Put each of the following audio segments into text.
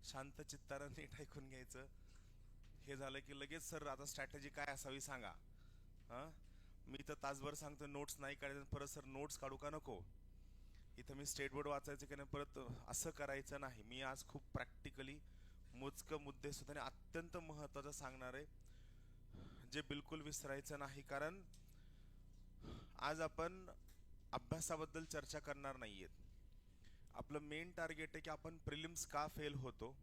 शांत चित्तानं नीट ऐकून घ्यायचं. हे झालं की लगेच सर आता स्ट्रॅटेजी काय असावी सांगा. हां, मी तर तासभर सांगतो नोट्स नाही काढायचं, परत सर नोट्स काढू का नको. इथं मी स्टेट बोर्ड वाचायचं की नाही, परत असं करायचं नाही. मी आज खूप प्रॅक्टिकली मोजकं मुद्दे सुद्धा अत्यंत महत्त्वाचं सांगणार आहे, जे बिलकुल विसरायचं नाही. कारण आज आपण अभ्यासाबद्दल चर्चा करणार नाहीयेत. आपलं मेन टार्गेट आहे की आपण प्रिलिम्स का फेल होतो,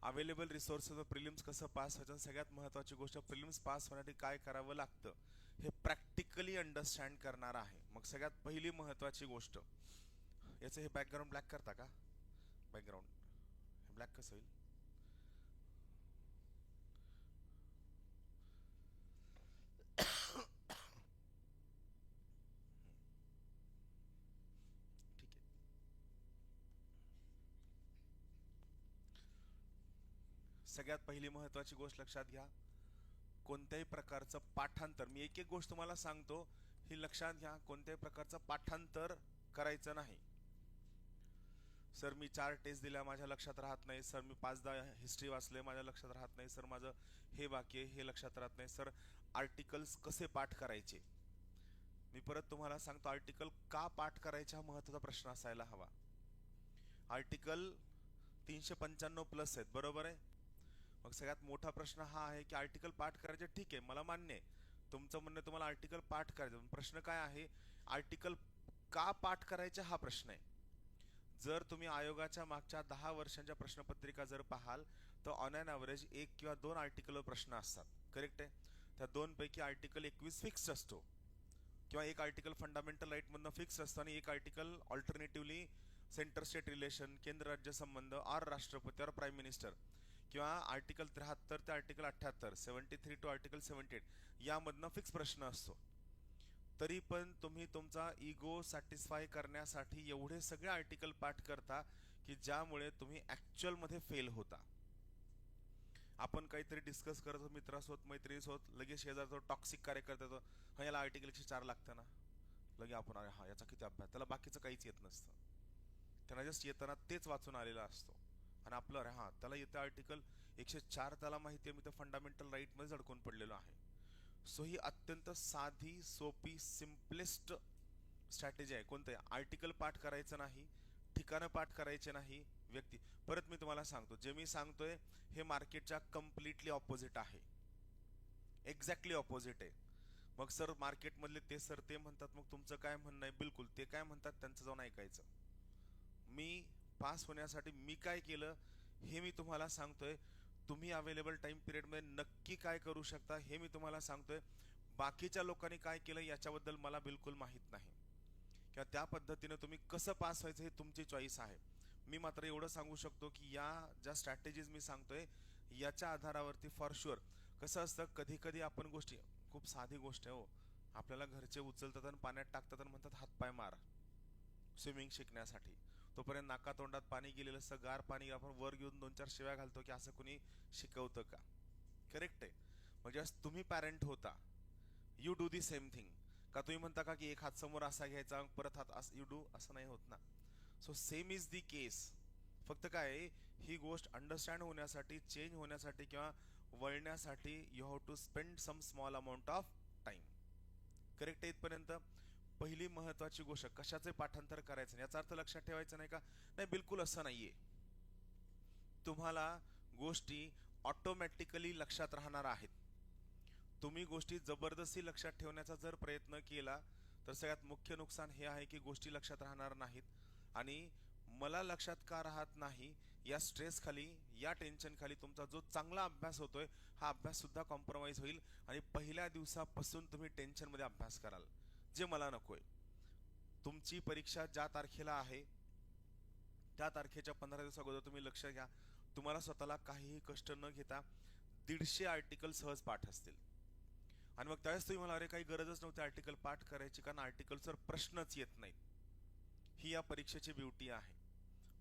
अवेलेबल रिसोर्सेस प्रिलिम्स कसं पास व्हायचं, सगळ्यात महत्त्वाची गोष्ट प्रिलिम्स पास होण्यासाठी काय करावं लागतं हे प्रॅक्टिकली अंडरस्टँड करणार आहे. मग सगळ्यात पहिली महत्त्वाची गोष्ट, याचं हे बॅकग्राऊंड ब्लॅक करता का? बॅकग्राऊंड हे ब्लॅक कसं होईल? ठीक आहे. सगळ्यात पहिली महत्त्वाची गोष्ट लक्षात घ्या, कोणत्याही प्रकारचं पाठांतर, मी एक एक गोष्ट तुम्हाला सांगतो ही लक्षात घ्या. कोणत्याही प्रकारचं पाठांतर करायचं नाही. सर मी 4 टेस्ट दिल्या माझ्या लक्षात राहत नाही, सर मी 5दा हिस्ट्री वाचले माझ्या लक्षात राहत नाही, सर माझं हे बाकी आहे हे लक्षात राहत नाही. सर आर्टिकल्स कसे पाठ करायचे, मी परत तुम्हाला सांगतो, आर्टिकल का पाठ करायचे हा महत्त्वाचा प्रश्न असायला हवा. आर्टिकल 395 प्लस आहेत, बरोबर आहे. मग सगळ्यात मोठा प्रश्न हा आहे की आर्टिकल पाठ करायचे, ठीक आहे मला मान्य आहे तुमचं म्हणणं, तुम्हाला आर्टिकल पाठ करायचं. प्रश्न काय आहे, आर्टिकल का पाठ करायचे हा प्रश्न आहे. जर तुम्ही आयोगाच्या मागच्या 10 वर्षांच्या प्रश्नपत्रिका जर पाहाल तर ऑन अन ॲव्हरेज 1 किंवा 2 आर्टिकलवर प्रश्न असतात, करेक्ट आहे. त्या 2 पैकी आर्टिकल 21 फिक्स असतो, किंवा एक आर्टिकल फंडामेंटल राईटमधनं फिक्स असतं आणि एक आर्टिकल ऑल्टरनेटिव्हली सेंटर स्टेट रिलेशन, केंद्र राज्य संबंध, ऑर राष्ट्रपती और प्राईम मिनिस्टर, किंवा आर्टिकल 73 ते आर्टिकल 78, 73 टू आर्टिकल 78 यामधनं फिक्स प्रश्न असतो. तरी पण तुम्ही तुमचा इगो सॅटिस्फाय करण्यासाठी एवढे सगळे आर्टिकल पाठ करता की ज्यामुळे तुम्ही ॲक्च्युअलमध्ये फेल होता. आपण काहीतरी डिस्कस करत होतो मित्रासोबत मैत्रिणीसोबत, लगेच शेजारचा टॉक्सिक कार्यकर्ता येतो, हा याला आर्टिकल 104 लागतं ना, लगे आपण अरे हा याचा किती अभ्यास, त्याला बाकीचं काहीच येत नसतं, त्यांना जस्ट येताना तेच वाचून आलेला असतो. आणि आपलं अरे हा त्याला येतं आर्टिकल 104, त्याला माहिती आहे मी तर फंडामेंटल राईटमध्येच अडकून पडलेलो आहे. सो ही अत्यंत साधी सोपी सिम्पलेस्ट स्ट्रॅटेजी आहे. कोणतं आहे, आर्टिकल पाठ करायचं नाही, ठिकाणं पाठ करायचे नाही, व्यक्ती. परत मी तुम्हाला सांगतो, जे मी सांगतोय हे मार्केटच्या कम्प्लिटली ऑपोजिट आहे, एक्झॅक्टली ऑपोजिट आहे. मग सर मार्केटमधले ते सर ते म्हणतात, मग तुमचं काय म्हणणं आहे, बिलकुल ते काय म्हणतात त्यांचं जाऊन ऐकायचं. मी पास होण्यासाठी मी काय केलं हे मी तुम्हाला सांगतोय. तुम्ही अवेलेबल टाइम पिरियडमध्ये नक्की काय करू शकता हे मी तुम्हाला सांगतोय. बाकीच्या लोकांनी काय केलं याच्याबद्दल मला बिलकुल माहीत नाही, किंवा त्या पद्धतीने तुम्ही कसं पास व्हायचं हे तुमची चॉईस आहे. मी मात्र एवढं सांगू शकतो की या ज्या स्ट्रॅटेजीज मी सांगतोय याच्या आधारावरती फॉर शुअर. कसं असतं, कधी कधी आपण गोष्टी, खूप साधी गोष्ट आहे हो, आपल्याला घरचे उचलतात आणि पाण्यात टाकतात आणि म्हणतात हातपाय मार स्विमिंग शिकण्यासाठी. तोपर्यंत नाका तोंडात पाणी गेलेलं असतं, गार पाणी आपण वर घेऊन 2-4 शिव्या घालतो की असं कुणी शिकवतं का, करेक्ट आहे. म्हणजे तुम्ही पॅरेंट होता, you do the same thing. का तुम्ही म्हणता का की एक हात समोर असा घ्यायचा परत हात यू डू, असं नाही होत ना. So same is the case. फक्त काय ही गोष्ट अंडरस्टँड होण्यासाठी, चेंज होण्यासाठी किंवा वळण्यासाठी you have to spend some small amount of time, correct आहे. इथपर्यंत पहिली महत्वाची गोष्ट, कशाचे पाठांतर करायचं नाही. याचा अर्थ लक्षात ठेवायचं नाही का, नाही बिलकुल असं नाहीये. तुम्हाला गोष्टी ऑटोमॅटिकली लक्षात राहणार आहेत. तुम्ही गोष्टी जबरदस्ती लक्षात ठेवण्याचा जर प्रयत्न केला तर सगळ्यात मुख्य नुकसान हे आहे की गोष्टी लक्षात राहणार नाहीत. आणि मला लक्षात का राहत नाही या स्ट्रेस खाली, या टेन्शन खाली तुमचा जो चांगला अभ्यास होतोय हा अभ्यास सुद्धा कॉम्प्रोमाइज होईल आणि पहिल्या दिवसापासून तुम्ही टेन्शनमध्ये अभ्यास कराल, जे मला नकोय. तुमची परीक्षा ज्या तारखेला आहे त्या तारखेच्या 15 दिवस अगोदर तुम्ही लक्ष घ्या, तुम्हाला स्वतःला काहीही कष्ट न घेता 150 आर्टिकल सहज पाठ असतील. आणि मग त्यावेळेस तुम्ही मला अरे काही गरजच नव्हती आर्टिकल पाठ करायची, कारण आर्टिकलवर प्रश्नच येत नाहीत. ही या परीक्षेची ब्युटी आहे.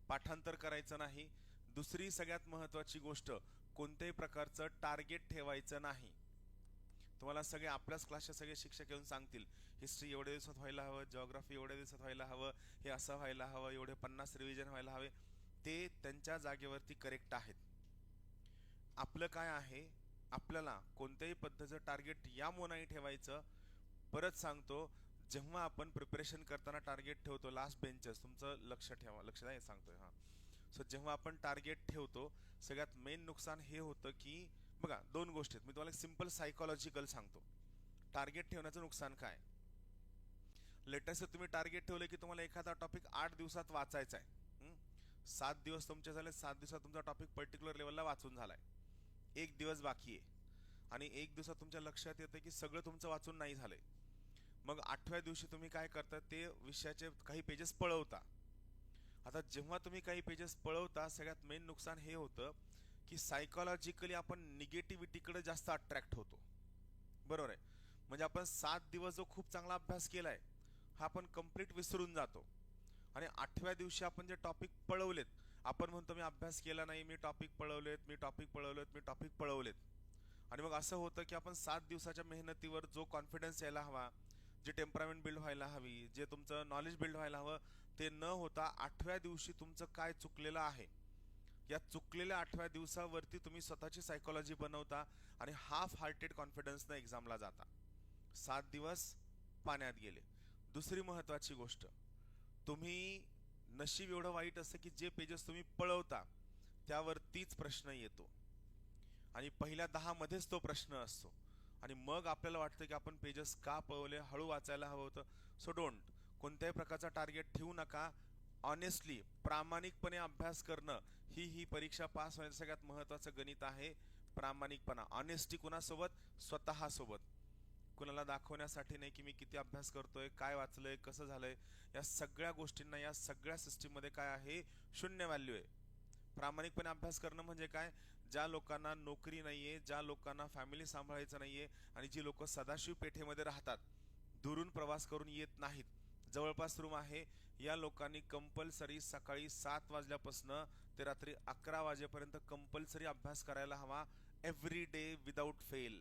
पाठांतर करायचं नाही. दुसरी सगळ्यात महत्वाची गोष्ट, कोणत्याही प्रकारचं टार्गेट ठेवायचं नाही. तुम्हाला सगळे आपल्याच क्लासचे सगळे शिक्षक येऊन सांगतील हिस्ट्री एवढ्या दिवसात व्हायला हवं, जिओग्राफी एवढ्या दिवसात व्हायला हवं, हे असं व्हायला हवं, एवढे 50 रिव्हिजन व्हायला हवे. ते त्यांच्या जागेवरती करेक्ट आहेत. आपलं काय आहे, आपल्याला कोणत्याही पद्धतीचं टार्गेट यामुळे नाही ठेवायचं. परत सांगतो, जेव्हा आपण प्रिपरेशन करताना टार्गेट ठेवतो, लास्ट बेंचर्स तुमचं लक्ष ठेवा, लक्ष नाही सांगतोय हां. सो जेव्हा आपण टार्गेट ठेवतो, सगळ्यात मेन नुकसान हे होतं की बघा, दोन गोष्टी आहेत. मी तुम्हाला सिंपल सायकोलॉजिकल सांगतो. टार्गेट ठेवण्याचं नुकसान काय. लेटेस्ट तुम्ही टार्गेट ठेवलं की तुम्हाला एखादा टॉपिक 8 दिवसात वाचायचा आहे. 7 दिवस तुमचे झाले, 7 दिवसात तुमचा टॉपिक पर्टिक्युलर लेवलला वाचून झालाय. 1 दिवस बाकी आहे आणि 1 दिवसात तुमच्या लक्षात येतं की सगळं तुमचं वाचून नाही झालंय. मग 8व्या दिवशी तुम्ही काय करता, ते विषयाचे काही पेजेस पळवता. आता जेव्हा तुम्ही काही पेजेस पळवता, सगळ्यात मेन नुकसान हे होतं की सायकोलॉजिकली आपण निगेटिव्हिटीकडे जास्त अट्रॅक्ट होतो. बरोबर आहे. म्हणजे आपण 7 दिवस जो खूप चांगला अभ्यास केलाय, हा आपण कंप्लीट विसरून जातो. आणि 8व्या दिवशी आपण जे टॉपिक पळवलेत, आपण म्हणतो मी अभ्यास केला नाही, मी टॉपिक पळवलेत, मी टॉपिक पळवलेत, मी टॉपिक पळवलेत. आणि मग असं होतं की आपण 7 दिवसाच्या मेहनतीवर जो कॉन्फिडन्स यायला हवा, जे टेम्परामेंट बिल्ड व्हायला हवी, जे तुमचं नॉलेज बिल्ड व्हायला हवं, ते न होता 8व्या दिवशी तुमचं काय चुकलेलं आहे, या चुकलेल्या 8व्या दिवसावरती तुम्ही स्वतःची सायकोलॉजी बनवता आणि हाफ हार्टेड कॉन्फिडन्सनं एक्झामला जाता. 7 दिवस पाण्यात गेले. दुसरी महत्वाची गोष्ट, तुम्ही नशीब एवढं वाईट असतं की जे पेजेस तुम्ही पळवता त्यावरतीच प्रश्न येतो आणि पहिल्या 10 मध्येच तो प्रश्न असतो. आणि मग आपल्याला वाटतं की आपण पेजेस का पळवले, हळू वाचायला हवं होतं. सो डोंट, कोणत्याही प्रकारचा टार्गेट ठेवू नका. ऑनेस्टली, प्रामाणिकपणे अभ्यास करणं ही परीक्षा पास होण्याचं सगळ्यात महत्त्वाचं गणित आहे. प्रामाणिकपणा, ऑनेस्टी. कुणासोबत? स्वतःसोबत. कुणाला दाखवण्यासाठी नाही की मी किती अभ्यास करतोय, काय वाचलंय, कसं झालंय. या सगळ्या गोष्टींना, या सगळ्या सिस्टीममध्ये काय आहे, शून्य व्हॅल्यू आहे. प्रामाणिकपणे अभ्यास करणं म्हणजे काय, ज्या लोकांना नोकरी नाहीये, ज्या लोकांना फॅमिली सांभाळायचं नाहीये आणि जी लोक सदाशिव पेठेमध्ये राहतात, दुरून प्रवास करून येत नाहीत, जवळपास रूम आहे, या लोकांनी कंपल्सरी सकाळी 7 वाजल्यापासून ते रात्री 11 वाजेपर्यंत कंपल्सरी अभ्यास करायला हवा, एव्हरी डे विदाउट फेल.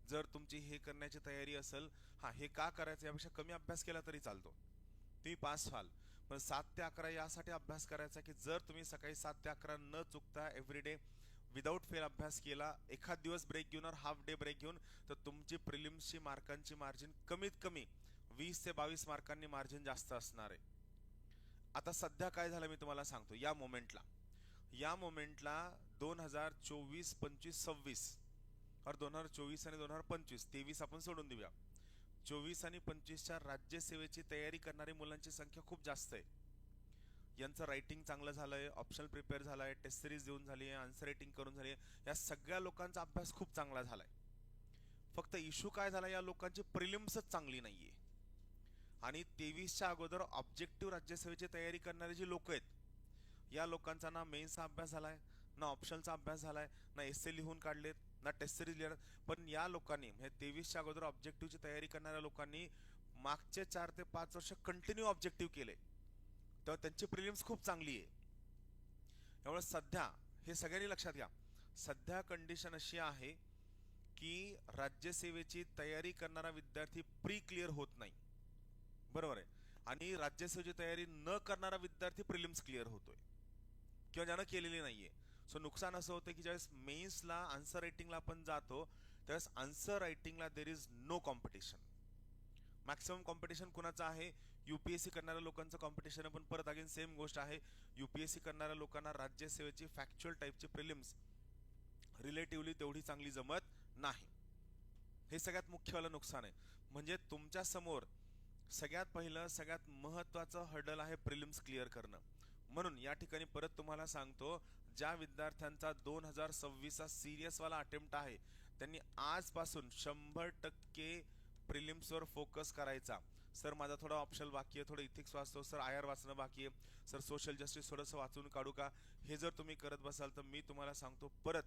जर तुमची हे करण्याची तयारी असेल, हा हे का करायचं, यापेक्षा कमी अभ्यास केला तरी चालतो, तुम्ही पास व्हाल. पण 7 ते 11 यासाठी अभ्यास करायचा की जर तुम्ही सकाळी 7 ते 11 न चुकता एव्हरीडे विदाउट फेल अभ्यास केला, एखाद दिवस ब्रेक घेऊन और हाफ डे ब्रेक घेऊन, तर तुमची प्रिलिम्सची मार्कांची मार्जिन कमीत कमी 20 ते 22 मार्कांनी मार्जिन जास्त असणार आहे. आता सध्या काय झालं मी तुम्हाला सांगतो. या मोमेंटला 2024, 25, 26 और 2024 आणि 2025, 23 आपण सोडून देऊया, 24 आणि 25च्या राज्यसेवेची तयारी करणारी मुलांची संख्या खूप जास्त आहे. यांचं रायटिंग चांगलं झालंय, ऑप्शनल प्रिपेअर झालाय, टेस्ट सिरीज देऊन झाली आहे, आन्सर रायटिंग करून झाली आहे, या सगळ्या लोकांचा अभ्यास खूप चांगला झालाय. फक्त इश्यू काय झाला, या लोकांची प्रिलिम्सच चांगली नाहीये. आणि 23च्या अगोदर ऑब्जेक्टिव्ह राज्यसेवेची तयारी करणारे जे लोक आहेत, या लोकांचा ना मेन्सचा अभ्यास झालाय, ना ऑप्शनलचा अभ्यास झालाय, ना एसए लिहून काढलेत, ना टेस्ट सिरीज लिहिणार. पण या लोकांनी म्हणजे 23च्या अगोदर ऑब्जेक्टिव्हची तयारी करणाऱ्या लोकांनी मागचे 4 ते 5 वर्ष कंटिन्यू ऑब्जेक्टिव्ह केले, तेव्हा त्यांची प्रिलिम्स खूप चांगली आहे. त्यामुळे सध्या हे सगळ्यांनी लक्षात घ्या, सध्या कंडिशन अशी आहे की राज्यसेवेची तयारी करणारा विद्यार्थी प्री क्लिअर होत नाही, बरोबर आहे, आणि राज्यसेवेची तयारी न करणारा विद्यार्थी प्रिलिम्स क्लिअर होतोय किंवा ज्यानं केलेली नाहीये. सो नुकसान असं होतं की ज्यावेळेस मेन्सला आन्सर रायटिंगला आपण जातो, त्यावेळेस आन्सर रायटिंगला there is no competition. Maximum competition कुणाचं आहे, यूपीएससी करणाऱ्या लोकांचं कॉम्पिटिशन आहे. पण परत अगेन सेम गोष्ट आहे, यूपीएससी करणाऱ्या लोकांना राज्यसेवेची फॅक्च्युअल टाईपची प्रिलिम्स रिलेटिव्हली तेवढी चांगली जमत नाही. हे सगळ्यात मुख्यवालं नुकसान आहे. म्हणजे तुमच्या समोर सगळ्यात पहिलं, सगळ्यात महत्त्वाचं हर्डल आहे प्रिलिम्स क्लिअर करणं. म्हणून या ठिकाणी परत तुम्हाला सांगतो, ज्या विद्यार्थ्यांचा 2026चा सिरियसवाला अटेम्प्ट आहे, त्यांनी आजपासून 100% प्रिलिम्सवर फोकस करायचा. सर माझा थोडा ऑप्शनल बाकी आहे, थोडं इथिक्स वाचतो सर, आय आर वाचणं बाकी आहे सर, सोशल जस्टिस थोडंसं वाचून काढू का, हे जर तुम्ही करत बसाल तर मी तुम्हाला सांगतो, परत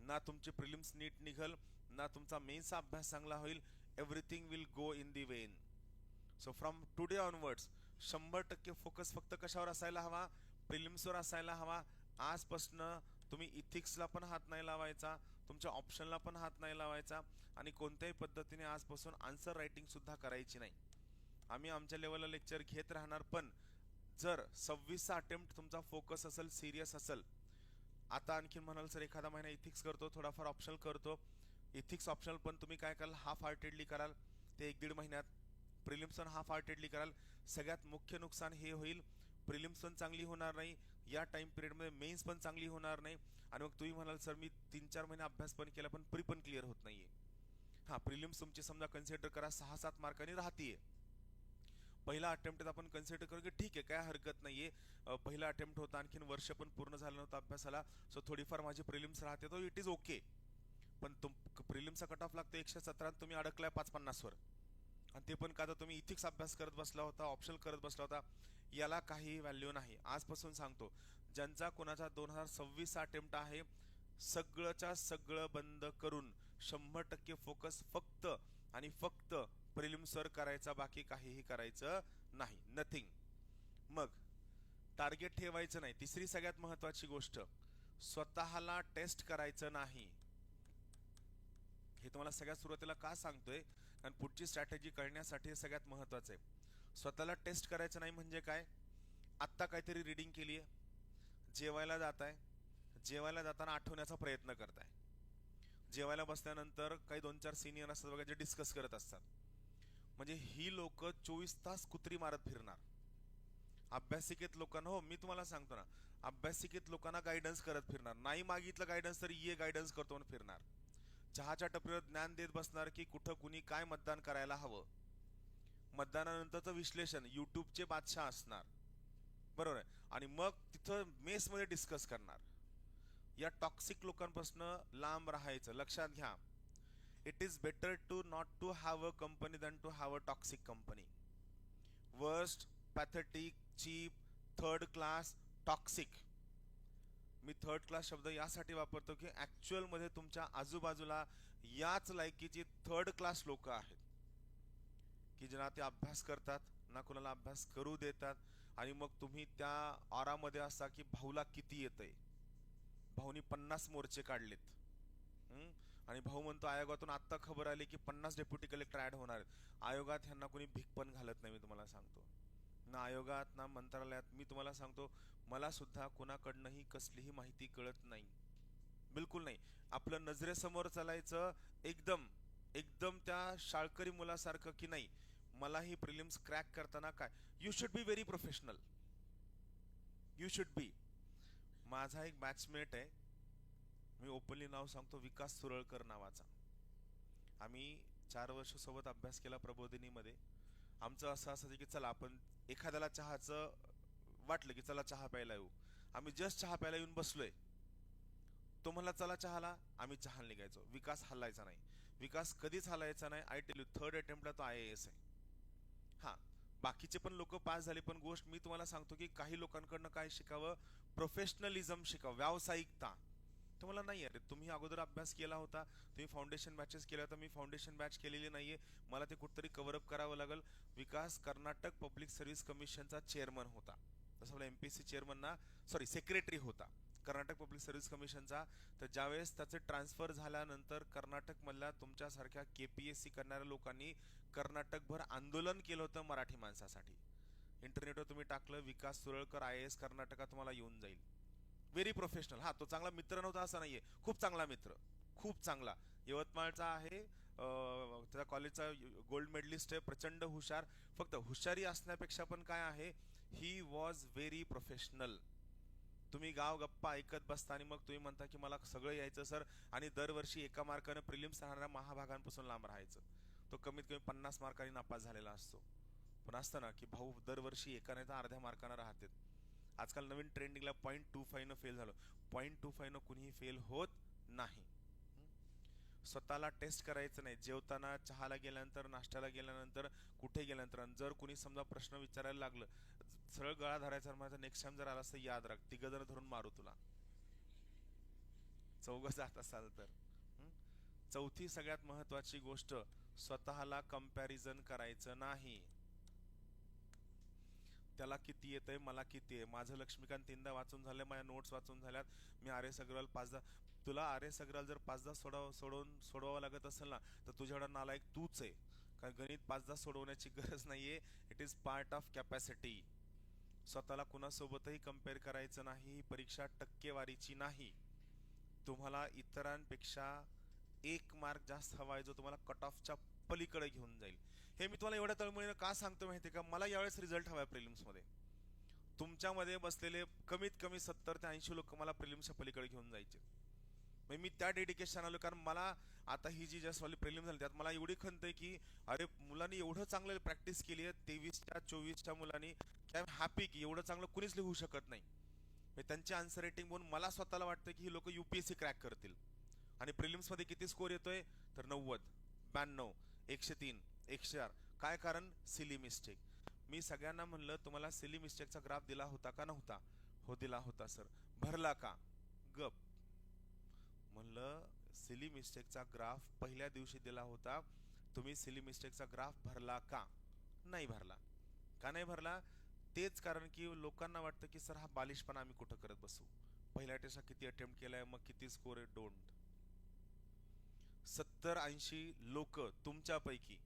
ना तुमची प्रिलिम्स नीट निघल, ना तुमचा मेन्सचा अभ्यास चांगला होईल. Everything will go in the Wien. So from today onwards 100% focus फक्त कशावर असायला हवा, प्रिलिम्सवर असायला हवा. आजपासनं तुम्ही इथिक्सला पण हात नाही लावायचा, तुमच्या ऑप्शनला पण हात नाही लावायचा आणि कोणत्याही पद्धतीने आजपासून आन्सर रायटिंग सुद्धा करायची नाही. आम्ही आमच्या लेवलला लेक्चर घेत राहणार, पण जर 26चा अटेम्प्ट तुमचा फोकस असेल, सिरियस असेल, आता आणखीन म्हणाल सर एखादा महिना इथिक्स करतो, थोडाफार ऑप्शनल करतो, इथिक्स ऑप्शनल पण तुम्ही काय कराल, हाफ हार्टेडली कराल ते 1-1.5 महिन्यात, प्रिलिम्स पण हाफ हार्टेडली कराल, सगळ्यात मुख्य नुकसान हे होईल, प्रिलिम्स पण चांगली होणार नाही, या टाइम पिरियडमध्ये मेन्स पण चांगली होणार नाही, आणि मग तुम्ही म्हणाल सर मी 3-4 महिने अभ्यास पण केला पण प्री पण क्लिअर होत नाहीये. हा, प्रिलिम्स तुमची समजा कन्सिडर करा 6-7 मार्कांनी राहतीये, पहिला अटेम्प्ट आपण कन्सिडर करू की ठीक आहे काय हरकत नाहीये, पहिला अटेम्प्ट होता, आणखीन वर्ष पण पूर्ण झालं नव्हतं अभ्यासाला, सो थोडीफार माझी प्रिलिम्स राहते तो इट इज ओके. पण प्रिलिम्सचा कट ऑफ लागतो 117, तुम्ही अडकलाय 550 वर, आणि ते पण का तर तुम्ही इथिक्स अभ्यास करत बसला होता, ऑप्शनल करत बसला होता, याला काही व्हॅल्यू नाही. आजपासून सांगतो, ज्यांचा कोणाचा 2026 अटेम्प्ट आहे, सगळंच्या सगळं बंद करून 100% फोकस फक्त आणि फक्त प्रिलिम्सवर करायचा, बाकी काहीही करायचं नाही, नथिंग. मग टार्गेट ठेवायचं नाही. तिसरी सगळ्यात महत्वाची गोष्ट, स्वतःला टेस्ट करायचं नाही. हे तुम्हाला सगळ्यात सुरुवातीला का सांगतोय, कारण पुढची स्ट्रॅटेजी कळण्यासाठी हे सगळ्यात महत्वाचं आहे. स्वतःला टेस्ट करायचं नाही म्हणजे काय, आत्ता काहीतरी रीडिंग केली आहे, जेवायला जाताय, जेवायला जाताना आठवण्याचा प्रयत्न करताय, जेवायला बसल्यानंतर काही 2-4 सिनियर असतात बघा जे डिस्कस करत असतात, म्हणजे ही लोक 24 तास कुत्री मारत फिरणार. अभ्यासिकेत लोकांना, हो मी तुम्हाला सांगतो ना, अभ्यासिकेत लोकांना गायडन्स करत फिरणार, नाही मागितलं गायडन्स तर ये गायडन्स करतो म्हणून फिरणार, चहाच्या टपरीवर ज्ञान देत बसणार की कुठं कुणी काय मतदान करायला हवं, मतदानानंतरचं विश्लेषण युट्यूबचे बादशाह असणार, बरोबर आहे, आणि मग तिथं मेसमध्ये डिस्कस करणार. या टॉक्सिक लोकांपासून लांब राहायचं. लक्षात घ्या, it is better to not to have a company than to have a toxic company. Worst, pathetic, cheap, third class, toxic. मी थर्ड क्लास शब्द यासाठी वापरतो की ऍक्च्युअल मध्ये तुमच्या आजूबाजूला याच लायकीची थर्ड क्लास लोक आहेत की ज्यांना ते अभ्यास करतात ना कोणाला अभ्यास करू देतात, आणि मग तुम्ही त्या ऑरामध्ये असता की भाऊला किती येतंय, भाऊनी 50 मोर्चे काढलेत, आणि भाऊ म्हणतो आयोगातून आत्ता खबर आली की 50 डेप्युटी कलेक्टर ऍड होणार आहेत. आयोगात ह्यांना कोणी भीक पण घालत नाही, मी तुम्हाला सांगतो ना, आयोगात ना मंत्रालयात. मी तुम्हाला सांगतो, मला सुद्धा कोणाकडनंही कसलीही माहिती कळत नाही, बिलकुल नाही. आपलं नजरेसमोर चालायचं, एकदम एकदम त्या शाळकरी मुलासारखं की नाही मला ही प्रिलिम्स क्रॅक करताना काय, you should be very professional, you should be. माझा एक बॅचमेट आहे, मी ओपनली नाव सांगतो, विकास सुरळकर नावाचा. आम्ही 4 वर्ष सोबत अभ्यास केला प्रबोधिनीमध्ये. आमचं असं असायचं की चला आपण एखाद्याला चहाचं वाटलं की चला चहा प्यायला येऊ, आम्ही जस्ट चहा प्यायला येऊन बसलोय, तो म्हणला चला चहाला, आम्ही चहा निघायचो. विकास हलायचा नाही, विकास कधीच हलायचा नाही. आय टेल यू, थर्ड अटेम्प्टला तो IAS आहे. हा, बाकीचे पण लोक पास झाले, पण गोष्ट मी तुम्हाला सांगतो की काही लोकांकडनं काय शिकावं, प्रोफेशनलिझम शिकावं, व्यावसायिकता. तुम्हाला नाही, अरे तुम्ही अगोदर अभ्यास केला होता, तुम्ही फाउंडेशन बॅचेस केल्या होता, मी फाउंडेशन बॅच केलेली नाहीये, मला ते कुठतरी कव्हरअप करावं लागेल. विकास कर्नाटक पब्लिक सर्व्हिस कमिशनचा चेअरमन होता, तसं आपला MPSC चेअरमन ना, सॉरी सेक्रेटरी होता कर्नाटक पब्लिक सर्व्हिस कमिशनचा. तर ज्यावेळेस त्याचं ट्रान्सफर झाल्यानंतर कर्नाटकमधल्या तुमच्यासारख्या KPSC करणाऱ्या लोकांनी कर्नाटकभर आंदोलन केलं होतं मराठी माणसासाठी. इंटरनेटवर तुम्ही टाकलं विकास सुरळकर IAS कर्नाटकात, तुम्हाला येऊन जाईल. Very professional. हा, तो चांगला मित्र नव्हता असं नाहीये, खूप चांगला मित्र, खूप चांगला, यवतमाळचा आहे, त्याच्या कॉलेजचा गोल्ड मेडलिस्ट आहे, प्रचंड हुशार. फक्त हुशारी असण्यापेक्षा पण काय आहे, ही वॉज व्हेरी प्रोफेशनल. तुम्ही गाव गप्पा ऐकत बसता आणि मग तुम्ही म्हणता की मला सगळं यायचं सर, आणि दरवर्षी एका मार्काने प्रिलिम्स राहणाऱ्या महाभागांपासून लांब राहायचं. तो कमीत कमी 50 मार्कांनी नापास झालेला असतो. पण असतं ना की भाऊ दरवर्षी एका नाही तर अर्ध्या मार्काने राहतात. आजकाल नवीन ट्रेंडिंगला 0.25 न फेल झालं, 0.25 न कुणीही फेल होत नाही. स्वतःला टेस्ट करायचं नाही. जेवताना, चहाला गेल्यानंतर, नाश्त्याला गेल्यानंतर, कुठे गेल्यानंतर, जर कुणी समजा प्रश्न विचारायला लागलं, सरळ गळा धरायचा, माझा नेक्स्ट टाइम जर आला तर याद राख, 3 जण धरून मारू तुला, 4 जात असाल तर. चौथी सगळ्यात महत्वाची गोष्ट, स्वतःला कंपॅरिझन करायचं नाही. त्याला किती येतंय, मला किती आहे, माझं लक्ष्मीकांत 3दा वाचून झालंय, माझ्या नोट्स वाचून झाल्यात, मी RS अग्रवाल 5दा. तुला RS अग्रवाल जर 5दा सोडवावं लागत असेल ना, तर तुझ्याकडे नालायक तूच आहे. कारण गणित 5दा सोडवण्याची गरज नाहीये, it is part of capacity. स्वतःला कुणासोबतही कम्पेअर करायचं नाही. ही परीक्षा टक्केवारीची नाही. तुम्हाला इतरांपेक्षा एक मार्क जास्त हवा आहे, जो तुम्हाला कट ऑफच्या पलीकडे घेऊन जाईल. हे मी तुम्हाला एवढ्या तळमळीनं का सांगतो माहिती का? मला यावेळेस रिझल्ट हवा आहे प्रिलिम्समध्ये. तुमच्यामध्ये बसलेले कमीत कमी 70 ते 80 लोक मला प्रिलिम्सच्या पलीकडे घेऊन जायचे. मी त्या डेडिकेशन आलो, कारण मला आता ही जी जस्ट वाली प्रिलिम झाली त्यात मला एवढी खंत आहे की अरे मुलांनी एवढं चांगलं प्रॅक्टिस केली आहे 23च्या 24च्या मुलांनी, की आय एम हॅपी की एवढं चांगलं कुणीच लिहू शकत नाही. त्यांची आन्सर रेटिंग बघून मला स्वतःला वाटतं की ही लोक UPSC क्रॅक करतील. आणि प्रिलिम्समध्ये किती स्कोर येतोय तर 90, 92, 103, 104. काय कारण? Silly mistake. मी सगळ्यांना म्हणलं तुम्हाला सिली मिस्टेकचा ग्राफ दिला होता का नव्हता? हो दिला होता सर. भरला का? गप. म्हणलं सिली मिस्टेकचा ग्राफ पहिल्या दिवशी दिला होता, तुम्ही सिली मिस्टेकचा ग्राफ भरला का? नाही भरला. का नाही भरला? तेच कारण की लोकांना वाटतं की सर हा बालिशपणा आम्ही कुठं करत बसू, पहिल्या टेस्टला किती अटेम्प्ट केलाय, मग किती स्कोर आहे. डोंट. 70-80 लोक तुमच्यापैकी,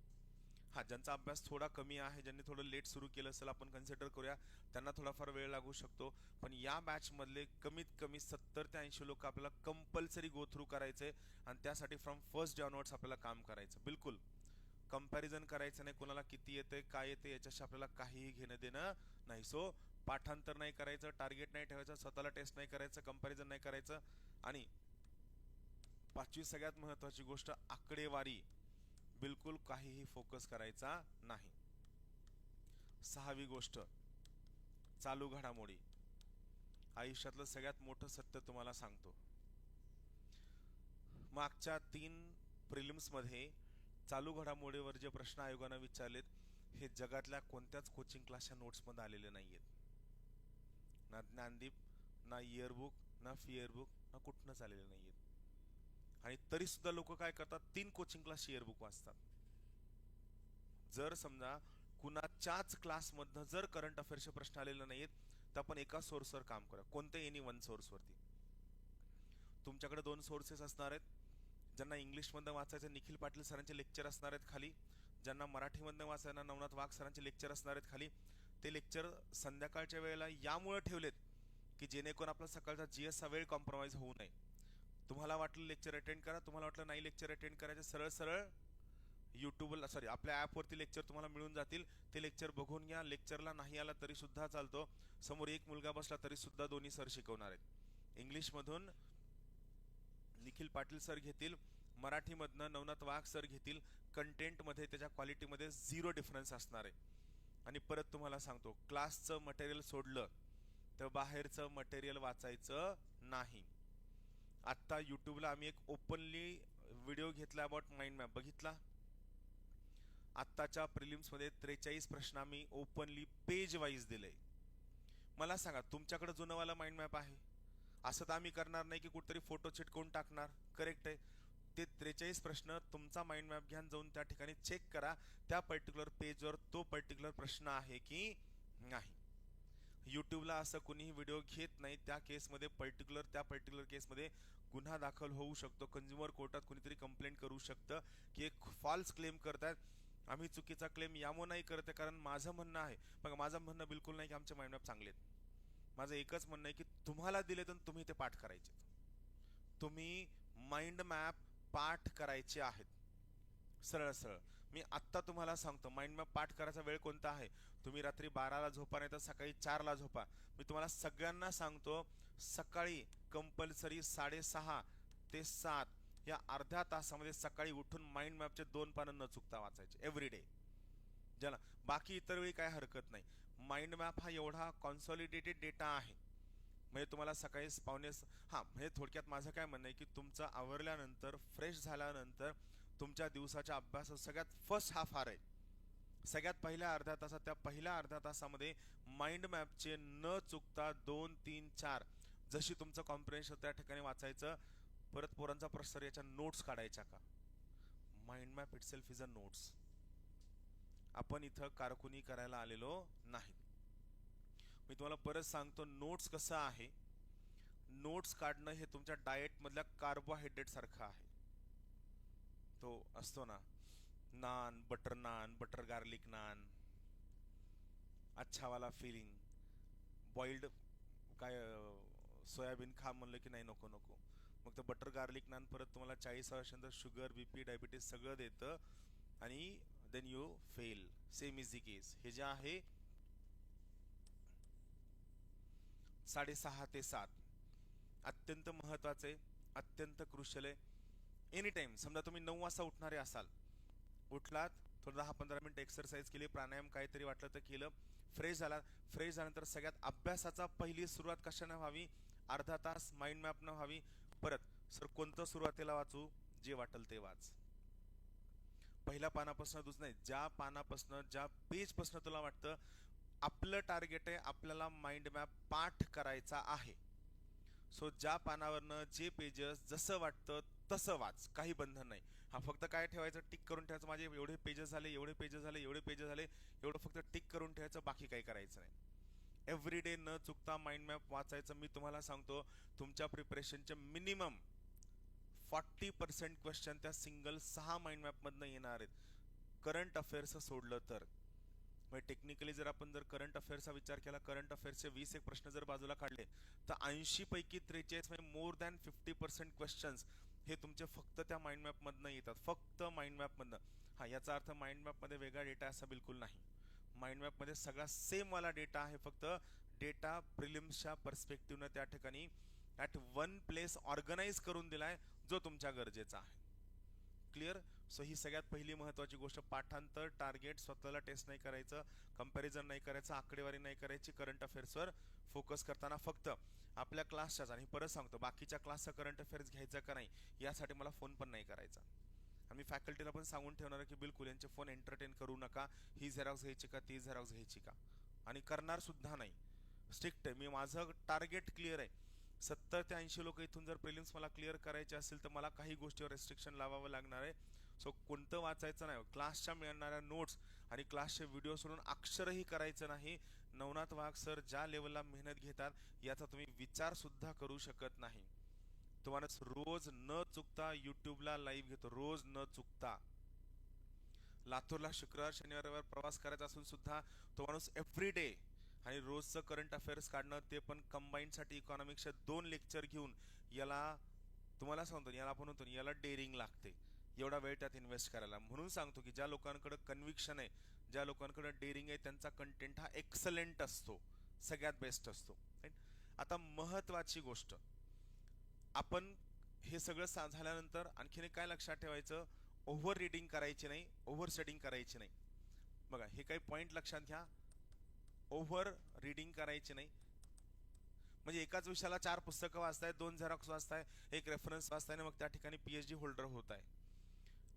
हा ज्यांचा अभ्यास थोडा कमी आहे, ज्यांनी थोडं लेट सुरू केलं असेल, आपण कन्सिडर करूया, त्यांना थोडाफार वेळ लागू शकतो. पण या बॅच मधले कमीत कमी 70 ते 80 लोक आपल्याला कंपल्सरी गो थ्रू करायचे, आणि त्यासाठी फ्रॉम 1 जानेवारी आपल्याला काम करायचं. बिलकुल कंपॅरिझन करायचं नाही, कोणाला किती येते काय येते याच्याशी आपल्याला काहीही घेणं देणं नाही. सो पाठांतर नाही करायचं, टार्गेट नाही ठेवायचं, स्वतःला टेस्ट नाही करायचं, कंपॅरिझन नाही करायचं. आणि पाचवी सगळ्यात महत्वाची गोष्ट, आकडेवारी बिलकुल काहीही फोकस करायचा नाही. सहावी गोष्ट, चालू घडामोडी. आयुष्यातलं सगळ्यात मोठं सत्य तुम्हाला सांगतो. मागच्या 3 प्रिलिम्स मध्ये चालू घडामोडीवर जे प्रश्न आयोगाने विचारलेत, हे जगातल्या कोणत्याच कोचिंग क्लासच्या नोट्स मध्ये आलेले नाहीयेत. ना ज्ञानदीप, ना इयरबुक, ना फिअरबुक, ना कुठनंच आलेले नाहीयेत. आणि तरी सुद्धा लोक काय करतात, 3 कोचिंग क्लास इयरबुक वाचतात. जर समजा कुणाच्याच क्लासमधनं जर करंट अफेअर्सचे प्रश्न आलेले नाहीयेत, तर आपण एका सोर्सवर काम करा, कोणत्या एनी वन सोर्सवरती. तुमच्याकडे 2 सोर्सेस असणार आहेत. ज्यांना इंग्लिशमधनं वाचायचं निखिल पाटील सरांचे लेक्चर असणार आहेत खाली, ज्यांना मराठीमधनं वाचायला नवनाथ वाघ सरांचे लेक्चर असणार आहेत खाली. ते लेक्चर संध्याकाळच्या वेळेला यामुळे ठेवलेत की जेणेकरून आपला सकाळचा GS चा वेळ कॉम्प्रोमाइज होऊ नये. तुम्हाला वाटलं लेक्चर अटेंड करा, तुम्हाला वाटलं नाही लेक्चर अटेंड करायचे, सरळ सरळ युट्यूबला सॉरी आपल्या ॲपवरती लेक्चर तुम्हाला मिळून जातील. ते लेक्चर बघून घ्या. लेक्चरला नाही आला तरी सुद्धा चालतो, समोर एक मुलगा बसला तरी सुद्धा दोन्ही सर शिकवणार आहेत. इंग्लिशमधून निखिल पाटील सर घेतील, मराठीमधनं नवनाथ वाघ सर घेतील. कंटेंटमध्ये त्याच्या क्वालिटीमध्ये 0 डिफरन्स असणार आहे. आणि परत तुम्हाला सांगतो, क्लासचं मटेरियल सोडलं तर बाहेरचं मटेरियल वाचायचं नाही. आत्ता यूट्यूबला आम्ही एक ओपनली व्हिडिओ घेतला अबाउट माइंड मॅप, बघितला? आत्ताच्या प्रिलिम्समध्ये 43 प्रश्न आम्ही ओपनली पेज वाईज दिले. मला सांगा तुमच्याकडे जुनवाला माइंड मॅप आहे? असं तर आम्ही करणार नाही की कुठेतरी फोटो चिटकवून टाकणार. करेक्ट आहे. ते 43 प्रश्न तुमचा माइंड मॅप घ्या, जाऊन त्या ठिकाणी चेक करा त्या पर्टिक्युलर पेजवर तो पर्टिक्युलर प्रश्न आहे की नाही. यूट्यूबला असं कुणीही व्हिडिओ घेत नाही. त्या केसमध्ये त्या पर्टिक्युलर केसमध्ये गुन्हा दाखल होऊ शकतो. कंझ्युमर कोर्टात कुणीतरी कंप्लेंट करू शकतं की एक फॉल्स क्लेम करतायत. आम्ही चुकीचा क्लेम यामो नाही करत आहे, कारण माझं म्हणणं आहे, मग माझं म्हणणं बिलकुल नाही की आमचे माइंड मॅप चांगले आहेत. माझं एकच म्हणणं आहे की तुम्हाला दिले तर तुम्ही ते पाठ करायचे. तुम्ही माइंड मॅप पाठ करायचे आहेत, सरळ सरळ. मी आत्ता तुम्हाला सांगतो माइंड मॅप पाठ करायचा वेळ कोणता आहे. तुम्ही रात्री 12ला झोपा, नाही तर सकाळी 4ला झोपा. मी तुम्हाला सगळ्यांना सांगतो, सकाळी कंपल्सरी 6:30 ते 7 या अर्ध्या तासामध्ये सकाळी उठून माइंड मॅपचे 2 पानं न चुकता वाचायचे एव्हरीडे. ज्याला बाकी इतर वेळी काय हरकत नाही. माइंड मॅप हा एवढा कॉन्सॉलिडेटेड डेटा आहे, म्हणजे तुम्हाला सकाळी म्हणजे थोडक्यात माझं काय म्हणणं आहे की तुमचं आवरल्यानंतर फ्रेश झाल्यानंतर तुमच्या दिवसाच्या अभ्यासात सगळ्यात फर्स्ट हाफ आहे, सगळ्यात पहिल्या अर्ध्या तासात, त्या पहिल्या अर्ध्या तासामध्ये माइंड मॅपचे न चुकता 2, 3, 4 जशी तुमचं कॉम्प्रिहेन्शन त्या ठिकाणी वाचायचं. परत पोरांचा प्रश्न, याच्या नोट्स काढायच्या का? Mind map itself is a notes. आपण इथं कारकुनी करायला आलेलो नाही. मी तुम्हाला परत सांगतो, नोट्स कसं आहे, नोट्स काढणं हे तुमच्या डाएट मधल्या कार्बोहायड्रेट सारखं आहे. तो असतो ना, नान, बटर गार्लिक नान, अच्छा वाला फीलिंग, बॉइल्ड काय सोयाबीन खा म्हणलं की नाही, नको नको. मग ते बटर गार्लिक नान परत तुम्हाला 40 वर्षांनंतर शुगर, बीपी, डायबिटीस सगळं देतं आणि then you fail. Same is the case. हे जे आहे 6:30 ते 7 अत्यंत महत्वाचे, अत्यंत क्रुशल आहे. एनी टाइम समजा तुम्ही 9 वाजता उठणारे असाल, उठलात, थोडं 10-15 मिनिट एक्सरसाइज केली, प्राणायाम काहीतरी वाटलं तर केलं, फ्रेश झाला. फ्रेश झाल्यानंतर सगळ्यात अभ्यासाचा पहिली सुरुवात कशाने व्हावी? अर्धा तास माइंड मॅप न व्हावी. परत सर कोणतं सुरुवातीला वाचू? जे वाटेल ते वाच. पहिल्या पानापासून दुसरं नाही, ज्या पानापासून ज्या पेजपासून तुला वाटतं आपलं टार्गेट आहे, आपल्याला माइंड मॅप पाठ करायचा आहे. सो ज्या पानावरनं जे पेजेस जसं वाटतं तसं वाच, काही बंधन नाही. हा फक्त काय ठेवायचं, टिक करून ठेवायचं, माझे एवढे पेजेस झाले, एवढे पेजेस झाले, एवढे पेजेस झाले, एवढं फक्त टिक करून ठेवायचं, बाकी काही करायचं नाही. एव्हरीडे न चुकता माइंड मॅप वाचायचं. मी तुम्हाला सांगतो तुमच्या प्रिपरेशनचे मिनिमम 40% क्वेश्चन त्या सिंगल 6 माइंड मॅप मधनं येणार आहेत, करंट अफेअर्स सोडलं तर. म्हणजे टेक्निकली जर आपण जर करंट अफेअर्सचा विचार केला, करंट अफेअर्सचे 20 एक प्रश्न जर बाजूला काढले तर 80 पैकी 43 म्हणजे मोर दॅन 50% क्वेश्चन्स हे तुमचे फक्त त्या माइंड मॅप मधनं येतात, फक्त माइंड मॅप मधनं. हा, याचा अर्थ माइंड मॅप मध्ये वेगळा डेटा असा बिलकुल नाही. माइंड मॅप मध्ये सगळा सेम वाला डेटा आहे, फक्त डेटा प्रिलिम्सच्या पर्स्पेक्टिव्हनं त्या ठिकाणी ॲट वन प्लेस ऑर्गनाइज करून दिलाय, जो तुमच्या गरजेचा आहे. क्लिअर? सो ही सगळ्यात पहिली महत्वाची गोष्ट. पाठांतर, टार्गेट, स्वतःला टेस्ट नाही करायचं, कंपॅरिझन नाही करायचं, आकडेवारी नाही करायची. करंट अफेअर्सवर फोकस करताना फक्त आपल्या क्लासच्याच, आणि परत सांगतो बाकीच्या क्लासचा करंट अफेअर्स घ्यायचा का नाही यासाठी मला फोन पण नाही करायचा. आणि फॅकल्टीला पण सांगून ठेवणार आहे की बिलकुल यांचे फोन एंटरटेन करू नका, ही झेरॉक्स घ्यायची का, ती झेरॉक्स घ्यायची का, आणि करणार सुद्धा नाही. स्ट्रिक्ट आहे मी, माझं टार्गेट क्लिअर आहे. 70 ते 80 लोक इथून जर प्रिलिम्स मला क्लिअर करायचे असेल तर मला काही गोष्टीवर रेस्ट्रिक्शन लावावं लागणार आहे. सो कोणतं वाचायचं नाही, क्लासच्या मिळणाऱ्या नोट्स आणि क्लासचे व्हिडिओ सोडून अक्षरही करायचं नाही. नवनाथ वाघ सर ज्या लेवलला मेहनत घेतात याचा तुम्ही विचार सुद्धा करू शकत नाही. तुम्हाला रोज न चुकता युट्यूबला लाईव्ह घेतो, रोज न चुकता. लातूरला शुक्रवार शनिवार रविवार प्रवास करायचा असून सुद्धा तो माणूस एव्हरीडे आणि रोजचं करंट अफेअर्स काढणं, ते पण कंबाईनसाठी इकॉनॉमिक्सच्या 2 लेक्चर घेऊन, याला तुम्हाला सांगतो, याला आपण म्हणतो याला डेअरिंग लागते, एवढा वेळ त्यात इन्व्हेस्ट करायला. म्हणून सांगतो की ज्या लोकांकडे कन्व्हिक्शन आहे, ज्या लोकांकडे डेअरिंग आहे, त्यांचा कंटेंट हा एक्सलेंट असतो, सगळ्यात बेस्ट असतो. आता महत्वाची गोष्ट, आपण हे सगळं झाल्यानंतर आणखीन काय लक्षात ठेवायचं, ओव्हर रिडिंग करायची नाही, ओव्हर स्टडिंग करायची नाही. बघा हे काही पॉइंट लक्षात घ्या, ओव्हर रिडिंग करायची नाही. म्हणजे एकाच विषयाला 4 पुस्तकं वाचताय, 2 झेरॉक्स वाचताय, एक रेफरन्स वाचताय आणि मग त्या ठिकाणी पीएचडी होल्डर होत आहे.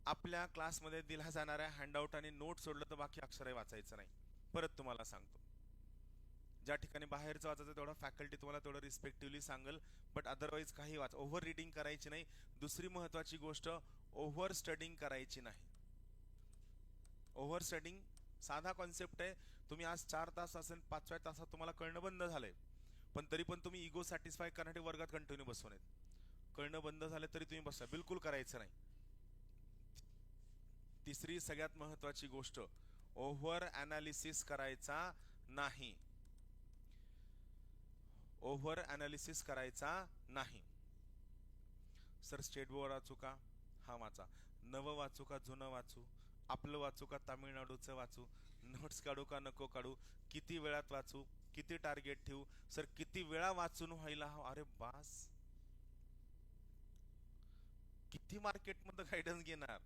आपल्या क्लासमध्ये दिल्या जाणाऱ्या हँडआउट आणि नोट सोडलं तर बाकी अक्षरही वाचायचं नाही. परत तुम्हाला सांगतो, ज्या ठिकाणी बाहेरचं वाचायचं तेवढं फॅकल्टी तुम्हाला तेवढं रिस्पेक्टिव्हली सांगेल, बट अदरवाईज काही वाच, ओव्हर रिडिंग करायची नाही. दुसरी महत्वाची गोष्ट, ओव्हर स्टडिंग करायची नाही. ओव्हर स्टडिंग साधा कॉन्सेप्ट आहे. तुम्ही आज 4 तास असेल, 5व्या तासात तुम्हाला कळणं बंद झालंय, पण तरी पण तुम्ही इगो सॅटिस्फाय करण्यासाठी वर्गात कंटिन्यू बसवून आहेत. कळणं बंद झालं तरी तुम्ही बसा, बिलकुल करायचं नाही. तिसरी सगळ्यात महत्वाची गोष्ट, ओव्हर अनालिसिस करायचा नाही. ओव्हर अनालिसिस करायचा नाही. सर स्टेट बोर्ड वाचू का? हा वाचा. नवं वाचू का जुनं वाचू? आपलं वाचू का तामिळनाडूचं वाचू? नोट्स काढू का नको काढू? किती वेळात वाचू? किती टार्गेट ठेवू? सर किती वेळा वाचून व्हायला हवं? अरे बास, किती मार्केटमध्ये गायडन्स घेणार?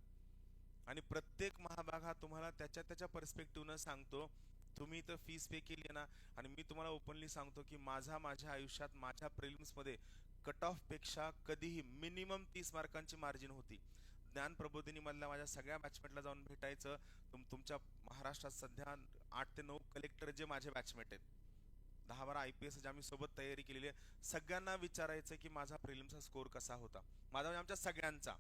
आणि प्रत्येक महाभाग हा तुम्हाला त्याच्या त्याच्या पर्स्पेक्टिव्हनं सांगतो. तुम्ही तर फीस पे केली ना, आणि मी तुम्हाला ओपनली सांगतो की माझ्या आयुष्यात माझ्या प्रिलिम्समध्ये कट ऑफ पेक्षा कधीही मिनिमम 30 मार्कांची मार्जिन होती. ज्ञान प्रबोधिनी मधल्या माझ्या सगळ्या बॅचमेटला जाऊन भेटायचं. तुमच्या महाराष्ट्रात सध्या 8 ते 9 कलेक्टर जे माझे बॅचमेट आहेत, 10-12 IPS आम्ही सोबत तयारी केलेली आहे, सगळ्यांना विचारायचं की माझा प्रिलिम्सचा स्कोर कसा होता, माझा म्हणजे आमच्या सगळ्यांचा.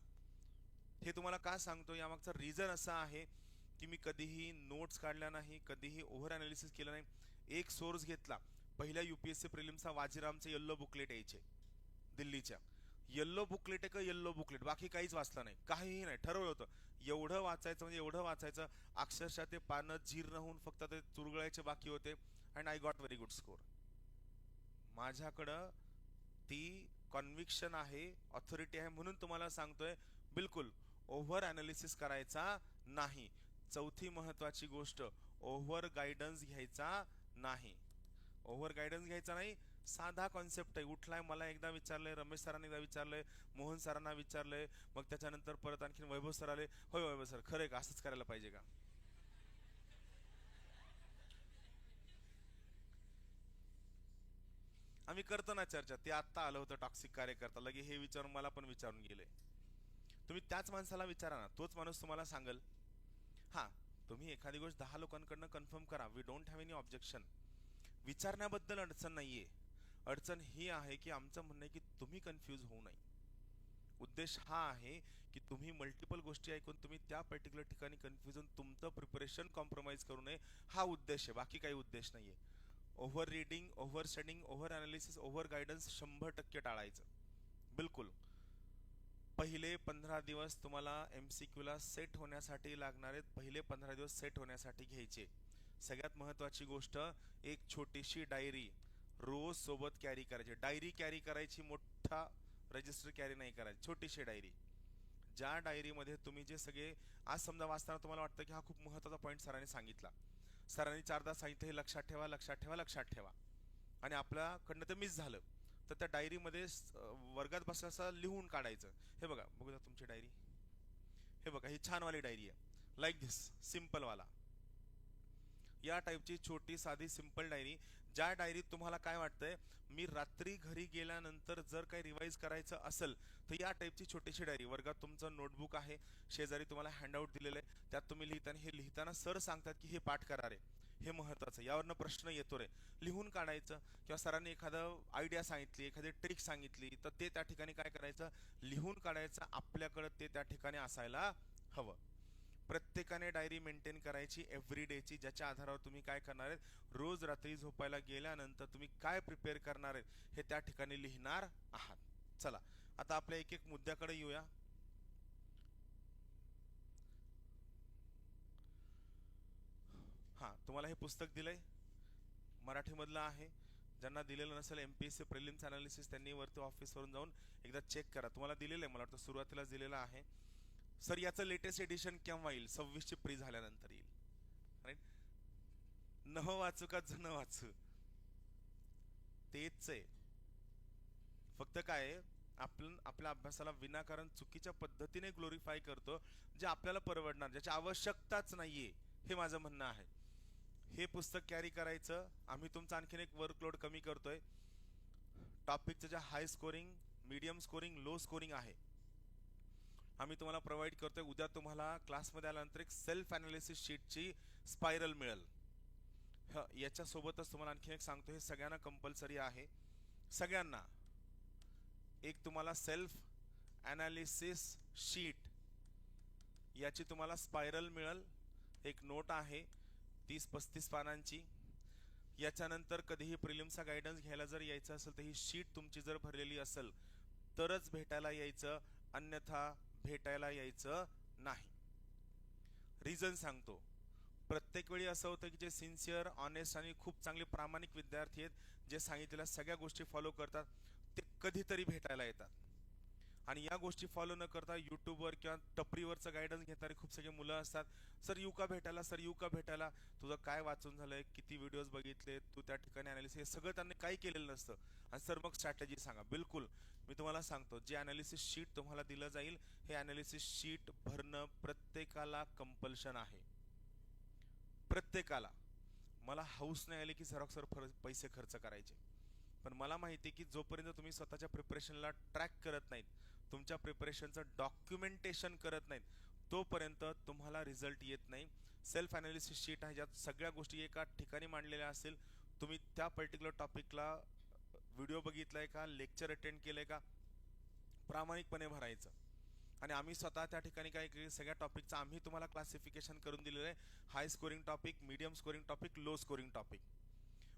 हे तुम्हाला का सांगतो, यामागचं रिझन असं आहे की मी कधीही नोट्स काढल्या नाही, कधीही ओव्हर अनालिसिस केलं नाही. एक सोर्स घेतला, पहिल्या UPSC प्रिलिम्सचा वाजीरामचे येल्लो बुकलेट यायचे दिल्लीच्या, येल्लो बुकलेट आहे का येल्लो बुकलेट, बाकी काहीच वाचलं नाही, काहीही नाही. ठरवलं होतं एवढं वाचायचं म्हणजे एवढं वाचायचं, अक्षरशः ते पानं जीर्ण होऊन फक्त ते चुरगळायचे बाकी होते, and I got very good score. माझ्याकडं ती कॉन्व्हिक्शन आहे, ऑथॉरिटी आहे, म्हणून तुम्हाला सांगतोय. बिलकुल ओव्हर अनालिसिस करायचा नाही. चौथी महत्वाची गोष्ट, ओव्हर गायडन्स घ्यायचा नाही. ओव्हर गायडन्स घ्यायचा नाही. साधा कॉन्सेप्ट आहे. उठलाय, मला एकदा विचारलंय, रमेश सरांनी एकदा विचारलंय, मोहन सरांना विचारलंय, मग त्याच्यानंतर परत आणखीन वैभव सर आले. होय वैभव सर, खरंय का, असंच करायला पाहिजे का? आम्ही करतो ना चर्चा. ते आत्ता आलं होतं टॉक्सिक कार्यकर्ता, लगे हे विचारून मला पण विचारून गेले. तुम्ही त्याच माणसाला विचारा ना, तोच माणूस तुम्हाला सांगल. हा, तुम्ही एखादी गोष्ट 10 लोकांकडनं कन्फर्म करा, we don't have any objection. विचारण्याबद्दल अडचण नाहीये. अडचण ही आहे की आमचं म्हणणं आहे की तुम्ही कन्फ्यूज होऊ नये. उद्देश हा आहे की तुम्ही मल्टिपल गोष्टी ऐकून तुम्ही त्या पर्टिक्युलर ठिकाणी कन्फ्यूज होऊन तुमचं प्रिपरेशन कॉम्प्रोमाइज करू नये, हा उद्देश आहे, बाकी काही उद्देश नाहीये. Over reading, over studying, over analysis, over guidance 100% टाळायचं. बिलकुल. पहिले 15 दिवस तुम्हाला MCQ ला सेट होण्यासाठी लागणार आहेत. पहिले 15 दिवस सेट होण्यासाठी घ्यायचे. सगळ्यात महत्वाची गोष्ट, एक छोटीशी डायरी रोज सोबत कॅरी करायची. डायरी कॅरी करायची, मोठा रजिस्टर कॅरी नाही करायची, छोटीशी डायरी. ज्या डायरीमध्ये तुम्ही जे सगळे, आज समजा वाचताना तुम्हाला वाटतं की हा खूप महत्त्वाचा पॉईंट सरांनी सांगितला, सरांनी 4दा सांगितलं, हे लक्षात ठेवा, लक्षात ठेवा, लक्षात ठेवा, आणि आपल्याकडनं ते मिस झालं, तर त्या डायरीमध्ये वर्गात बसल्यास लिहून काढायचं. हे बघा, बघू द्या तुमची डायरी. हे बघा, ही छानवाली डायरी आहे, लाईक धिस, सिम्पल वाला. या टाईपची छोटी साधी सिंपल डायरी. ज्या डायरीत तुम्हाला काय वाटतंय, मी रात्री घरी गेल्यानंतर जर काही रिवाइज करायचं असेल, तर या टाईपची छोटीशी डायरी. वर्गात तुमचं नोटबुक आहे, शेजारी तुम्हाला हँडआउट दिलेलं आहे, त्यात तुम्ही लिहिताना, हे लिहिताना सर सांगतात की हे पाठ करा रे, हे महत्वाचं, यावरनं प्रश्न येतो रे, लिहून काढायचं. किंवा सरांनी एखादं आयडिया सांगितली, एखादी ट्रिक सांगितली, तर ते त्या ठिकाणी काय करायचं, लिहून काढायचं. आपल्याकडं ते त्या ठिकाणी असायला हवं. प्रत्येकाने डायरी मेंटेन करायची एव्हरी डेची, ज्याच्या आधारावर तुम्ही काय करणार आहेत, रोज रात्री झोपायला गेल्यानंतर तुम्ही काय प्रिपेअर करणार आहेत हे त्या ठिकाणी लिहिणार आहात. चला, आता आपल्या एक एक मुद्द्याकडे येऊया. हा, तुम्हाला हे पुस्तक दिलंय, मराठीमधलं आहे. ज्यांना दिलेलं नसेल MPSC प्रिलिम्स अनालिसिस, त्यांनी वरती ऑफिसवरून जाऊन एकदा चेक करा. तुम्हाला दिलेलं आहे, मला वाटतं सुरुवातीलाच दिलेलं आहे. सर याचं लेटेस्ट एडिशन केव्हा येईल? 26ची प्री झाल्यानंतर येईल. राईट. नवं वाचू का जुनं वाचू, तेच आहे. फक्त काय आहे, आपण आपल्या अभ्यासाला विनाकारण चुकीच्या पद्धतीने ग्लोरीफाय करतो, जे आपल्याला परवडणार, ज्याची आवश्यकताच नाहीये, हे माझं म्हणणं आहे. हे पुस्तक कॅरी करायचं. आम्ही तुमचा आणखीन एक वर्कलोड कमी करतोय. टॉपिकचं जे high scoring, medium scoring, low scoring आहे, आम्ही तुम्हाला प्रोव्हाइड करतोय. उद्या तुम्हाला क्लासमध्ये आल्यानंतर एक सेल्फ अनालिसिस शीटची स्पायरल मिळेल. याच्यासोबतच तुम्हाला आणखी एक सांगतो, हे सगळ्यांना कंपल्सरी आहे. सगळ्यांना एक तुम्हाला सेल्फ अनालिसिस शीट, याची तुम्हाला स्पायरल मिळेल. एक नोट आहे 30-35 पानांची. याच्यानंतर कधीही प्रिलिम्सचा गायडन्स घ्यायला जर यायचं असेल, तर ही शीट तुमची जर भरलेली असेल तरच भेटायला यायचं, अन्यथा भेटायला यायचं नाही. रिझन सांगतो. प्रत्येक वेळी असं होतं की जे सिन्सिअर, ऑनेस्ट आणि खूप चांगले प्रामाणिक विद्यार्थी आहेत, जे सांगितलेल्या सगळ्या गोष्टी फॉलो करतात, ते कधीतरी भेटायला येतात. आणि या गोष्टी फॉलो न करता युट्यूबवर किंवा टपरीवरचं गायडन्स घेणारे खूप सगळे मुलं असतात. सर येऊ का भेटायला, सर येऊ का भेटायला, तुझं काय वाचून झालंय, किती व्हिडिओज बघितले तू त्या ठिकाणी, अनालिसिस, हे सगळं त्यांनी काही केलेलं नसतं. आणि सर मग स्ट्रॅटेजी सांगा. बिलकुल, मी तुम्हाला सांगतो, जे अनालिसिस शीट तुम्हाला दिलं जाईल, हे अनालिसिस शीट भरणं प्रत्येकाला कंपल्शन आहे. प्रत्येकाला. मला हाऊस नाही आली की झेरॉक्सवर पैसे खर्च करायचे, पण मला माहिती आहे की जोपर्यंत तुम्ही स्वतःच्या प्रिपरेशनला ट्रॅक करत नाहीत, तुमच्या प्रिपरेशनचं डॉक्युमेंटेशन करत नाहीत, तोपर्यंत तुम्हाला रिझल्ट येत नाही. सेल्फ अनालिसिस शीट आहे, ज्यात सगळ्या गोष्टी एका ठिकाणी मांडलेल्या असेल. तुम्ही त्या पर्टिक्युलर टॉपिकला व्हिडिओ बघितलाय का, लेक्चर अटेंड केलंय का, प्रामाणिकपणे भरायचं. आणि आम्ही स्वतः त्या ठिकाणी काय केलं, सगळ्या टॉपिकचं आम्ही तुम्हाला क्लासिफिकेशन करून दिलेलं आहे. High scoring topic, medium scoring topic, low scoring topic.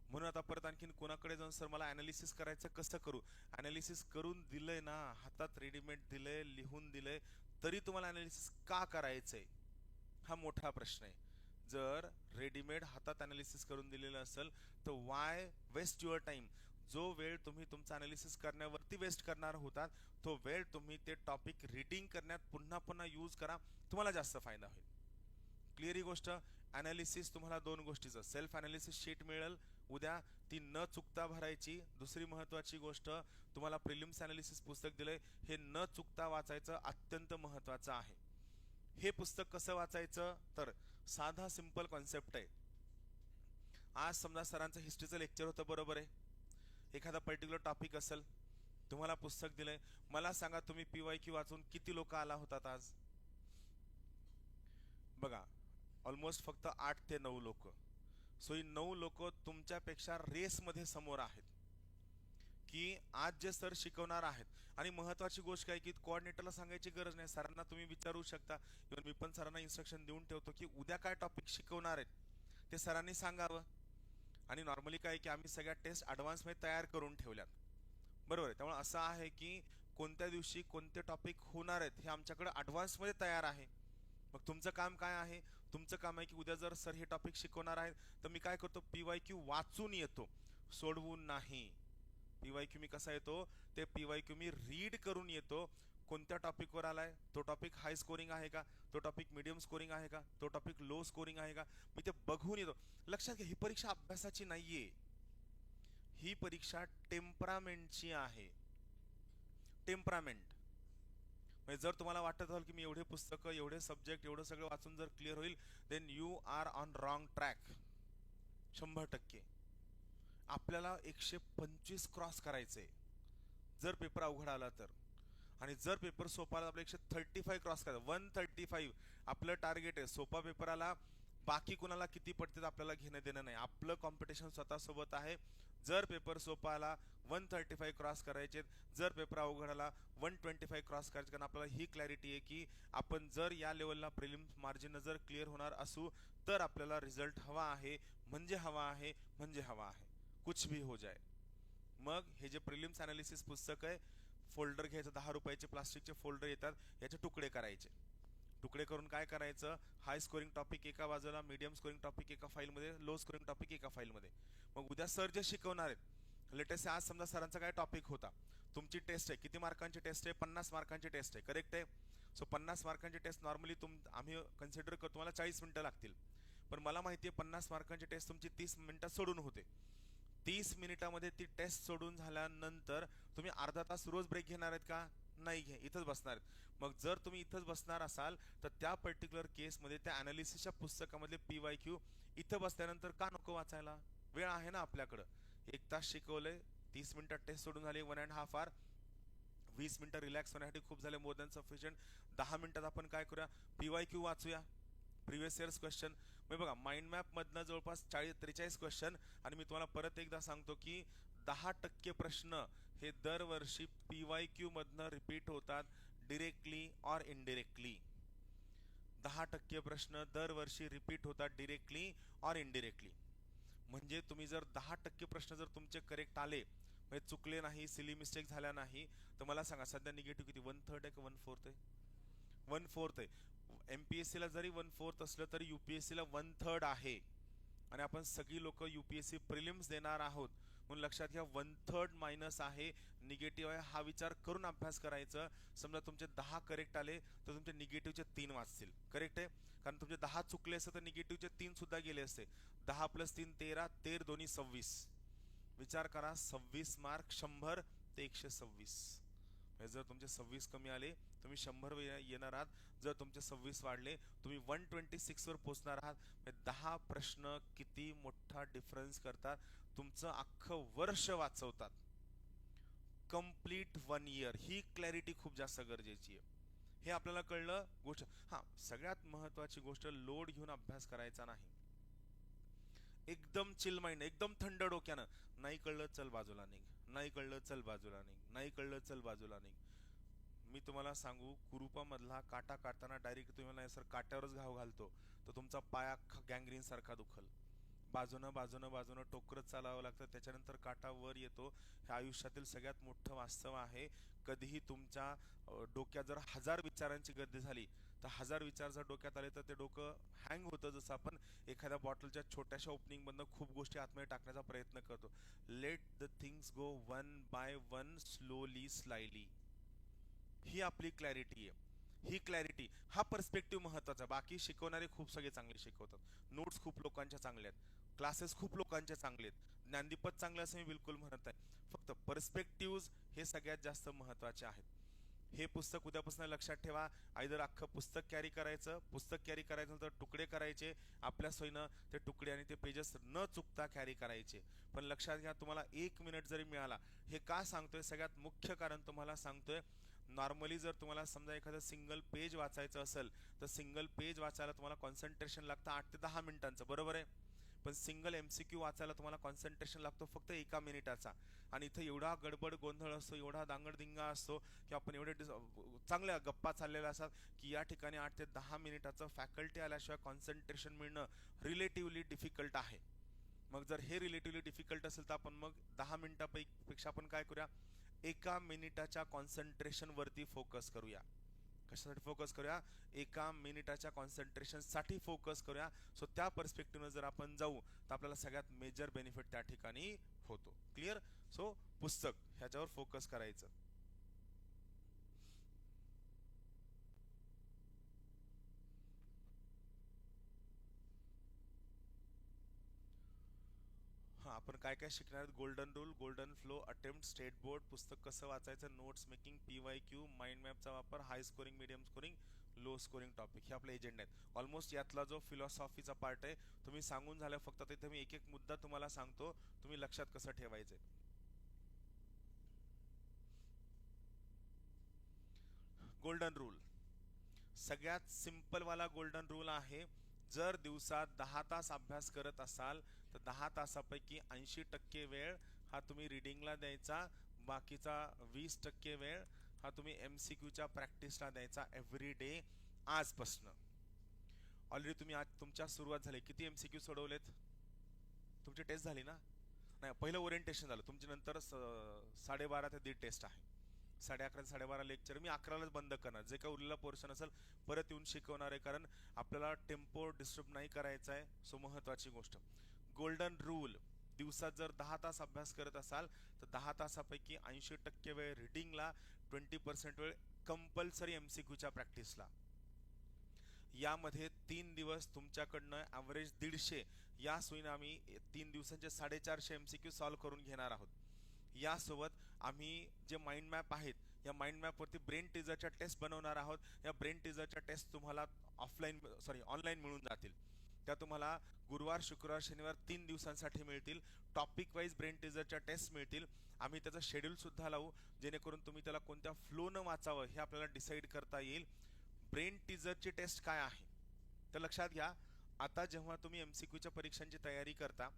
म्हणून आता परत आणखीन कोणाकडे जाऊन सर मला अनालिसिस करायचं कसं करू, अनालिसिस करून दिलंय ना, हातात रेडीमेड दिलंय, लिहून दिलंय, तरी तुम्हाला अनालिसिस का करायचंय, हा मोठा प्रश्न आहे. जर रेडीमेड हातात अनालिसिस करून दिलेलं असेल तर वाय वेस्ट युअर टाइम. जो वेळ तुम्ही तुमचा अनालिसिस करण्यावरती वेस्ट करणार होतात तो वेळ तुम्ही ते टॉपिक रीडिंग करण्यात पुन्हा पुन्हा यूज करा, तुम्हाला जास्त फायदा होईल. क्लिअर ही गोष्ट. अनालिसिस तुम्हाला दोन गोष्टीचं सेल्फ अनालिसिस शीट मिळेल उद्या, ती न चुकता भरायची. दुसरी महत्त्वाची गोष्ट, तुम्हाला प्रिलिम्स अनालिसिस पुस्तक दिलंय, हे न चुकता वाचायचं अत्यंत महत्त्वाचं आहे. हे पुस्तक कसं वाचायचं, तर साधा सिंपल कॉन्सेप्ट आहे. आज समजा सरांचं हिस्ट्रीचं लेक्चर होतं, बरोबर आहे, एखादा पर्टिक्युलर टॉपिक असेल, तुम्हाला पुस्तक दिलंय, मला सांगा तुम्ही PYQ वाचून किती लोक आला होतात आज? बघा, ऑलमोस्ट फक्त 8 ते 9 लोक. सो ही 9 लोक तुमच्यापेक्षा रेसमध्ये समोर आहेत की आज जे सर शिकवणार आहेत. आणि महत्त्वाची गोष्ट काय की कोऑर्डिनेटरला सांगायची गरज नाही, सरांना तुम्ही विचारू शकता. इव्हन मी पण सरांना इन्स्ट्रक्शन देऊन ठेवतो की उद्या काय टॉपिक शिकवणार आहेत ते सरांनी सांगावं. आणि नॉर्मली काय की आम्ही सगळ्या टेस्ट ॲडव्हान्समध्ये तयार करून ठेवल्यात, बरोबर आहे. त्यामुळे असं आहे की कोणत्या दिवशी कोणते टॉपिक होणार आहेत हे आमच्याकडे ॲडव्हान्समध्ये तयार आहे. मग तुमचं काम काय आहे, तुमचं काम आहे की उद्या जर सर हे टॉपिक शिकवणार आहेत तर मी काय करतो, PYQ वाचून येतो, सोडवून नाही. PYQ मी कसा येतो, ते PYQ मी रीड करून येतो. कोणत्या टॉपिकवर आलाय, तो टॉपिक हाय स्कोरिंग आहे का, तो टॉपिक मीडियम स्कोरिंग आहे का, तो टॉपिक लो स्कोरिंग आहे का, मी ते बघून येतो. लक्षात घ्या, ही परीक्षा अभ्यासाची नाहीये, ही परीक्षा टेम्परामेंटची आहे. टेम्परामेंट म्हणजे जर तुम्हाला वाटत असेल की मी एवढे पुस्तकं, एवढे सब्जेक्ट, एवढं सगळं वाचून जर क्लिअर होईल, then you are on wrong track. 100%. आपल्याला 125 क्रॉस करायचे जर पेपर अवघड आला तर. आणि जर पेपर सोपा आला आपल्याला 135 क्रॉस करायचं. 135 आपलं टार्गेट आहे. सोपा पेपर आला, बाकी कुणाला किती पडते आपल्याला घेणं देणं नाही, आपलं कॉम्पिटिशन स्वतःसोबत आहे. जर पेपर सोपा आला 135 क्रॉस करायचे, जर पेपर अवघड आला 125 क्रॉस करायचे. कारण आपल्याला ही क्लॅरिटी आहे की आपण जर या लेवलला प्रिलिम्स मार्जिन जर क्लिअर होणार असू तर आपल्याला रिझल्ट हवा आहे, म्हणजे हवा आहे, म्हणजे हवा आहे, कुछ भी हो जाए. मग हे जे प्रिलिम्स अनालिसिस पुस्तक आहे, फोल्डर घ्यायचं, 10 रुपयाचे प्लास्टिकचे फोल्डर येतात, याचे तुकडे करायचे. तुकडे करून काय करायचं, हाय स्कोरिंग टॉपिक एका बाजूला, मीडियम स्कोरिंग टॉपिक एका फाईलमध्ये, लो स्कोरिंग टॉपिक एका फाईलमध्ये. मग उद्या सर जे शिकवणार आहेत, लेटेस्ट आज समजा सरांचा काय टॉपिक होता, तुमची टेस्ट आहे, किती मार्कांची टेस्ट आहे, 50 मार्कांची टेस्ट आहे, करेक्ट आहे. सो 50 मार्कांची टेस्ट नॉर्मली आम्ही कन्सिडर करतो तुम्हाला 40 मिनिटं लागतील, पण मला माहिती आहे 50 मार्कांची टेस्ट तुमची 30 मिनिटात सोडून होते. 30 मिनिटामध्ये ती टेस्ट सोडून झाल्यानंतर तुम्ही अर्धा तास रोज ब्रेक घेणार आहेत का, नाही घे, इथंच बसणार आहेत. मग जर तुम्ही इथंच बसणार असाल तर त्या पर्टिक्युलर केसमध्ये त्या अनालिसिसच्या पुस्तकामधले PYQ इथं बसल्यानंतर का नको वाचायला, वेळ आहे ना आपल्याकडं. 1 तास शिकवलंय, 30 मिनिटात टेस्ट सोडून झाली, 1.5 आवर, 20 मिनिटं रिलॅक्स होण्यासाठी खूप झाले, मोर दॅन सफिशियंट. 10 मिनिटात आपण काय करूया, PYQ वाचूया, प्रिव्हियस इयर्स क्वेश्चन. मग बघा, माइंड मॅप मधनं जवळपास 43 क्वेश्चन. आणि मी तुम्हाला परत एकदा सांगतो की 10% प्रश्न हे दरवर्षी PYQ मधनं रिपीट होतात, डिरेक्टली ऑर इनडिरेक्टली. 10% प्रश्न दरवर्षी रिपीट होतात, डिरेक्टली ऑर इनडिरेक्टली. म्हणजे तुम्ही जर 10% प्रश्न जर तुमचे करेक्ट आले, म्हणजे चुकले नाही, सिली मिस्टेक झाल्या नाही, तर मला सांगा सध्या निगेटिव्ह किती, 1/3 आहे का 1/4 आहे? 1/4 आहे. MPSC ला जरी 1/4 असलं तरी UPSC ला 1/3 आहे. आणि आपण सगळी लोक UPSC प्रिलिम्स देणार आहोत, म्हणून लक्षात घ्या 1/3 मायनस आहे, निगेटिव्ह आहे, हा विचार करून अभ्यास करायचं. समजा तुमचे 10 करेक्ट आले तर तुमचे निगेटिव्हचे 3 वाचतील, करेक्ट आहे. कारण तुमचे 10 चुकले असते तर निगेटिव्हचे 3 सुद्धा गेले असते. 10 + 3 13, 13 दोन्ही 26. विचार करा, 26 मार्क, 100 ते 126. जर तुमचे 26 कमी आले तुम्ही 100 येणार आहात, जर तुमचे 26 वाढले तुम्ही 126 वर पोहोचणार आहात. 10 प्रश्न किती मोठा डिफरन्स करतात, तुमचं अख्खं वर्ष वाचवतात, कंप्लीट 1 इयर. ही क्लॅरिटी खूप जास्त गरजेची आहे, हे आपल्याला कळलं गोष्ट. हा, सगळ्यात महत्वाची गोष्ट, लोड घेऊन अभ्यास करायचा नाही, एकदम चिल माइंड, एकदम थंड डोक्यानं. नाही कळलं चल बाजूला निघ, नाही कळलं चल बाजूला निघ, नाही कळलं चल बाजूला निघ. मी तुम्हाला सांगू, कुरूपामधला काटा काढताना डायरेक्ट तुम्ही नाही सर काट्यावरच घाव घालतो तर तुमचा पाय अख्खा गँग्रीन सारखा दुखल. बाजूनं बाजूनं बाजूनं टोकरत चालावं लागतं, त्याच्यानंतर काटा वर येतो. हे आयुष्यातील सगळ्यात मोठं वास्तव आहे. कधीही तुमच्या डोक्यात जर 1000 विचारांची गर्दी झाली, तर 1000 विचार जर डोक्यात आले तर ते डोकं हँग होतं. जसं आपण एखाद्या बॉटलच्या छोट्याशा ओपनिंगमधनं खूप गोष्टी आतमध्ये टाकण्याचा प्रयत्न करतो. Let the things go one by one, slowly slyly. ही आपली क्लॅरिटी आहे. ही क्लॅरिटी, हा पर्स्पेक्टिव्ह महत्वाचा. बाकी शिकवणारे खूप सगळे चांगले शिकवतात, नोट्स खूप लोकांच्या चांगल्या आहेत, क्लासेस खूप लोकांचे चांगले आहेत, ज्ञानदीपच चांगलं असं मी बिलकुल म्हणत आहे. फक्त पर्स्पेक्टिव्ह हे सगळ्यात जास्त महत्वाचे आहेत. हे पुस्तक उद्यापासून लक्षात ठेवा. आयदर अख्खं पुस्तक कॅरी करायचं, पुस्तक कॅरी करायचं तर तुकडे करायचे आपल्या सोयीनं, ते तुकडे आणि ते पेजेस न चुकता कॅरी करायचे. पण लक्षात घ्या, तुम्हाला 1 मिनिट जरी मिळाला, हे का सांगतोय, सगळ्यात मुख्य कारण तुम्हाला सांगतोय. नॉर्मली जर तुम्हाला समजा एखादं सिंगल पेज वाचायचं असेल, तर सिंगल पेज वाचायला तुम्हाला कॉन्सन्ट्रेशन लागतं 8 ते 10 मिनिटांचं, बरोबर आहे. पण सिंगल MCQ वाचायला तुम्हाला कॉन्सन्ट्रेशन लागतो फक्त 1 मिनिटाचा. आणि इथं एवढा गडबड गोंधळ असतो, एवढा दांगडदिंगा असतो, की आपण एवढे चांगल्या गप्पा चाललेल्या असतात की या ठिकाणी 8 ते 10 मिनिटाचं फॅकल्टी आल्याशिवाय कॉन्सन्ट्रेशन मिळणं रिलेटिव्हली डिफिकल्ट आहे. मग जर हे रिलेटिव्हली डिफिकल्ट असेल तर आपण मग 10 मिनिटापेक्षा आपण काय करूया, 1 मिनिटाच्या कॉन्सन्ट्रेशन वरती फोकस करूया. कशासाठी फोकस करूया, 1 मिनिटाच्या कॉन्सन्ट्रेशन साठी फोकस करूया. सो त्या पर्स्पेक्टिव्ह जर आपण जाऊ तर आपल्याला सगळ्यात मेजर बेनिफिट त्या ठिकाणी होतो. क्लिअर. सो पुस्तक ह्याच्यावर फोकस करायचं. हा, आपण काय काय शिकणार आहेत. Golden rule, golden flow, attempt, state board, पुस्तक कसं वाचायचं, नोट्स मेकिंग, PYQ, माइंड मॅपचा वापर, high scoring, medium scoring, low scoring topic, हे आपले एजेंडा आहेत. ऑलमोस्ट यातला जो फिलॉसॉफीचा पार्ट आहे तुम्ही सांगून झालं. फक्त तिथे मी एक एक मुद्दा तुम्हाला सांगतो, तुम्ही लक्षात कसं ठेवायचंय. गोल्डन रूल सगळ्यात सिंपल वाला गोल्डन रूल आहे. जर दिवसात 10 तास अभ्यास करत असाल तर 10 तासापैकी 80% वेळ हा तुम्ही रीडिंगला द्यायचा, बाकीचा 20% वेळ हा तुम्ही MCQच्या प्रॅक्टिसला द्यायचा एव्हरी डे. आजपासनं ऑलरेडी तुम्ही आज तुमच्या सुरुवात झाली. किती MCQ सोडवलेत? तुमची टेस्ट झाली ना? नाही, पहिलं ओरिएंटेशन झालं तुमची, नंतर 12:30 ते 1:30 टेस्ट आहे. 11:30 ते 12:30 लेक्चर. मी 11लाच बंद करणार. जे काही उरलेला पोर्शन असेल परत येऊन शिकवणार आहे, कारण आपल्याला टेम्पो डिस्टर्ब नाही करायचा आहे. सो महत्वाची गोष्ट, गोल्डन रूल, दिवसात जर 10 तास अभ्यास करत असाल तर 10 तासापैकी 80% वेळ रीडिंगला, 20% वेळ कंपल्सरी MCQच्या प्रॅक्टिसला. यामध्ये 3 दिवस तुमच्याकडनं ॲव्हरेज 150, या सोयीनं आम्ही 3 दिवसांचे 450 MCQ सॉल्व्ह करून घेणार आहोत. यासोबत आम्ही जे माइंड मॅप आहेत, या माइंड मॅपवरती ब्रेन टीजरच्या टेस्ट बनवणार आहोत. या ब्रेन टीजरच्या टेस्ट तुम्हाला ऑनलाईन मिळून जातील. त्या तुम्हाला गुरुवार, शुक्रवार, शनिवार 3 दिवसांसाठी मिळतील. टॉपिक वाईज ब्रेन टीजरच्या टेस्ट मिळतील. आम्ही त्याचं शेड्यूल सुद्धा लावू, जेणेकरून तुम्ही त्याला कोणत्या फ्लोनं वाचावं हे आपल्याला डिसाईड करता येईल. ब्रेन टीजरची टेस्ट काय आहे तर लक्षात घ्या. आता जेव्हा तुम्ही MCQच्या परीक्षांची तयारी करता,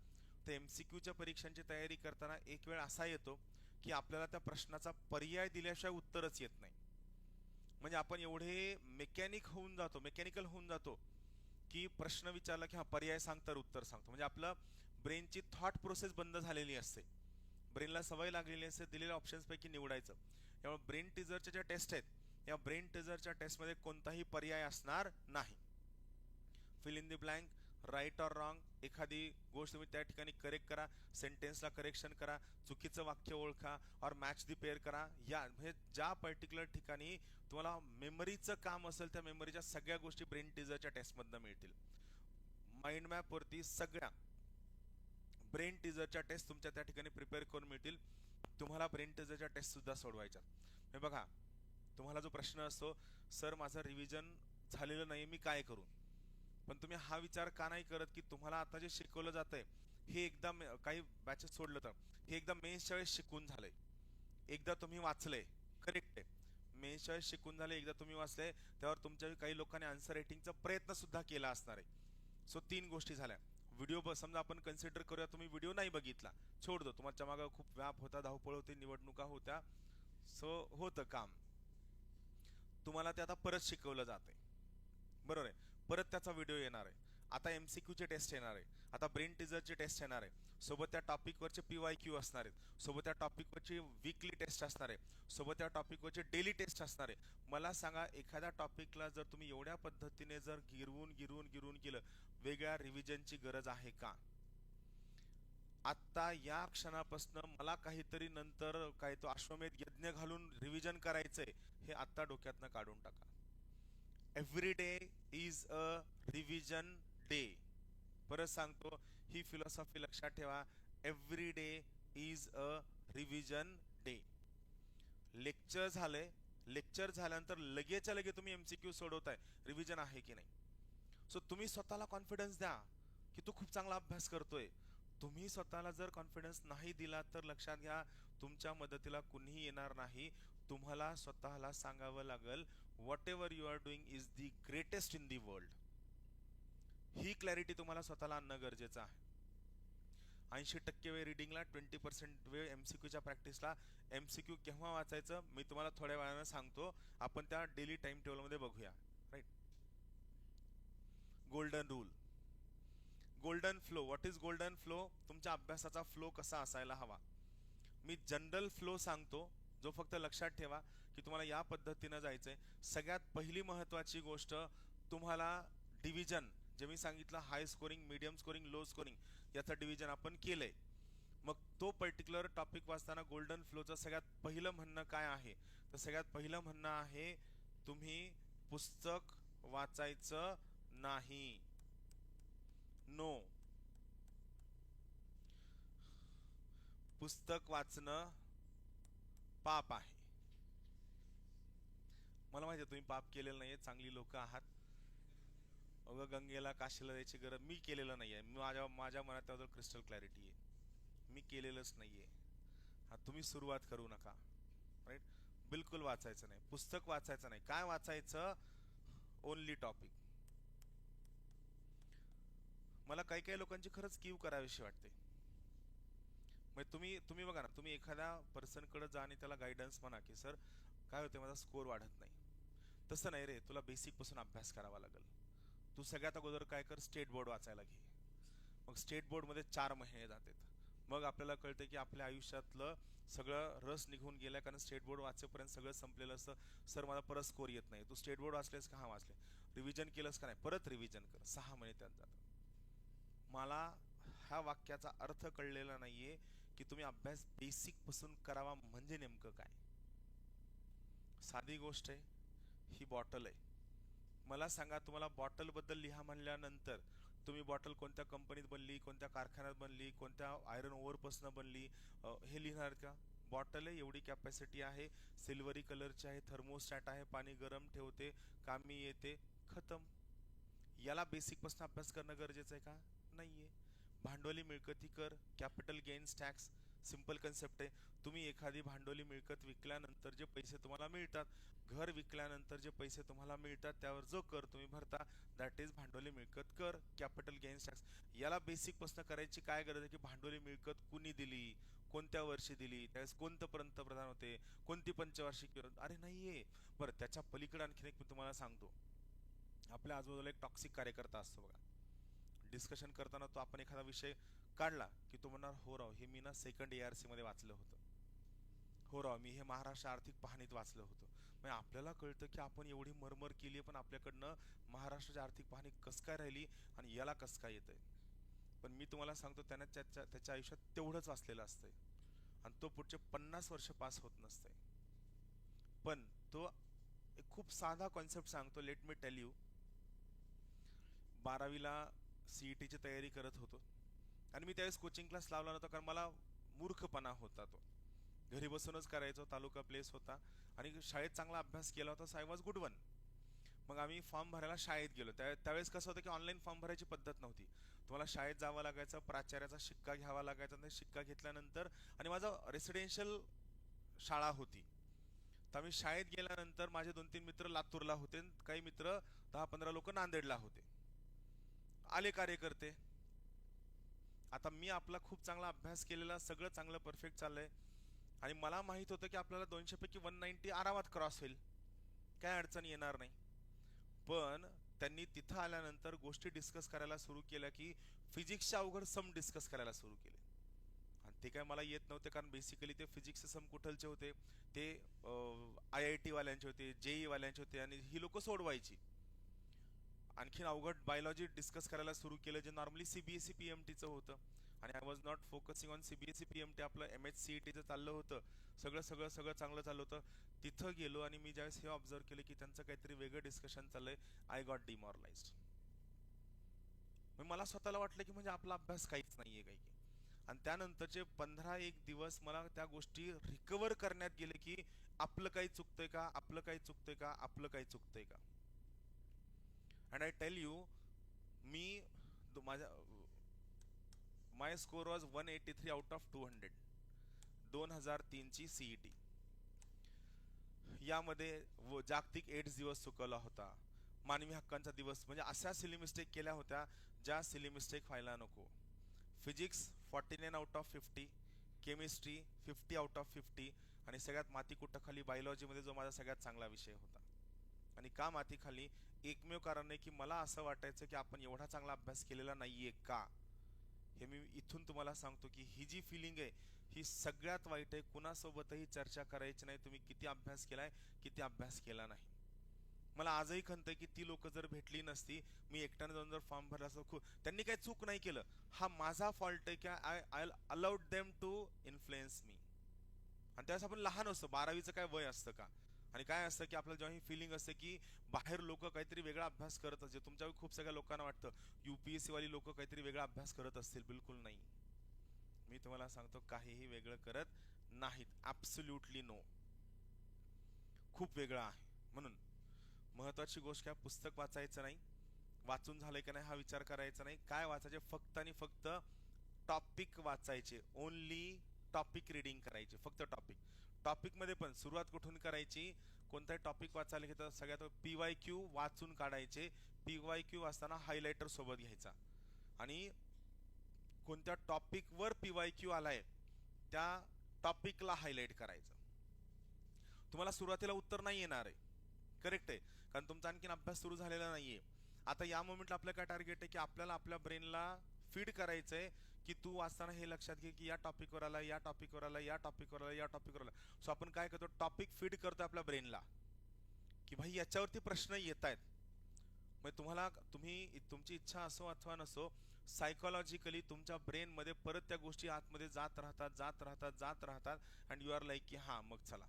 तर MCQच्या परीक्षांची तयारी करताना एक वेळ असा येतो की आपल्याला त्या प्रश्नाचा पर्याय दिल्याशिवाय उत्तरच येत नाही. म्हणजे आपण एवढे मेकॅनिकल होऊन जातो की प्रश्न विचारला की हा पर्याय सांग तर उत्तर सांगतो. म्हणजे आपलं ब्रेनची थॉट प्रोसेस बंद झालेली असते. ब्रेनला सवय लागलेली असते दिलेल्या ऑप्शन्सपैकी निवडायचं. त्यामुळे ब्रेन टीजरच्या ज्या टेस्ट आहेत, या ब्रेन टीजरच्या टेस्टमध्ये कोणताही पर्याय असणार नाही. Fill in the blank, right or wrong, एखादी गोष्ट तुम्ही त्या ठिकाणी करेक्ट करा, सेंटेन्सला करेक्शन करा, चुकीचं वाक्य ओळखा, और मॅच दी पेअर करा. या म्हणजे ज्या पर्टिक्युलर ठिकाणी तुम्हाला मेमरीचं काम असेल त्या मेमरीच्या सगळ्या गोष्टी ब्रेन टीजरच्या टेस्टमधनं मिळतील. माइंड मॅपवरती सगळ्या ब्रेन टीजरच्या टेस्ट तुमच्या त्या ठिकाणी प्रिपेअर करून मिळतील. तुम्हाला ब्रेन टीजरच्या टेस्ट सुद्धा सोडवायच्या. हे बघा, तुम्हाला जो प्रश्न असतो, सर माझं रिव्हिजन झालेलं नाही, मी काय करू? पण तुम्ही हा विचार का नाही करत की तुम्हाला आता जे शिकवलं जातंय हे एकदा काही बॅचेस सोडलं तर हे एकदा मेन्सच्या वेळेस शिकून झालंय, एकदा तुम्ही वाचलंय, करेक्ट आहे, मेन्सच्या वेळेस शिकून झाले, एकदा तुम्ही वाचलंय, त्यावर तुमच्या काही लोकांनी आन्सर रायटिंगचा प्रयत्न सुद्धा केला असणार आहे. सो 3 गोष्टी झाल्या. व्हिडिओ समजा आपण कन्सिडर करूया तुम्ही व्हिडिओ नाही बघितला, सोड दो, तुमच्या मागं खूप व्याप होता, धावपळ होती, निवडणुका होत्या, सो होतं काम, तुम्हाला ते आता परत शिकवलं जाते, बरोबर आहे, परत त्याचा व्हिडिओ येणार आहे. आता MCQ ची टेस्ट येणार आहे, आता ब्रेन टीजरची टेस्ट येणार आहे, सोबत त्या टॉपिकवरचे PYQ असणार आहेत, सोबत त्या टॉपिकवरची वीकली टेस्ट असणार आहे, सोबत त्या टॉपिकवरची डेली टेस्ट असणार आहे. मला सांगा, एखाद्या टॉपिकला जर तुम्ही एवढ्या पद्धतीने जर गिरवून केलं, वेगळ्या रिव्हिजनची गरज आहे का? आत्ता या क्षणापासून मला काहीतरी नंतर काय तो अश्वमेध यज्ञ घालून रिव्हिजन करायचंय, हे आत्ता डोक्यातनं काढून टाका. Every day is a revision day. परत सांगतो, ही फिलॉसॉफी लक्षात ठेवा. Every day is a revision day. Lecture झाले, लेक्चर झाल्यानंतर लगेच्या लगे तुम्ही MCQ सोडवताय, रिव्हिजन आहे की नाही? सो तुम्ही स्वतःला कॉन्फिडन्स द्या की तू खूप चांगला अभ्यास करतोय. तुम्ही स्वतःला जर कॉन्फिडन्स नाही दिला तर लक्षात घ्या, तुमच्या मदतीला कुणीही येणार नाही. तुम्हाला स्वतःला सांगावं लागेल, whatever you are doing is the greatest in the world. ही क्लॅरिटी तुम्हाला स्वतःला आणणं गरजेचं आहे. 80% वेळ रिडिंगला, 20% वेळ MCQच्या प्रॅक्टिसला. MCQ केव्हा वाचायचं मी तुम्हाला थोड्या वेळानं सांगतो, आपण त्या डेली टाइम टेबलमध्ये बघूया. Right. Golden rule, golden flow. What is golden flow? तुमच्या अभ्यासाचा फ्लो कसा असायला हवा. मी जनरल फ्लो सांगतो, जो फक्त लक्षात ठेवा की तुम्हाला या पद्धतीनं जायचंय. सगळ्यात पहिली महत्वाची गोष्ट, तुम्हाला डिव्हिजन जे मी सांगितलं, high scoring, medium scoring, low scoring, याचं डिव्हिजन आपण केलंय. मग तो पर्टिक्युलर टॉपिक वाचताना गोल्डन फ्लोचं सगळ्यात पहिलं म्हणणं काय आहे? तर सगळ्यात पहिलं म्हणणं आहे, तुम्ही पुस्तक वाचायचं नाही. नो. पुस्तक वाचणं पाप आहे. मला माहिती आहे तुम्ही पाप केलेलं नाहीये, चांगली लोक आहात. अगं गंगेला काशीला द्यायची गरज, मी केलेलं नाहीये. माझ्या मनात त्याबद्दल क्रिस्टल क्लॅरिटी आहे, मी केलेलंच नाहीये. हा, तुम्ही सुरुवात करू नका. राईट. बिलकुल वाचायचं नाही, पुस्तक वाचायचं नाही. काय वाचायचं? Only topic. मला काही काही लोकांची खरंच कीव करावीशी वाटते. म्हणजे तुम्ही बघा ना, तुम्ही एखाद्या पर्सन कडे जा आणि त्याला गायडन्स म्हणा की सर काय होते, माझा स्कोर वाढत नाही. तसं नाही रे, तुला बेसिक पासून अभ्यास करावा लागेल. तू सगळ्यात अगोदर काय कर, स्टेट बोर्ड वाचायला घे. मग स्टेट बोर्ड मध्ये 4 महिने जातात. मग आपल्याला कळतं की आपल्या आयुष्यातलं सगळं रस निघून गेलाय, कारण स्टेट बोर्ड वाचेपर्यंत सगळं संपलेलं असतं. सर मला परत स्कोर येत नाही. तू स्टेट बोर्ड वाचलेस का? हा वाचले. रिव्हिजन केलंस का? नाही. परत रिव्हिजन कर. 6 महिने त्यात जातात. मला ह्या वाक्याचा अर्थ कळलेला नाहीये की तुम्ही अभ्यास बेसिक पासून करावा म्हणजे नेमकं काय. साधी गोष्ट आहे, ही बॉटल आहे. मला सांगा, तुम्हाला बॉटल बद्दल लिहा म्हणल्यानंतर तुम्ही बॉटल कोणत्या कंपनीत बनली, कोणत्या कारखान्यात बनली, कोणत्या आयरन ओव्हर पासून बनली, हे लिहिणार का? बॉटल आहे, एवढी कॅपॅसिटी आहे, सिल्वरी कलरची आहे, थर्मोस्टॅट आहे, पाणी गरम ठेवते, कामी येते, खतम. याला बेसिक पासून अभ्यास करणं गरजेचं आहे का? नाहीये. भांडवली मिळकती कर, capital gains tax, simple concept आहे. तुम्ही एखादी भांडवली मिळकत विकल्यानंतर जे पैसे तुम्हाला मिळतात, घर विकल्यानंतर जे पैसे तुम्हाला मिळतात, त्यावर जो कर तुम्ही भरता, दॅट इज भांडवली मिळकत कर, कॅपिटल गेन्स टॅक्स. याला बेसिक पासून करायची काय गरज आहे की भांडवली मिळकत कुणी दिली, कोणत्या वर्षी दिली, त्यावेळेस कोणतं पंतप्रधान होते, कोणती पंचवार्षिक? अरे नाहीये. बरं, त्याच्या पलीकडे आणखीन एक मी तुम्हाला सांगतो. आपल्या आजूबाजूला एक टॉक्सिक कार्यकर्ता असतो बघा. डिस्कशन करताना तो आपण एखादा विषय काढला की तो म्हणणार, हो राव, हे मी ना सेकंड ARC मध्ये वाचलं होतं. हो राव, मी हे महाराष्ट्र आर्थिक पाहणीत वाचलं होतं. म्हणजे आपल्याला कळतं की आपण एवढी मरमर केली, पण आपल्याकडनं महाराष्ट्राची आर्थिक पाहणी कस काय राहिली आणि याला कस काय येतंय. पण मी तुम्हाला सांगतो, त्याने त्याच्या आयुष्यात तेवढंच वाचलेलं असतंय आणि तो पुढचे 50 वर्ष पास होत नसतंय. पण तो एक खूप साधा कॉन्सेप्ट सांगतो, लेट मी टेल यू. 12वीला CET ची तयारी करत होतो आणि मी त्यावेळेस कोचिंग क्लास लावला नव्हता, कारण मला मूर्खपणा होता. तो घरी बसूनच करायचो, तालुका प्लेस होता आणि शाळेत चांगला अभ्यास केला होता, so I was good one. मग आम्ही फॉर्म भरायला शाळेत गेलो. त्यावेळेस कसं होतं की ऑनलाईन फॉर्म भरायची पद्धत नव्हती. तुम्हाला शाळेत जावं लागायचं, प्राचार्याचा शिक्का घ्यावा लागायचा. आणि शिक्का घेतल्यानंतर, आणि माझं रेसिडेन्शियल शाळा होती, तर आम्ही शाळेत गेल्यानंतर माझे 2-3 मित्र लातूरला होते, काही मित्र 10-15 लोक नांदेडला होते. आले कार्यकर्ते. आता मी आपला खूप चांगला अभ्यास केलेला, सगळं चांगलं परफेक्ट चाललंय आणि मला माहित होतं की आपल्याला 200 पैकी 190 आरामात क्रॉस होईल, काय अडचण येणार नाही. पण त्यांनी तिथं आल्यानंतर गोष्टी डिस्कस करायला सुरू केल्या की फिजिक्सच्या अवघड सम डिस्कस करायला सुरू केले. आणि ते काय मला येत नव्हते, कारण बेसिकली ते फिजिक्सचे सम कुठलचे होते, ते IIT वाल्यांचे होते, JEE वाल्यांचे होते, आणि ही लोक सोडवायची. आणखीन अवघड बायोलॉजी डिस्कस करायला सुरू केलं, जे नॉर्मली CBSE PMTचं होतं. आणि I was not focusing on CBSE PMT, आपलं MHCETचं चाललं होतं. सगळं सगळं सगळं चांगलं चाललं होतं. तिथं गेलो आणि मी ज्यावेळेस हे ऑब्झर्व केलं की त्यांचं काहीतरी वेगळं डिस्कशन चाललंय, आय गॉट डिमॉरलाइज्ड. मला स्वतःला वाटलं की म्हणजे आपला अभ्यास काहीच नाहीये काही. आणि त्यानंतरचे 15-1 दिवस मला त्या गोष्टी रिकवर करण्यात गेले की आपलं काही चुकतंय का, आपलं काही चुकतंय का, आपलं काही चुकतंय का. अँड आय टेल यू, मी माझ्या my score was 183 out of 200, 2003ची CET. यामध्ये जागतिक एड्स दिवस चुकवला होता, मानवी हक्कांचा दिवस, म्हणजे अशा सिली मिस्टेक केल्या होत्या ज्या सिली मिस्टेक व्हायला नको. Physics 49 out of 50, chemistry 50 out of 50, आणि सगळ्यात मातीकुट्टाखाली बायोलॉजीमध्ये जो माझा सगळ्यात चांगला विषय होता. आणि का मातीखाली? एकमेव कारण आहे की मला असं वाटायचं की आपण एवढा चांगला अभ्यास केलेला नाहीये का. हे मी इथून तुम्हाला सांगतो की ही जी फिलिंग आहे ही सगळ्यात वाईट आहे. कुणासोबतही चर्चा करायची नाही तुम्ही किती अभ्यास केलाय, किती अभ्यास केला नाही. मला आजही खंत आहे की ती लोक जर भेटली नसती, मी एकट्याने जाऊन जर फॉर्म भरला असतो. त्यांनी काही चूक नाही केलं, हा माझा फॉल्ट आहे की I allowed them to influence me. आणि त्यावेळेस आपण लहान असतो, 12वीचं काय वय असतं का. आणि काय असतं की आपल्याला जेव्हा ही फिलिंग असते की बाहेर लोक काहीतरी वेगळा अभ्यास करत असते, तुमच्या खूप सगळ्या लोकांना वाटतं UPSC वाली लोक काहीतरी वेगळा अभ्यास करत असतील. बिलकुल नाही. मी तुम्हाला सांगतो काहीही वेगळं करत नाहीत. Absolutely no. खूप वेगळं आहे. म्हणून महत्वाची गोष्ट काय, पुस्तक वाचायचं नाही, वाचून झालंय का नाही हा विचार करायचा नाही. काय वाचायचे, फक्त आणि फक्त टॉपिक वाचायचे. ओनली टॉपिक रिडिंग करायचे, फक्त टॉपिक. टॉपिक मध्ये पण सुरुवात कुठून करायची, कोणताही टॉपिक वाचायला घेतात सगळ्यात PYQ वाचून काढायचे. PYQ वाचताना हायलायटर सोबत घ्यायचा, आणि कोणत्या टॉपिक वर PYQ आलाय त्या टॉपिकला हायलाइट करायचं. तुम्हाला सुरुवातीला उत्तर नाही येणार आहे, करेक्ट आहे, कारण तुमचा आणखीन अभ्यास सुरू झालेला नाहीये. आता या मोमेंटला आपलं काय टार्गेट आहे की आपल्याला आपल्या ब्रेनला फीड करायचंय की तू वाचताना हे लक्षात घे की या टॉपिकवर आला, या टॉपिकवर आला, या टॉपिकवर आला, या टॉपिकवर आला. सो आपण काय करतो, टॉपिक फीड करतो आपल्या ब्रेनला की भाई याच्यावरती प्रश्न येत आहेत. मग तुम्ही तुमची इच्छा असो अथवा नसो, सायकोलॉजिकली तुमच्या ब्रेन मध्ये परत त्या गोष्टी आतमध्ये जात राहतात, जात राहतात, जात राहतात, अँड यू आर लाईक की हा मग चला.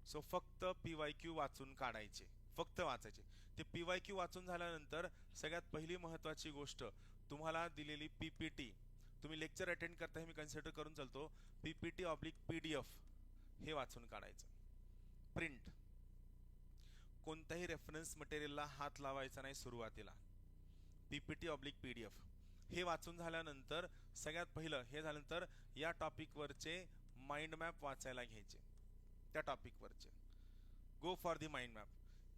सो फक्त PYQ वाचून काढायचे, फक्त वाचायचे. ते PYQ वाचून झाल्यानंतर सगळ्यात पहिली महत्वाची गोष्ट, तुम्हाला दिलेली PPT, तुम्ही लेक्चर अटेंड करता हे मी कन्सिडर करून चालतो, PPT/PDF हे वाचून काढायचं. प्रिंट, कोणत्याही रेफरन्स मटेरियलला हात लावायचा नाही सुरुवातीला. PPT/PDF हे वाचून झाल्यानंतर सगळ्यात पहिलं हे झाल्यानंतर या टॉपिक वरचे माइंड मॅप वाचायला घ्यायचे. त्या टॉपिक वरचे go for the mind map.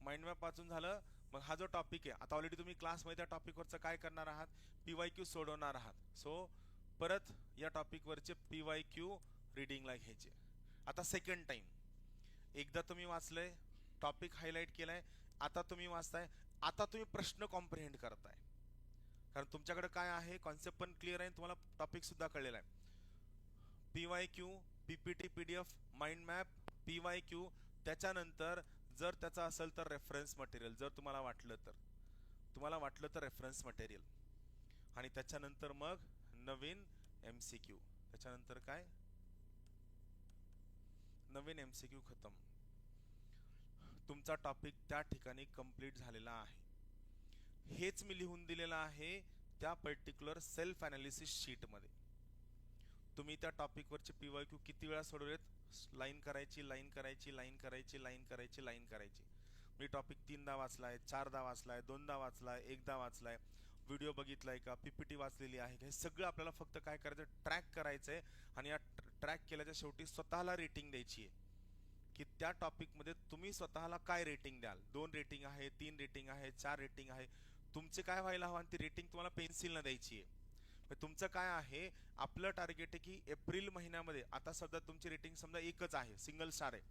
Mind map वाचून झालं, मग हा जो टॉपिक आहे, आता ऑलरेडी तुम्ही क्लासमध्ये त्या टॉपिक वरचं काय करणार आहात, PYQ सोडवणार आहात. सो परत या टॉपिक वरचे PYQ रीडिंगला घ्यायचे. आता सेकंड टाइम, एकदा तुम्ही वाचलंय, टॉपिक हायलाइट केलाय, आता तुम्ही वाचताय, आता तुम्ही प्रश्न कॉम्प्रिहेंड करताय, कारण तुमच्याकडे काय आहे, कॉन्सेप्ट पण क्लिअर आहे, तुम्हाला टॉपिक सुद्धा कळलेला आहे. PYQ, PPT/PDF, mind map, PYQ, त्याच्यानंतर जर त्याचा असेल तर रेफरन्स मटेरियल, जर तुम्हाला वाटलं तर रेफरन्स मटेरियल, आणि त्याच्यानंतर मग नवीन MCQ. त्याच्यानंतर काय, नवीन MCQ खतम. तुमचा टॉपिक त्या ठिकाणी कंप्लीट झालेला आहे. हेच मी लिहून दिलेलं आहे त्या पर्टिक्युलर सेल्फ अनालिसिस शीट मध्ये. तुम्ही त्या टॉपिक वरचे PYQ किती वेळा सोडवलेत, लाईन करायची, लाईन करायची, लाईन करायची, लाईन करायची, लाईन करायची. मी टॉपिक 3दा वाचलाय, 4दा वाचलाय, 2दा वाचलाय, 1दा वाचलाय, व्हिडिओ बघितलाय का, PPT वाचलेली आहे का, हे सगळं आपल्याला फक्त काय करायचं, ट्रॅक करायचंय. आणि या ट्रॅक केल्याच्या शेवटी स्वतःला रेटिंग द्यायची आहे की त्या टॉपिक मध्ये तुम्ही स्वतःला काय रेटिंग द्याल. 2 रेटिंग आहे, 3 रेटिंग आहे, 4 रेटिंग आहे, तुमचे काय व्हायला हवं, आणि ती रेटिंग तुम्हाला पेन्सिलनं द्यायची आहे. तुमचं काय आहे, आपलं टार्गेट आहे की एप्रिल महिन्यामध्ये, आता सध्या तुमची रेटिंग समजा 1च आहे, सिंगल स्टार आहे,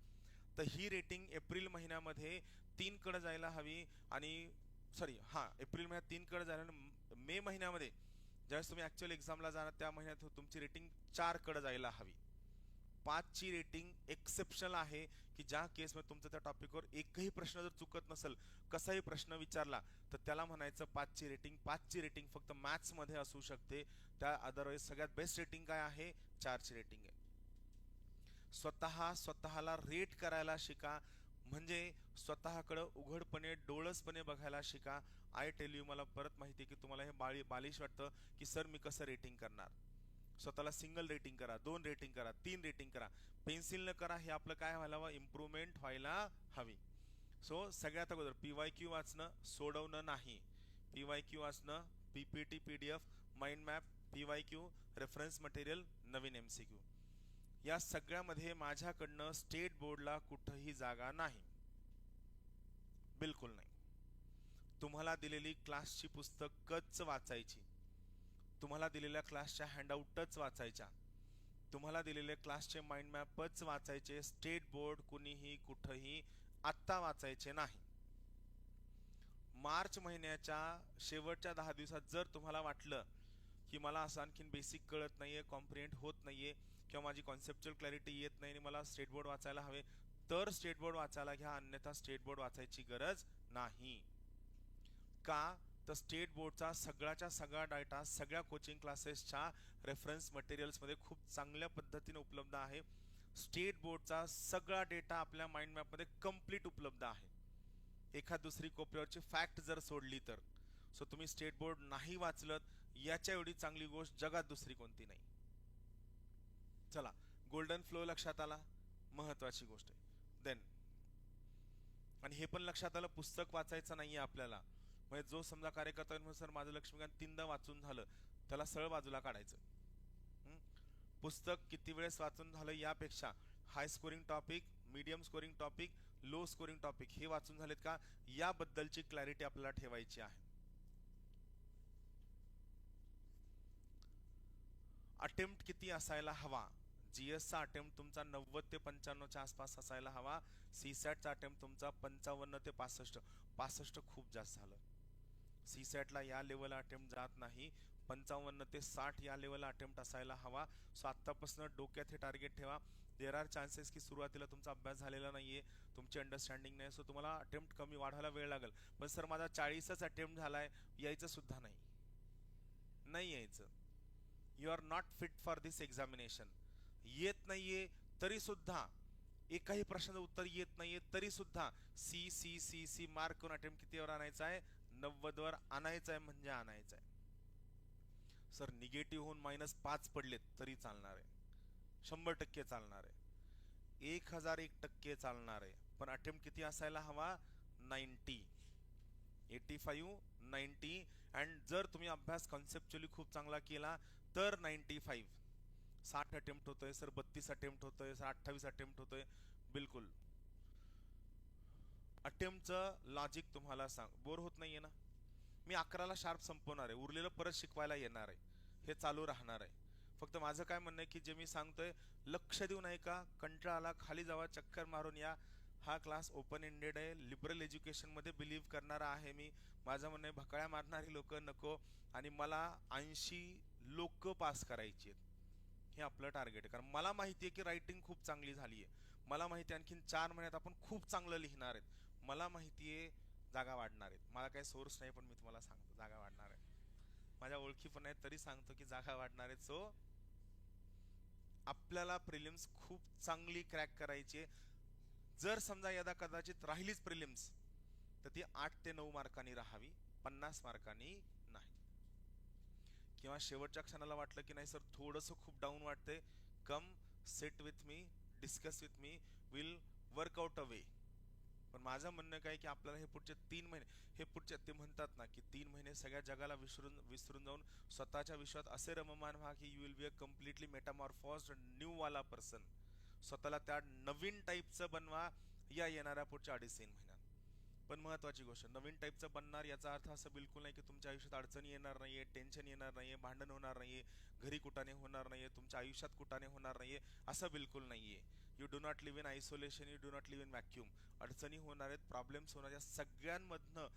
तर ही रेटिंग एप्रिल महिन्यामध्ये 3 कडे जायला हवी. आणि सॉरी हां एप्रिल महिन्यात 3 कडे झाले आणि मे महिन्यामध्ये ज्यावेळेस तुम्ही ॲक्च्युअल एक्झामला जाणार त्या महिन्यात तुमची रेटिंग 4 कडे जायला हवी. 5 ची रेटिंग एक्सेप्शनल आहे की ज्या केसमध्ये तुमचं त्या टॉपिकवर एकही प्रश्न जर चुकत नसेल, कसाही प्रश्न विचारला तर त्याला म्हणायचं 5 ची रेटिंग. 5 ची रेटिंग फक्त मॅथ्समध्ये असू शकते, त्या अदरवाईज सगळ्यात बेस्ट रेटिंग काय आहे, 4 ची रेटिंग आहे. स्वतःला रेट करायला शिका, म्हणजे स्वतःकडे उघडपणे डोळसपणे बघायला शिका. आय टेल यू, मला परत माहिती आहे की तुम्हाला हे बालिश वाटतं की सर मी कसं रेटिंग करणार. स्वतःला सिंगल रेटिंग करा, 2 रेटिंग करा, 3 रेटिंग करा, पेन्सिलनं करा. हे आपलं काय व्हायला हवं, इम्प्रूव्हमेंट व्हायला हवी. सो सगळ्यात अगोदर PYQ वाचणं, सोडवणं नाही. PYQ वाचणं, PPT PDF, mind map, PYQ, reference material, नवीन MCQ, या सगळ्यामध्ये माझ्याकडनं स्टेट बोर्डला कुठंही जागा नाही, बिलकुल नाही. तुम्हाला दिलेली क्लासची पुस्तकच वाचायची, तुम्हाला दिलेल्या क्लासच्या हँडआउटच वाचायच्या, तुम्हाला दिलेले क्लासचे माइंड मॅपच वाचायचे. स्टेट बोर्ड कुणीही कुठंही आत्ता वाचायचे नाही. मार्च महिन्याच्या शेवटच्या 10 दिवसात जर तुम्हाला वाटलं की मला असं आणखीन बेसिक कळत नाहीये, कॉम्प्रिहेंड होत नाहीये, किंवा माझी कॉन्सेप्च्युअल क्लॅरिटी येत नाही आणि मला स्टेट बोर्ड वाचायला हवे, तर स्टेट बोर्ड वाचायला घ्या, अन्यथा स्टेट बोर्ड वाचायची गरज नाही. का तर स्टेट बोर्डचा सगळ्याच्या सगळा डाटा सगळ्या कोचिंग क्लासेसच्या रेफरन्स मटेरियल्समध्ये खूप चांगल्या पद्धतीने उपलब्ध आहे. स्टेट बोर्डचा सगळा डेटा आपल्या माइंड मॅपमध्ये कंप्लीट उपलब्ध आहे, एखाद दुसरी कोपऱ्यावरची फॅक्ट जर सोडली तर. सो तुम्ही स्टेट बोर्ड नाही वाचलत याच्या एवढी चांगली गोष्ट जगात दुसरी कोणती नाही. चला, गोल्डन फ्लो लक्षात आला, महत्वाची गोष्ट आहे. देन आणि हे पण लक्षात आलं, पुस्तक वाचायचं नाहीये आपल्याला. म्हणजे जो समजा कार्यकर्ता म्हणून सर माझं लक्ष्मीकांत 3दा वाचून झालं, त्याला सरळ बाजूला काढायचं. पुस्तक किती वेळेस वाचून झालं यापेक्षा high scoring topic, medium scoring topic, low scoring topic हे वाचून झालेत का याबद्दलची क्लॅरिटी आपल्याला ठेवायची आहे. अटेम्प्ट किती असायला हवा, जीएसचा अटेम्प्ट तुमचा 90 ते 95च्या आसपास असायला हवा. सीसॅटचा अटेम्प्ट तुमचा 55 ते 65. 65 खूप जास्त झालं. सीसॅटला या लेवलला अटेम्प्ट जात नाही, 55 ते 60 या लेवलला अटेम्प्ट असायला हवा. सो आत्तापासून डोक्यात हे टार्गेट ठेवा. देर आर चान्सेस की सुरुवातीला तुमचा अभ्यास झालेला नाहीये, तुमची अंडरस्टँडिंग नाही, सो तुम्हाला अटेम्प्ट कमी वाढवायला वेळ लागेल. पण सर माझा 40च अटेम्प्ट झालाय, यायचं सुद्धा नाही, नाही यायचं. You are not fit for this examination. येत नाहीये तरी सुद्धा, एकाही प्रश्नाचं उत्तर येत नाहीये तरी सुद्धा C C C C mark करून अटेम्प्ट कितीवर आणायचा आहे, 90 वर आणायचं आहे, म्हणजे आणायचं आहे. सर निगेटिव्ह होऊन -5 पडलेत तरी चालणार आहे, 100% चालणार आहे, 1001% चालणार आहे. पण अटेम्प्ट किती असायला हवा, 90, 85, 90. अँड जर तुम्ही अभ्यास कॉन्सेप्च्युअली खूप चांगला केला तर 95. 60 अटेम्प्ट होतोय सर, 32 अटेम्प्ट होतोय सर, 28 अटेम्प्ट होतोय. बिलकुल अटेम्प्टचं लॉजिक तुम्हाला सांग, बोर होत नाहीये ना. मी 11ला शार्प संपवणार आहे, उरलेलं परत शिकवायला येणार आहे, हे चालू राहणार आहे. फक्त माझं काय म्हणणं आहे की जे मी सांगतोय लक्ष देऊ नये का, कंटाळा खाली जावा, चक्कर मारून या. हा क्लास ओपन एंडेड आहे, लिबरल एज्युकेशनमध्ये बिलीव्ह करणारा आहे मी. माझं म्हणणं आहे भकाळ्या मारणारी लोक नको, आणि मला 80 लोक पास करायची आहेत, हे आपलं टार्गेट आहे. कारण मला माहिती आहे की रायटिंग खूप चांगली झाली आहे, मला माहिती आहे आणखीन 4 महिन्यात आपण खूप चांगलं लिहिणार आहेत, मला माहिती आहे जागा वाढणार आहेत. मला काही सोर्स नाही पण मी तुम्हाला सांगतो जागा वाढणार आहे, माझ्या ओळखी पण आहेत तरी सांगतो की जागा वाढणार आहेत. सो आपल्याला प्रिलिम्स खूप चांगली क्रॅक करायची. जर समजा यदा कदाचित राहिलीच प्रिलिम्स तर ती 8 ते 9 मार्कांनी राहावी, 50 मार्कांनी नाही. किंवा शेवटच्या क्षणाला वाटलं की नाही सर थोडंसं खूप डाऊन वाटतंय, come sit with me, discuss with me, will work out a way. पण माझं म्हणणं काय की आपल्याला हे पुढचे 3 महिने, हे पुढचे ते म्हणतात ना की 3 महिने सगळ्या जगाला विसरून जाऊन स्वतःच्या विश्वात असे रममान व्हा की you will be a completely metamorphosed new वाला पर्सन. स्वतःला त्या नवीन टाईपचं बनवा या येणाऱ्या पुढच्या 2.5-3 महिन्यात. पण महत्वाची गोष्ट, नवीन टाईपचं बनणार याचा अर्थ असं बिलकुल नाही की तुमच्या आयुष्यात अडचणी येणार नाहीये, टेन्शन येणार नाहीये, भांडण होणार नाहीये, घरी कुटाने होणार नाहीये, तुमच्या आयुष्यात कुटाने होणार नाहीये, असं बिलकुल नाहीये. You do not live in isolation, you do not live in vacuum. अडचणी होणार आहेत, प्रॉब्लेम्स होणार, या सगळ्यांमधनं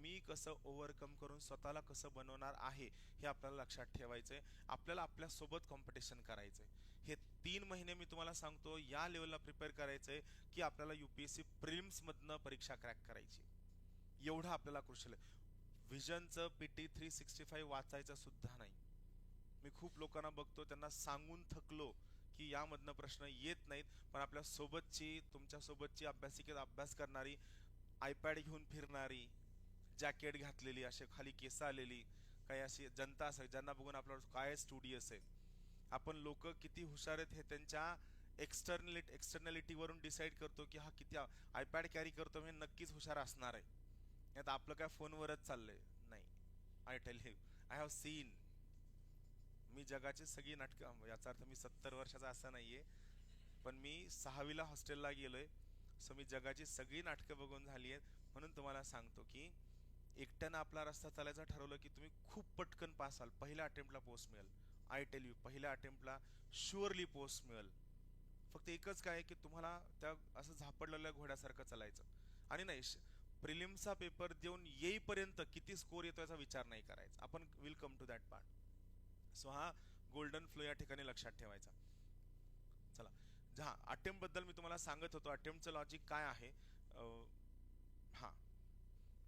मी कसं ओव्हरकम करून स्वतःला कसं बनवणार आहे हे आपल्याला लक्षात ठेवायचंय. आपल्याला आपल्यासोबत कॉम्पिटिशन करायचंय. हे 3 महिने मी तुम्हाला सांगतो या लेवलला प्रिपेअर करायचंय की आपल्याला UPSC प्रिलिम्स मधनं परीक्षा क्रॅक करायची. एवढं आपल्याला क्रुशियल आहे. व्हिजनचं PT 365 वाचायचं सुद्धा नाही. मी खूप लोकांना बघतो त्यांना सांगून थकलो की यामधनं प्रश्न येत नाहीत, पण आपल्या सोबतची तुमच्या सोबतची अभ्यासिकेत अभ्यास करणारी, आयपॅड घेऊन फिरणारी, जॅकेट घातलेली, असे खाली केस आलेली काही अशी जनता असेल ज्यांना बघून आपल्याला काय स्टुडियस आहे. आपण लोक किती हुशार आहेत हे त्यांच्या एक्सटर्नॅलिटीवरून डिसाईड करतो की हा किती आयपॅड कॅरी करतो म्हणजे नक्कीच हुशार असणार आहे. नाही तर आपलं काय फोनवरच चाललंय. नाही, I tell you, I have seen. मी जगाची सगळी नाटकं, याचा अर्थ मी 70 वर्षाचा असं नाहीये, पण मी 6वीला हॉस्टेलला गेलोय. सो मी जगाची सगळी नाटकं बघून झाली आहेत. म्हणून तुम्हाला सांगतो की एकट्यानं आपला रस्ता चालायचा ठरवलं की तुम्ही खूप पटकन पास व्हाल. पहिल्या अटेम्प्टला पोस्ट मिळेल. आय टेल यू, पहिल्या अटेम्प्टला शुअरली पोस्ट मिळेल. फक्त एकच काय की तुम्हाला त्या असं झापडलेल्या घोड्यासारखं चालायचं. आणि नाही, प्रिलिम्सचा पेपर देऊन येईपर्यंत किती स्कोर येतो याचा विचार नाही करायचा. आपण will come to that part. So हा गोल्डन फ्लो या ठिकाणी लक्षात ठेवायचा. चला, हा अटेम्प्ट बद्दल मी तुम्हाला सांगत होतो. अटेम्प्टचं लॉजिक काय आहे. हा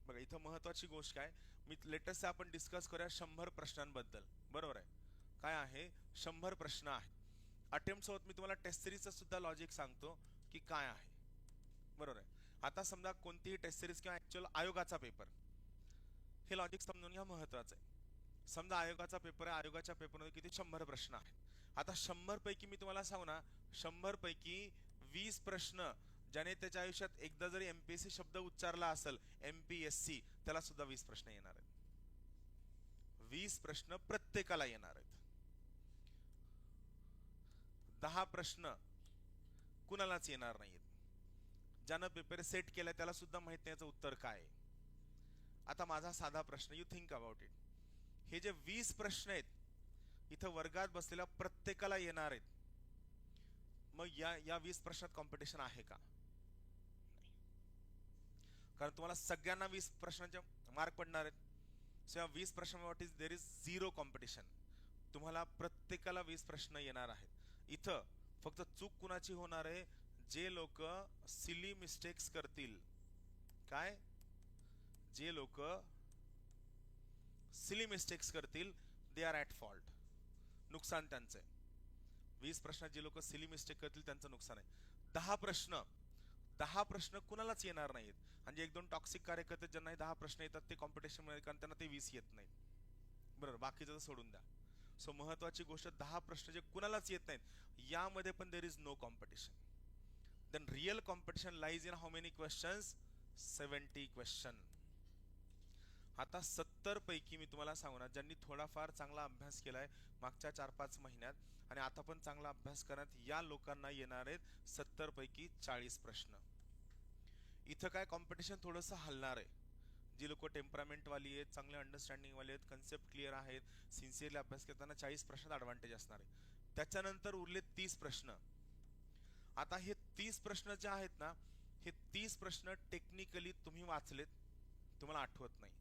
बघा, इथं महत्वाची गोष्ट काय, मी लेटेस्ट आपण डिस्कस करूया 100 प्रश्नांबद्दल. बरोबर आहे. काय आहे, 100 प्रश्न आहे. अटेम्प्ट सोबत मी तुम्हाला टेस्ट सिरीजचं सुद्धा लॉजिक सांगतो की काय आहे. बरोबर आहे. आता समजा कोणतीही टेस्ट सिरीज किंवा ऍक्च्युअल आयोगाचा पेपर, हे लॉजिक समजून घ्या, महत्वाचं आहे. समजा आयोगाचा पेपर आहे, आयोगाच्या पेपरमध्ये किती 100 प्रश्न आहेत. आता 100 पैकी मी तुम्हाला सांगू ना, 100 पैकी 20 प्रश्न ज्याने त्याच्या आयुष्यात एकदा जरी MPSC शब्द उच्चारला असेल, MPSC, त्याला सुद्धा 20 प्रश्न येणार आहेत. 20 प्रश्न प्रत्येकाला येणार आहेत. 10 प्रश्न कुणालाच येणार नाहीत. ज्यानं पेपर सेट केलाय त्याला सुद्धा माहित नाही याचं उत्तर काय आहे. आता माझा साधा प्रश्न, यू थिंक अबाउट इट. हे जे 20 प्रश्न आहेत इथं वर्गात बसलेल्या प्रत्येकाला येणार आहेत. मग या 20 प्रश्नात कॉम्पिटिशन आहे का? कारण तुम्हाला सगळ्यांना 20 प्रश्नांचे मार्क पडणार आहेत. सो या 20 प्रश्न what is there is zero competition. तुम्हाला प्रत्येकाला 20 प्रश्न येणार आहेत. इथं फक्त चूक कुणाची होणार आहे, जे लोक सिली मिस्टेक्स करतील. काय? जे लोक सिली मिस्टेक्स करतील, दे आर ॲट फॉल्ट. नुकसान त्यांचं आहे. 20 प्रश्नात जे लोक सिली मिस्टेक करतील त्यांचं नुकसान आहे. 10 प्रश्न कुणालाच येणार नाहीत. आणि जे 1-2 टॉक्सिक कार्यकर्ते ज्यांना 10 प्रश्न येतात ते कॉम्पिटिशन मध्ये, कारण त्यांना ते 20 येत नाहीत. बरोबर, बाकीचं सोडून द्या. सो महत्वाची गोष्ट, 10 प्रश्न जे कुणालाच येत नाहीत यामध्ये पण there is no competition. Then real competition lies in how many questions? 70 question. आता 70 पैकी मी तुम्हाला सांगू ना, ज्यांनी थोडाफार चांगला अभ्यास केलाय मागच्या 4-5 महिन्यात आणि आता पण चांगला अभ्यास करण्यात, या लोकांना येणार आहेत 70 पैकी 40 प्रश्न. इथं काय कॉम्पिटिशन थोडंसं हलणार आहे. जी लोक टेम्परामेंट वाली आहेत, चांगले अंडरस्टँडिंग वाले आहेत, कन्सेप्ट क्लिअर आहेत, सिन्सिअरली अभ्यास करताना 40 प्रश्नात ॲडव्हान्टेज असणार आहे. त्याच्यानंतर उरले 30 प्रश्न. आता हे 30 प्रश्न जे आहेत ना, हे 30 प्रश्न टेक्निकली तुम्ही वाचलेत, तुम्हाला आठवत नाही.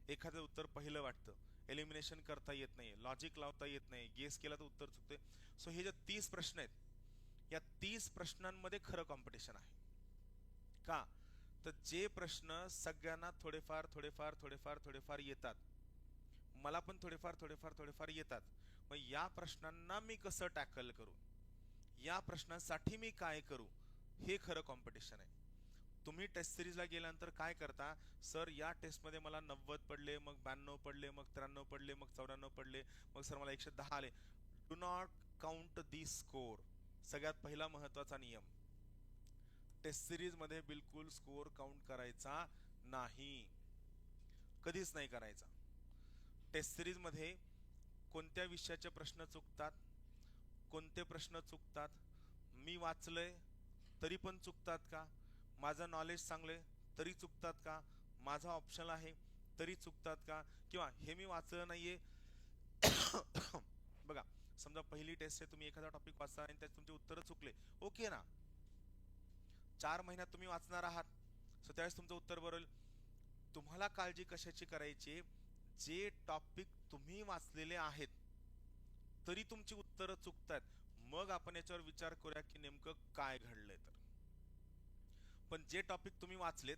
एखादं उत्तर पहिलं वाटतं, एलिमिनेशन करता येत नाही, लॉजिक लावता येत नाही, गेस केला तर उत्तर चुकते. सो हे जे 30 प्रश्न आहेत, या 30 प्रश्नांमध्ये खरं कॉम्पिटिशन आहे. का? तर जे प्रश्न सगळ्यांना थोडेफार थोडेफार थोडेफार थोडेफार येतात, मला पण थोडेफार थोडेफार थोडेफार येतात, मग या प्रश्नांना मी कसं टॅकल करू, या प्रश्नांसाठी मी काय करू, हे खरं कॉम्पिटिशन आहे. तुम्ही टेस्ट सिरीजला गेल्यानंतर काय करता, सर या टेस्टमध्ये मला 90 पडले, मग 92 पडले, मग 93 पडले, मग 94 पडले, मग सर मला 110 आले. Do not count the score. सगळ्यात पहिला महत्वाचा नियम, टेस्ट सिरीज मध्ये बिलकुल स्कोर काउंट करायचा नाही, कधीच नाही करायचा. टेस्ट सिरीज मध्ये कोणत्या विषयाचे प्रश्न चुकतात, कोणते प्रश्न चुकतात, मी वाचलंय तरी पण चुकतात का, माझं नॉलेज चांगले तरी चुकतात का, माझा ऑप्शन आहे तरी चुकतात का, किंवा हे मी वाचलं नाहीये. बघा, समजा पहिली टेस्ट आहे, तुम्ही एखादा टॉपिक वाचता आणि त्यात तुमचे उत्तर चुकले, ओके ना, 4 महिन्यात तुम्ही वाचणार आहात, सो त्यावेळेस तुमचं उत्तर बरोबर. तुम्हाला काळजी कशाची करायची, जे टॉपिक तुम्ही वाचलेले आहेत तरी तुमची उत्तरं चुकतात, मग आपण याच्यावर विचार करूया की नेमकं काय घडलंय. तर पण जे टॉपिक तुम्ही वाचलेत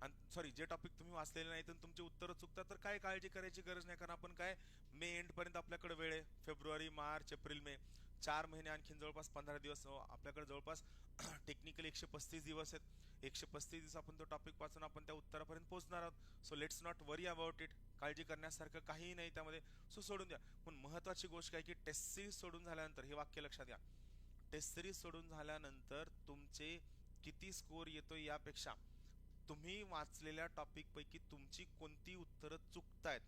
आणि सॉरी जे टॉपिक तुम्ही वाचलेले नाहीत आणि तुमची उत्तरं चुकतात, तर काय काळजी करायची गरज नाही. कारण आपण काय, मे एंड पर्यंत आपल्याकडे वेळ आहे. फेब्रुवारी, मार्च, एप्रिल, मे 4 महिने, आणखीन जवळपास 15 दिवस आपल्याकडे जवळपास टेक्निकली 135 दिवस आहेत. 135 दिवस आपण तो टॉपिक वाचून आपण त्या उत्तरापर्यंत पोहोचणार आहोत. So let's not worry about it. काळजी करण्यासारखं काहीही नाही त्यामध्ये. सो सोडून द्या. पण महत्वाची गोष्ट काय की टेस्ट सिरीज सोडून झाल्यानंतर हे वाक्य लक्षात घ्या. टेस्ट सिरीज सोडून झाल्यानंतर तुमचे किती स्कोर येतो यापेक्षा तुम्ही वाचलेल्या टॉपिक पैकी तुमची कोणती उत्तरं चुकतायत,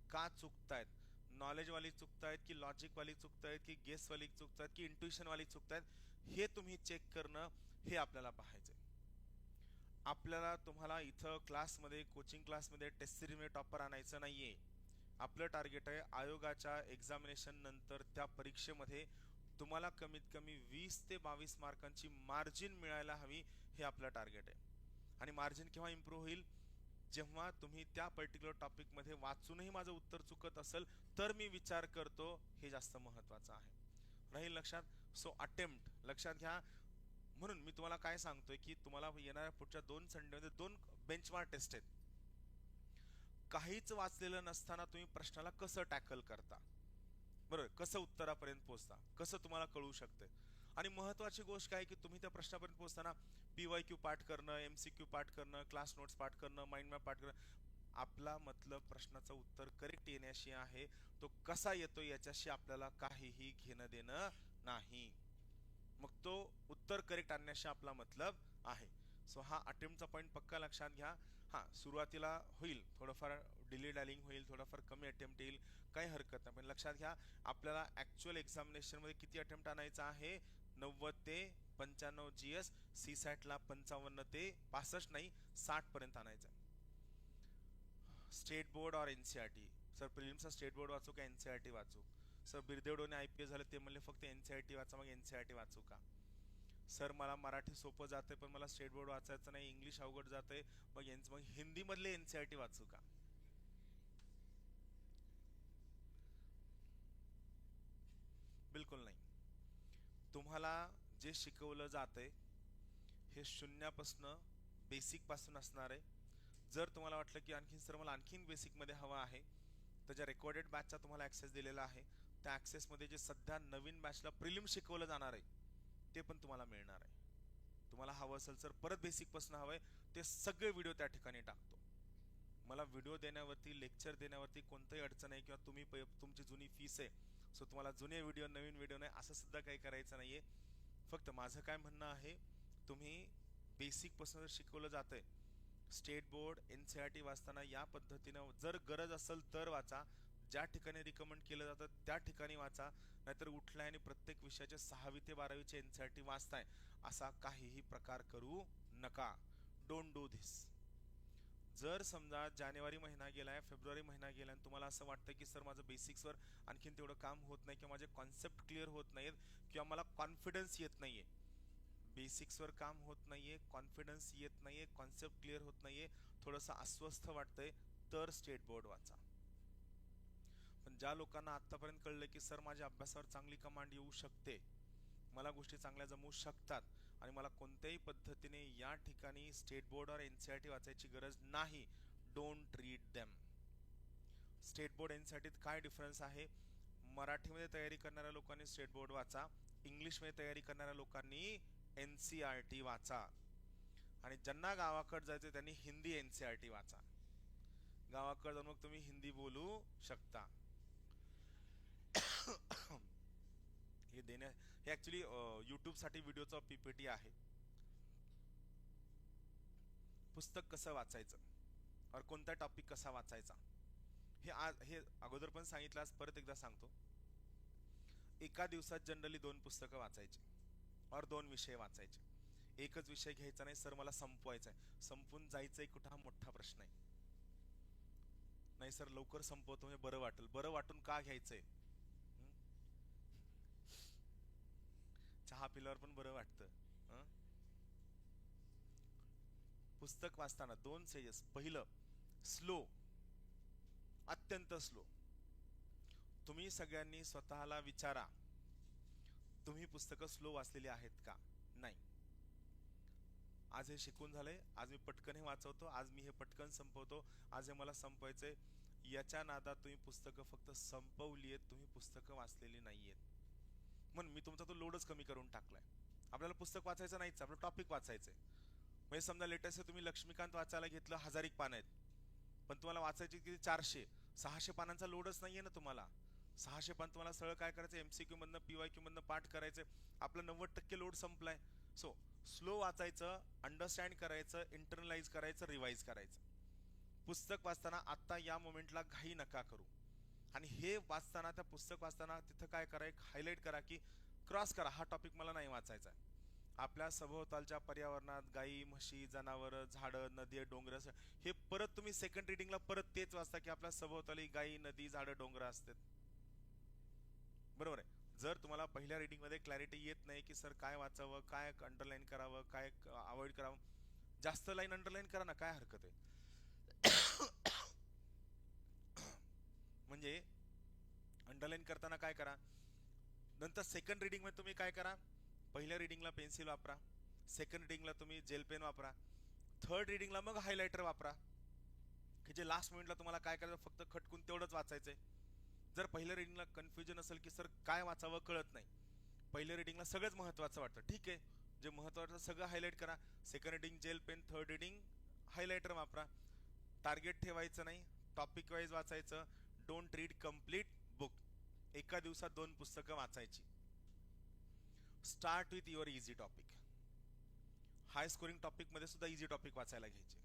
का चुकतायत, नॉलेज वाली चुकतायत की लॉजिक वाली चुकतायत की गेस वाली चुकतायत की इंट्युशन वाली चुकतायत, हे तुम्ही चेक करणं, हे आपल्याला पाहायचंय. आपल्याला तुम्हाला इथं क्लासमध्ये, कोचिंग क्लासमध्ये टेस्ट सिरीजमध्ये टॉपर आणायचं नाहीये. आपलं टार्गेट आहे आयोगाच्या एक्झामिनेशन नंतर त्या परीक्षेमध्ये तुम्हाला कमीत कमी 20 ते 22 मार्कांची मार्जिन मिळायला हवी, हे आपलं टार्गेट आहे. आणि मार्जिन केव्हा इम्प्रूव्ह होईल, जेव्हा तुम्ही त्या पर्टिक्युलर टॉपिकमध्ये वाचूनही माझं उत्तर चुकत असेल तर मी विचार करतो, हे जास्त महत्वाचं आहे. राहील लक्षात. सो अटेम्प्ट लक्षात घ्या. म्हणून मी तुम्हाला काय सांगतोय की तुम्हाला येणाऱ्या पुढच्या 2 संडेमध्ये 2 बेंचमार्क टेस्ट आहेत. काहीच वाचलेलं नसताना तुम्ही प्रश्नाला कसं टॅकल करता, बरोबर, कसं उत्तरापर्यंत पोहोचता, कसं तुम्हाला कळू शकते. आणि महत्वाची गोष्ट काय की तुम्ही त्या प्रश्नापर्यंत पोहोचताना PYQ पाठ करणं, MCQ पाठ करणं, क्लास नोट्स पाठ करणं, माइंड मॅप पाठ करणं, आपला मतलब प्रश्नाचं उत्तर करेक्ट येण्याशी आहे. तो कसा येतो याच्याशी आपल्याला काहीही घेणं देणं नाही. मग तो उत्तर करेक्ट आणण्याशी आपला मतलब आहे. सो हा अटेम्प्टचा पॉईंट पक्का लक्षात घ्या. हा सुरुवातीला होईल थोडंफार डिले डायलिंग होईल, थोडाफार कमी अटेम्प्ट येईल, काही हरकत नाही. पण लक्षात घ्या, आपल्याला ऍक्च्युअल एक्झामिनेशन मध्ये किती अटेम्प्ट आणायचा आहे, 90 ते 95 GS, सी सॅटला 55 ते 65 नाही 60 पर्यंत आणायचं. स्टेट बोर्ड और NCERT. सर प्रिलिम्सचा स्टेट बोर्ड वाचू का NCERT वाचू. सर बिरदेवडोने IPS झाले, ते म्हणले फक्त NCERT वाचा. मग NCERT वाचू का. सर मला मराठी सोपं जाते पण मला स्टेट बोर्ड वाचायचं नाही, इंग्लिश अवघड जाते, मग हिंदी मधले NCERT वाचू का. बिलकुल नाही. तुम्हाला जे शिकवलं जातंय हे शून्यापासनं, बेसिक पासून असणार आहे. जर तुम्हाला वाटलं की आणखीन सर मला आणखीन बेसिक मध्ये हवा आहे, तर ज्या रेकॉर्डेड बॅचचा तुम्हाला ऍक्सेस दिलेला आहे, त्या ऍक्सेस मध्ये जे सध्या नवीन बॅचला प्रिलिम शिकवलं जाणार आहे ते पण तुम्हाला मिळणार आहे. तुम्हाला हवं असेल तर परत बेसिक पासून हवंय, ते सगळे व्हिडिओ त्या ठिकाणी टाकतो. मला व्हिडिओ देण्यावरती, लेक्चर देण्यावरती कोणतीही अडचण आहे, किंवा तुम्ही तुमची जुनी फीस आहे, सो तुम्हाला जुने व्हिडिओ नवीन व्हिडिओ नाही असं सुद्धा काही करायचं नाहीये. फक्त माझं काय म्हणणं आहे, तुम्ही बेसिक पासून शिकवलं जातंय, स्टेट बोर्ड NCERT वाचताना या पद्धतीनं जर गरज असेल तर वाचा, ज्या ठिकाणी रिकमेंड केलं जातं त्या ठिकाणी वाचा. नाहीतर उठलाय आणि प्रत्येक विषयाचे 6वी ते 12वीचे NCERT वाचताय असा काहीही प्रकार करू नका. Don't do this. जर समजा जानेवारी महिना गेलाय, फेब्रुवारी महिना गेलाय आणि तुम्हाला असं वाटतं की सर माझं बेसिक्सवर आणखीन तेवढं काम होत नाही, किंवा माझे कॉन्सेप्ट क्लिअर होत नाहीत, किंवा मला कॉन्फिडन्स येत नाहीये, बेसिक्सवर काम होत नाहीये, कॉन्फिडन्स येत नाहीये, कॉन्सेप्ट क्लिअर होत नाहीये, थोडंसं अस्वस्थ वाटतंय, तर स्टेट बोर्ड वाचा. पण ज्या लोकांना आतापर्यंत कळलं की सर माझ्या अभ्यासावर चांगली कमांड येऊ शकते, मला गोष्टी चांगल्या जमू शकतात, आणि मला कोणत्याही पद्धतीने या ठिकाणी स्टेट बोर्ड और NCERT वाचायची गरज नाही, don't read them. State board NCERT काय डिफरन्स आहे, मराठीमध्ये तयारी करणाऱ्या लोकांनी स्टेट बोर्ड वाचा, इंग्लिशमध्ये तयारी करणाऱ्या लोकांनी NCERT वाचा, आणि ज्यांना गावाकडे जायचं त्यांनी हिंदी NCERT वाचा. गावाकडे जाऊन मग तुम्ही हिंदी बोलू शकता. हे देण्या हे ऍक्च्युली YouTube साठी व्हिडिओचा PPT आहे. पुस्तक कसं वाचायचं और कोणता टॉपिक कसा वाचायचा, हे अगोदर पण सांगितलं, आज परत एकदा सांगतो. एका दिवसात जनरली 2 पुस्तकं वाचायची और 2 विषय वाचायचे. एकच विषय घ्यायचा नाही, सर मला संपवायचा आहे, संपून जायचंय कुठं हा मोठा प्रश्न आहे. नाही सर लवकर संपवतो हे बरं वाटेल, बरं वाटून का घ्यायचंय, चहा पिल्यावर पण बरं वाटतं. पुस्तक वाचताना 2 स्टेजेस. पहिलं स्लो, अत्यंत स्लो. तुम्ही सगळ्यांनी स्वतःला विचारा, तुम्ही पुस्तकं स्लो वाचलेली आहेत का? नाही. आज हे शिकून झालंय, आज मी पटकन हे वाचवतो, आज मी हे पटकन संपवतो, आज हे मला संपवायचंय. याच्या नादात तुम्ही पुस्तकं फक्त संपवली आहेत, तुम्ही पुस्तकं वाचलेली नाहीयेत. म्हणून मी तुमचा तो लोडच कमी करून टाकलाय. आपल्याला पुस्तक वाचायचं नाहीच, आपलं टॉपिक वाचायचंय. म्हणजे समजा लेटेस्ट तुम्ही लक्ष्मीकांत वाचायला घेतलं, 1000 पान आहेत, पण तुम्हाला वाचायची किती 400-600 पानांचा लोडच नाहीये ना तुम्हाला. 600 पान तुम्हाला सरळ काय करायचं, MCQ मधनं PYQ मधनं पाठ करायचं. आपलं 90% लोड संपलाय. सो स्लो वाचायचं, अंडरस्टँड करायचं, इंटरनलाइज करायचं, रिवाइज करायचं. पुस्तक वाचताना आता या मोमेंटला घाई नका करू. आणि हे वाचताना, त्या पुस्तक वाचताना तिथं काय करा, एक हायलाइट करा की क्रॉस करा, हा टॉपिक मला नाही वाचायचा आहे. आपल्या सभोवतालच्या पर्यावरणात गायी, म्हशी, जनावरं, झाडं, नदी, डोंगर, हे परत तुम्ही सेकंड रिडिंगला परत तेच वाचता की आपल्या सभोवताली गायी, नदी, झाडं, डोंगर असतात. बरोबर आहे. जर तुम्हाला पहिल्या रिडिंग मध्ये क्लॅरिटी येत नाही की सर काय वाचावं, काय अंडरलाईन करावं, काय अवॉइड करावं, जास्त लाईन अंडरलाईन करा ना, काय हरकत आहे. म्हणजे अंडरलाईन करताना काय करा, नंतर सेकंड रिडिंग मध्ये तुम्ही काय करा, पहिल्या रिडिंगला पेन्सिल वापरा, सेकंड रिडिंगला तुम्ही जेल पेन वापरा, थर्ड रिडिंगला मग हायलायटर वापरा, की जे लास्ट मोमेंटला तुम्हाला काय करायचं, फक्त खटकून तेवढंच वाचायचंय. जर पहिल्या रिडिंगला कन्फ्युजन असेल की सर काय वाचावं कळत नाही, पहिल्या रिडिंगला सगळंच महत्त्वाचं वाटतं, ठीक आहे, जे महत्त्वाचं सगळं हायलाइट करा. Second reading gel pen, third reading highlighter वापरा. टार्गेट ठेवायचं नाही, टॉपिक वाईज वाचायचं. Don't read complete book. एका दिवसात 2 पुस्तकं वाचायची. Start with your easy topic. High scoring topic मध्ये सुद्धा इझी टॉपिक वाचायला घ्यायचे.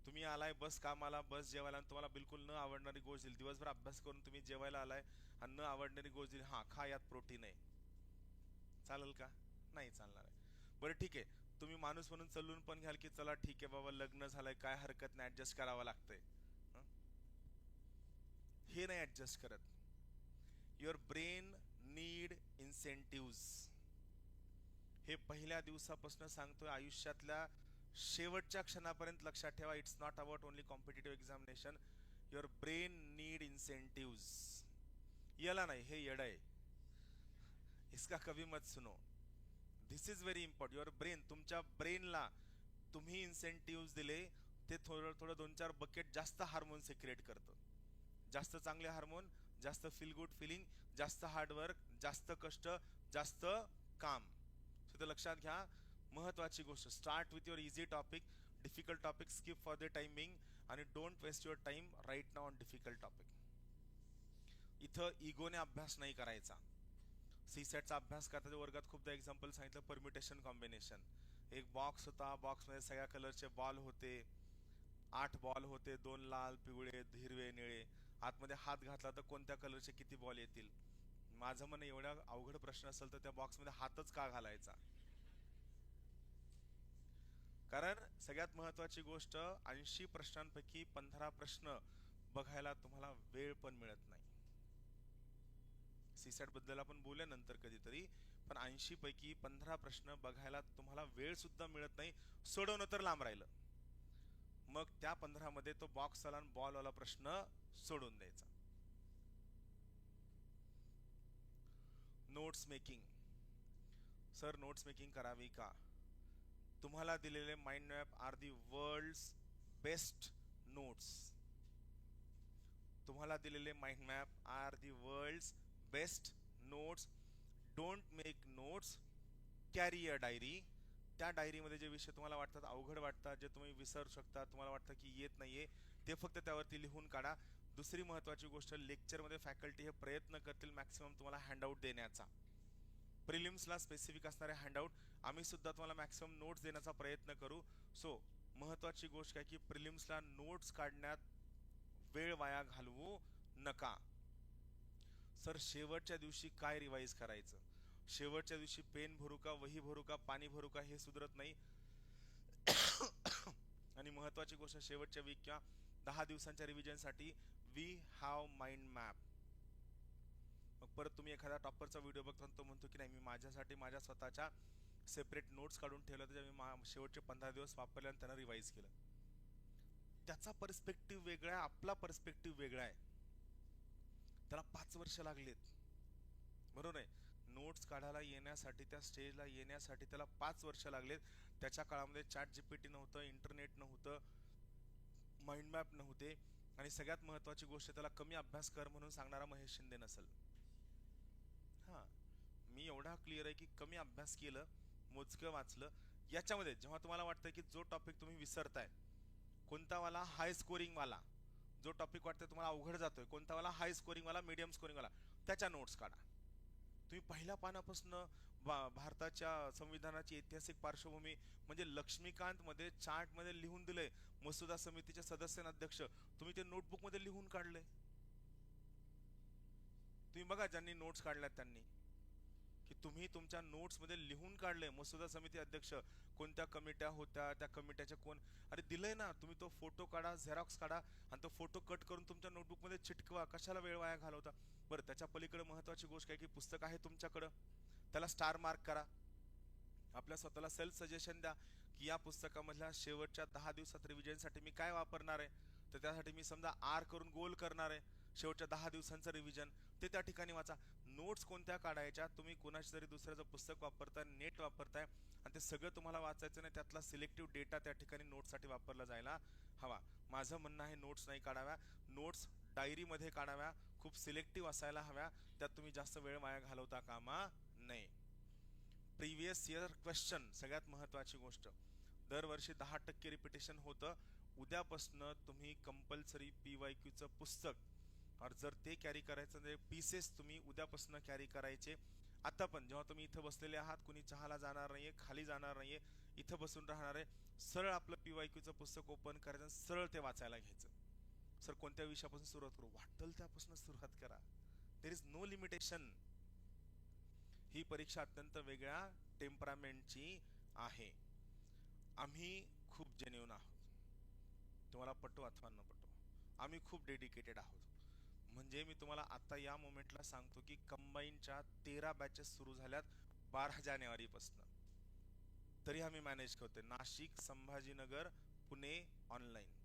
तुम्ही आलाय बस कामाला, बस जेवायला, आणि तुम्हाला बिलकुल न आवडणारी गोष्ट दिली, दिवसभर अभ्यास करून तुम्ही जेवायला आलाय आणि न आवडणारी गोष्ट दिली, हा खा, यात प्रोटीन आहे, चालेल का? नाही चालणार आहे. बरं ठीक आहे, तुम्ही माणूस म्हणून चलून पण घ्याल की चला ठीक आहे बाबा, लग्न झालंय, काय हरकत नाही, ऍडजस्ट करावं लागतंय. हे नाही ऍडजस्ट करत. Your brain need incentive. हे पहिल्या दिवसापासून सांगतोय, आयुष्यातल्या शेवटच्या क्षणापर्यंत लक्षात ठेवा. It's not about only competitive examination. Your brain need incentive. याला नाही, हे येड आहे, इसका कभी मत सुनो. This is very important. Your brain, तुमच्या ब्रेनला तुम्ही इन्सेंटिव्ह दिले, ते थोडं थोडं 2-4 बकेट जास्त हार्मोन सिक्रिएट करतं. जास्त चांगले हार्मोन, जास्त फील गुड फिलिंग, जास्त हार्डवर्क, जास्त कष्ट, जास्त काम. तर लक्षात घ्या, महत्वाची गोष्ट, start with your easy topic. Difficult topic skip for the timing, आणि don't waste your time right now on difficult topic. इथं इगोने अभ्यास नाही करायचा. सीसेटचा अभ्यास करताना वर्गात खूपदा एक्झाम्पल सांगितलं, परम्युटेशन कॉम्बिनेशन. एक बॉक्स होता, बॉक्समध्ये सगळ्या कलरचे बॉल होते, 8 बॉल होते, 2 लाल, पिवळे, हिरवे, निळे. आतमध्ये हात घातला तर कोणत्या कलरचे किती बॉल येतील? माझं म्हणणं, एवढा अवघड प्रश्न असेल तर त्या बॉक्समध्ये हातच का घालायचा? कारण सगळ्यात महत्वाची गोष्ट, 80 प्रश्नांपैकी 15 प्रश्न बघायला तुम्हाला वेळ पण मिळत नाही. सीसेट बद्दल आपण बोलूया नंतर कधीतरी, पण 80 पैकी 15 प्रश्न बघायला तुम्हाला वेळ सुद्धा मिळत नाही. सोडवणं तर लांब राहिलं, मग त्या 15 मध्ये तो बॉक्स वाला बॉल वाला प्रश्न सोडून द्यायचा. Notes making. Sir notes making करावी का? तुम्हाला दिलेले mind map are the world's best notes. तुम्हाला दिलेले mind map are the world's best notes. Don't make notes, carry a diary. त्या डायरीमध्ये जे विषय तुम्हाला वाटतात, अवघड वाटतात, जे तुम्ही विसरू शकता, तुम्हाला वाटतं की येत नाहीये, ते फक्त त्यावरती लिहून काढा. दुसरी महत्वाची गोष्ट, लेक्चरमध्ये फॅकल्टी हे प्रयत्न करतील मॅक्सिमम तुम्हाला हँडआउट देण्याचा. प्रिलिम्सला स्पेसिफिक असणारे हँडआउट, आम्ही सुद्धा तुम्हाला मॅक्सिमम नोट्स देण्याचा प्रयत्न करू. सो महत्वाची गोष्ट काय की प्रिलिम्सला नोट्स काढण्यात वेळ वाया घालवू नका. सर शेवटच्या दिवशी काय रिवाइज करायचं? शेवटच्या दिवशी पेन भरू का, वही भरू का, पाणी भरू का, हे सुधरत नाही. आणि महत्वाची गोष्ट, शेवटच्या वीक किंवा 10 दिवसांच्या रिव्हिजनसाठी वी हॅव माइंड मॅप. मग परत तुम्ही एखादा टॉपरचा व्हिडिओ बघता, तो म्हणतो की नाही, मी माझ्यासाठी माझ्या स्वतःच्या सेपरेट नोट्स काढून ठेवल्या होत्या, मी शेवटचे 15 दिवस वापरले आणि त्यांना रिवाईज केलं. त्याचा पर्स्पेक्टिव्ह वेगळा आहे, आपला पर्स्पेक्टिव्ह वेगळा आहे. त्याला 5 वर्ष लागलेत, बरोबर आहे. नोट्स काढायला येण्यासाठी, त्या स्टेजला येण्यासाठी त्याला 5 वर्ष लागलेत. त्याच्या काळामध्ये चॅट जीपीटी नव्हतं, इंटरनेट नव्हतं, माइंड मॅप नव्हते, आणि सगळ्यात महत्त्वाची गोष्ट, त्याला कमी अभ्यास कर म्हणून सांगणारा महेश शिंदे नसेल. हां, मी एवढा क्लिअर आहे की कमी अभ्यास केलं, मोजकं वाचलं. याच्यामध्ये जेव्हा तुम्हाला वाटतं की जो टॉपिक तुम्ही विसरताय, कोणता वाला हाय स्कोरिंग वाला, जो टॉपिक वाटतं तुम्हाला अवघड जातोय, कोणता वाला हाय स्कोरिंग वाला, मीडियम स्कोरिंग वाला, त्याच्या नोट्स काढा. तुम्ही पहिल्या पानापासून भारताच्या संविधानाची ऐतिहासिक पार्श्वभूमी म्हणजे लक्ष्मीकांत मध्ये चार्ट मध्ये लिहून दिले, मसुदा समितीचे सदस्य आणि अध्यक्ष, तुम्ही ते नोटबुक मध्ये लिहून काढले. तुम्ही बघा ज्यांनी नोट्स काढल्यात त्यांनी, की तुम्ही तुमच्या नोट्स मध्ये लिहून काढले मसुदा समिती अध्यक्ष, कोणत्या कमिट्या होत्या, त्या कमिट्याचे कोण. अरे दिलंय ना, तुम्ही तो फोटो काढा, झेरॉक्स काढा आणि तो फोटो कट करून तुमच्या नोटबुक मध्ये चिटकवा. कशाला वेळ वाया घालवता. बरं, त्याच्या पलीकडे महत्वाची गोष्ट काय की पुस्तक आहे तुमच्याकडं, त्याला स्टार मार्क करा. आपल्या स्वतःला सेल्फ सजेशन द्या की या पुस्तकामधल्या शेवटच्या 10 दिवसात रिव्हिजनसाठी मी काय वापरणार आहे. तर त्यासाठी मी समजा आर करून गोल करणार आहे, शेवटच्या 10 दिवसांचं रिव्हिजन ते त्या ठिकाणी वाचा. नोट्स कोणत्या काढायच्या, तुम्ही कोणाची तरी दुसऱ्याचं पुस्तक वापरताय, नेट वापरताय आणि ते सगळं तुम्हाला वाचायचं नाही, त्यातला सिलेक्टिव्ह डेटा त्या ठिकाणी नोट्ससाठी वापरला जायला हवा. माझं म्हणणं आहे नोट्स नाही काढाव्या, नोट्स डायरीमध्ये काढाव्या, खूप सिलेक्टिव्ह असायला हव्या, त्यात तुम्ही जास्त वेळ वाया घालवता कामा नये. प्रिव्हियस इयर क्वेश्चन सगळ्यात महत्वाची गोष्ट, दरवर्षी 10% रिपिटेशन होतं. उद्यापासनं तुम्ही कंपल्सरी PYQचं पुस्तक और जर ते कॅरी करायचं म्हणजे पीसेस तुम्ही उद्यापासून कॅरी करायचे. आता पण जेव्हा तुम्ही इथं बसलेले आहात, कुणी चहाला जाणार नाहीये, खाली जाणार नाहीये, इथं बसून राहणार आहे, सरळ आपलं PYQचं पुस्तक ओपन करायचं, सरळ ते वाचायला घ्यायचं. सर कोणत्या विषयापासून सुरुवात करू, वाटेल त्यापासून सुरुवात करा. There is no limitation. ही परीक्षा अत्यंत वेगळ्या टेम्परामेंटची आहे. आम्ही खूप जेन्युइन आहोत, तुम्हाला पटो अथवा न पटो, आम्ही खूप डेडिकेटेड आहोत. म्हणजे मी तुम्हाला आता या मोमेंटला सांगतो की कंबाईनच्या 13 बॅचेस सुरू झाल्यात 12 जानेवारीपासून, तरी आम्ही मॅनेज करतोय. Nashik, Sambhajinagar, Pune online,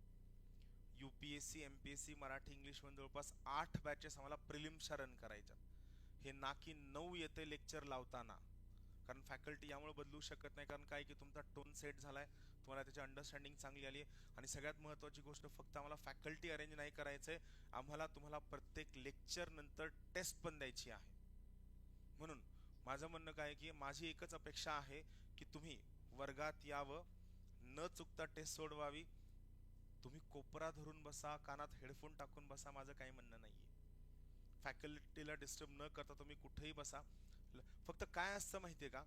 UPSC MPSC Marathi English मध्ये जवळपास 8 बॅचेस आम्हाला प्रिलिम्सच्या रन करायच्या. हे ना की 9 येते लेक्चर लावताना, कारण फॅकल्टी यामुळे बदलू शकत नाही, कारण काय की तुमचा टोन सेट झालाय, तुम्हाला त्याची अंडरस्टँडिंग चांगली आली आहे. आणि सगळ्यात महत्त्वाची गोष्ट, फक्त आम्हाला फॅकल्टी अरेंज नाही करायचंय, आम्हाला तुम्हाला प्रत्येक लेक्चर नंतर टेस्ट पण द्यायची आहे. म्हणून माझं म्हणणं काय की माझी एकच अपेक्षा आहे की तुम्ही वर्गात यावं, न चुकता टेस्ट सोडवावी. तुम्ही कोपरा धरून बसा, कानात हेडफोन टाकून बसा, माझं काही म्हणणं नाहीये. फॅकल्टीला डिस्टर्ब न करता तुम्ही कुठेही बसा. फक्त काय असतं माहितीये का,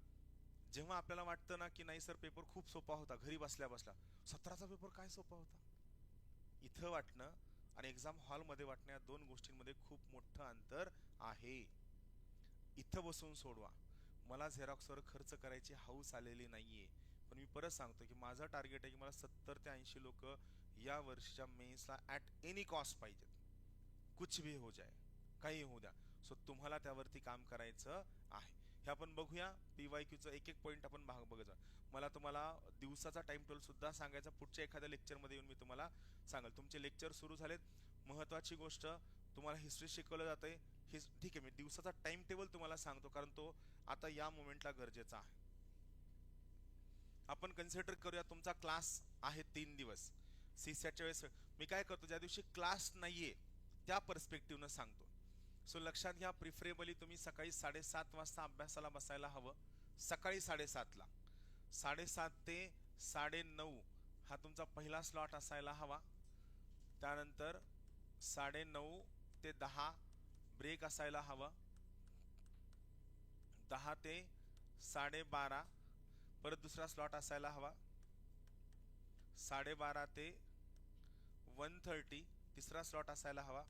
जेव्हा आपल्याला वाटतं ना की नाही सर पेपर खूप सोपा होता, घरी बसल्या बसल्या 17चा पेपर काय सोपा होता, इथं वाटणं आणि एक्झाम हॉलमध्ये वाटणं, या दोन गोष्टींमध्ये खूप मोठं अंतर आहे. इथं बसून सोडवा. मला झेरॉक्सवर खर्च करायची हौस आलेली नाहीये, पण मी परत सांगतो की माझं टार्गेट आहे की मला 70 ते 80 लोक या वर्षीच्या मेन्सला ॲट एनी कॉस्ट पाहिजेत, कुछ भी हो जाए, काही होऊ द्या. सो तुम्हाला त्यावरती काम करायचं आहे. हे आपण बघूया. PYQचं एक एक पॉईंट आपण बघत. मला तुम्हाला दिवसाचा टाइम टेबल सुद्धा सांगायचा, पुढच्या एखाद्या लेक्चरमध्ये येऊन मी तुम्हाला सांगाल. तुमचे लेक्चर सुरू झालेत. महत्वाची गोष्ट, तुम्हाला हिस्ट्री शिकवलं जातंय, ठीक आहे, मी दिवसाचा टाइम टेबल तुम्हाला सांगतो, कारण तो आता या मोमेंटला गरजेचा आहे. आपण कन्सिडर करूया तुमचा क्लास आहे 3 दिवस. CSATच्या वेळेस मी काय करतो, ज्या दिवशी क्लास नाहीये त्या पर्स्पेक्टिव्हनं सांगतो. सो लक्षात घ्या, प्रिफरेबली तुम्ही सकाळी 7:30 वाजता अभ्यासाला बसायला हवं. सकाळी 7:30ला, 7:30 ते 9:30 हा तुमचा पहिला स्लॉट असायला हवा. त्यानंतर 9:30 ते 10 ब्रेक असायला हवा. 10 ते 12:30 परत दुसरा स्लॉट असायला हवा. 12:30 ते 1:30 तिसरा स्लॉट असायला हवा.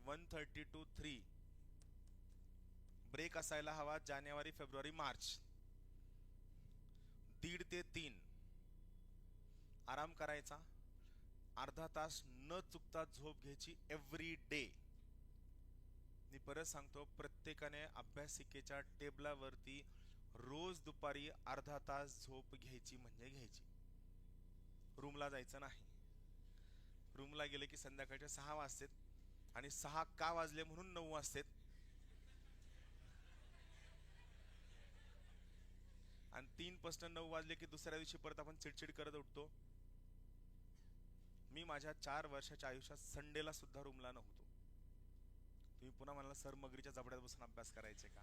1:30 to 3 ब्रेक असायला हवा. जानेवारी, फेब्रुवारी, मार्च 1:30 ते 3 आराम करायचा. अर्धा तास न चुकता झोप घ्यायची एव्हरी डे. मी परत सांगतो, प्रत्येकाने अभ्यासिकेच्या टेबलावरती रोज दुपारी अर्धा तास झोप घ्यायची म्हणजे घ्यायची. रूमला जायचं नाही. रूमला गेले की संध्याकाळचे 6 वाजतात आणि 6 का वाजले म्हणून 9 वाजतात. आणि 3 पासून 9 वाजले की दुसऱ्या दिवशी परत आपण चिडचिड करत उठतो. मी माझ्या 4 वर्षाच्या आयुष्यात संडेला सुद्धा रूमला नव्हतो. तुम्ही पुन्हा म्हणाला सर मगरीच्या जबड्यात बसून अभ्यास करायचे का?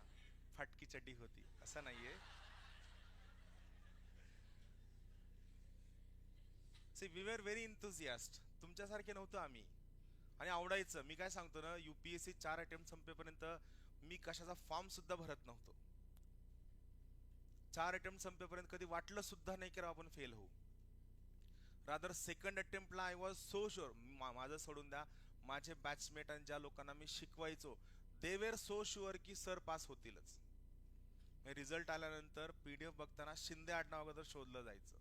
फाटकी चड्डी होती असं नाहीये. See we were very enthusiast. तुमच्यासारखे नव्हतो आम्ही. आणि आवडायचं. मी काय सांगतो ना, UPSC 4 अटेम्प्ट संपेपर्यंत मी कशाचा फॉर्म सुद्धा भरत नव्हतो. 4 अटेम्प्ट संपेपर्यंत कधी वाटलं सुद्धा नाही की आपण फेल होऊ. रादर सेकंड अटेम्प्टला आय वॉज सो शुअर. माझं सोडून द्या, माझे बॅचमेट आणि ज्या लोकांना मी शिकवायचो दे वेर सो शुअर की सर पास होतीलच. रिझल्ट आल्यानंतर PDF बघताना शिंदे आडनाव अगोदर शोधलं जायचं.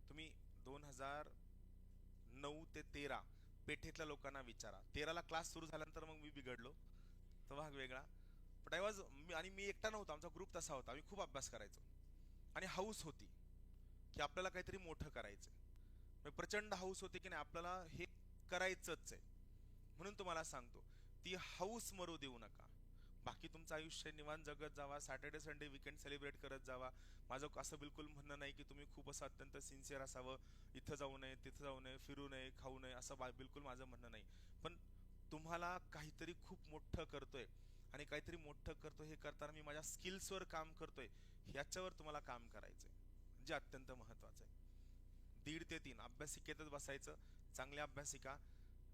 तुम्ही 2009 ते 13 पेठेतल्या लोकांना विचारा. 13ला क्लास सुरू झाल्यानंतर मग मी बिघडलो, तो भाग वेगळा. बट आय वॉज, आणि मी एकटा नव्हतो, आमचा ग्रुप तसा होता. आम्ही खूप अभ्यास करायचो आणि हाऊस होती की आपल्याला काहीतरी मोठं करायचंय. प्रचंड हाऊस होती की नाही आपल्याला हे करायचंच आहे. म्हणून तुम्हाला सांगतो, ती हाऊस मरू देऊ नका. बाकी तुमचं आयुष्य निवांत जगत जावा, सॅटर्डे संडे वीकेंड सेलिब्रेट करत जावा. माझं असं बिलकुल म्हणणं नाही की तुम्ही खूप असं अत्यंत सिन्सिअर असावं, इथं जाऊ नये तिथं जाऊ नये, फिरू नये खाऊ नये, असं बिलकुल माझं म्हणणं नाही. पण तुम्हाला काहीतरी खूप मोठं करतोय आणि काहीतरी मोठं करतोय हे करताना मी माझ्या स्किल्सवर काम करतोय, ह्याच्यावर तुम्हाला काम करायचंय, जे अत्यंत महत्वाचं आहे. 1:30 ते 3 अभ्यासिकेतच बसायचं. चांगल्या अभ्यासिका.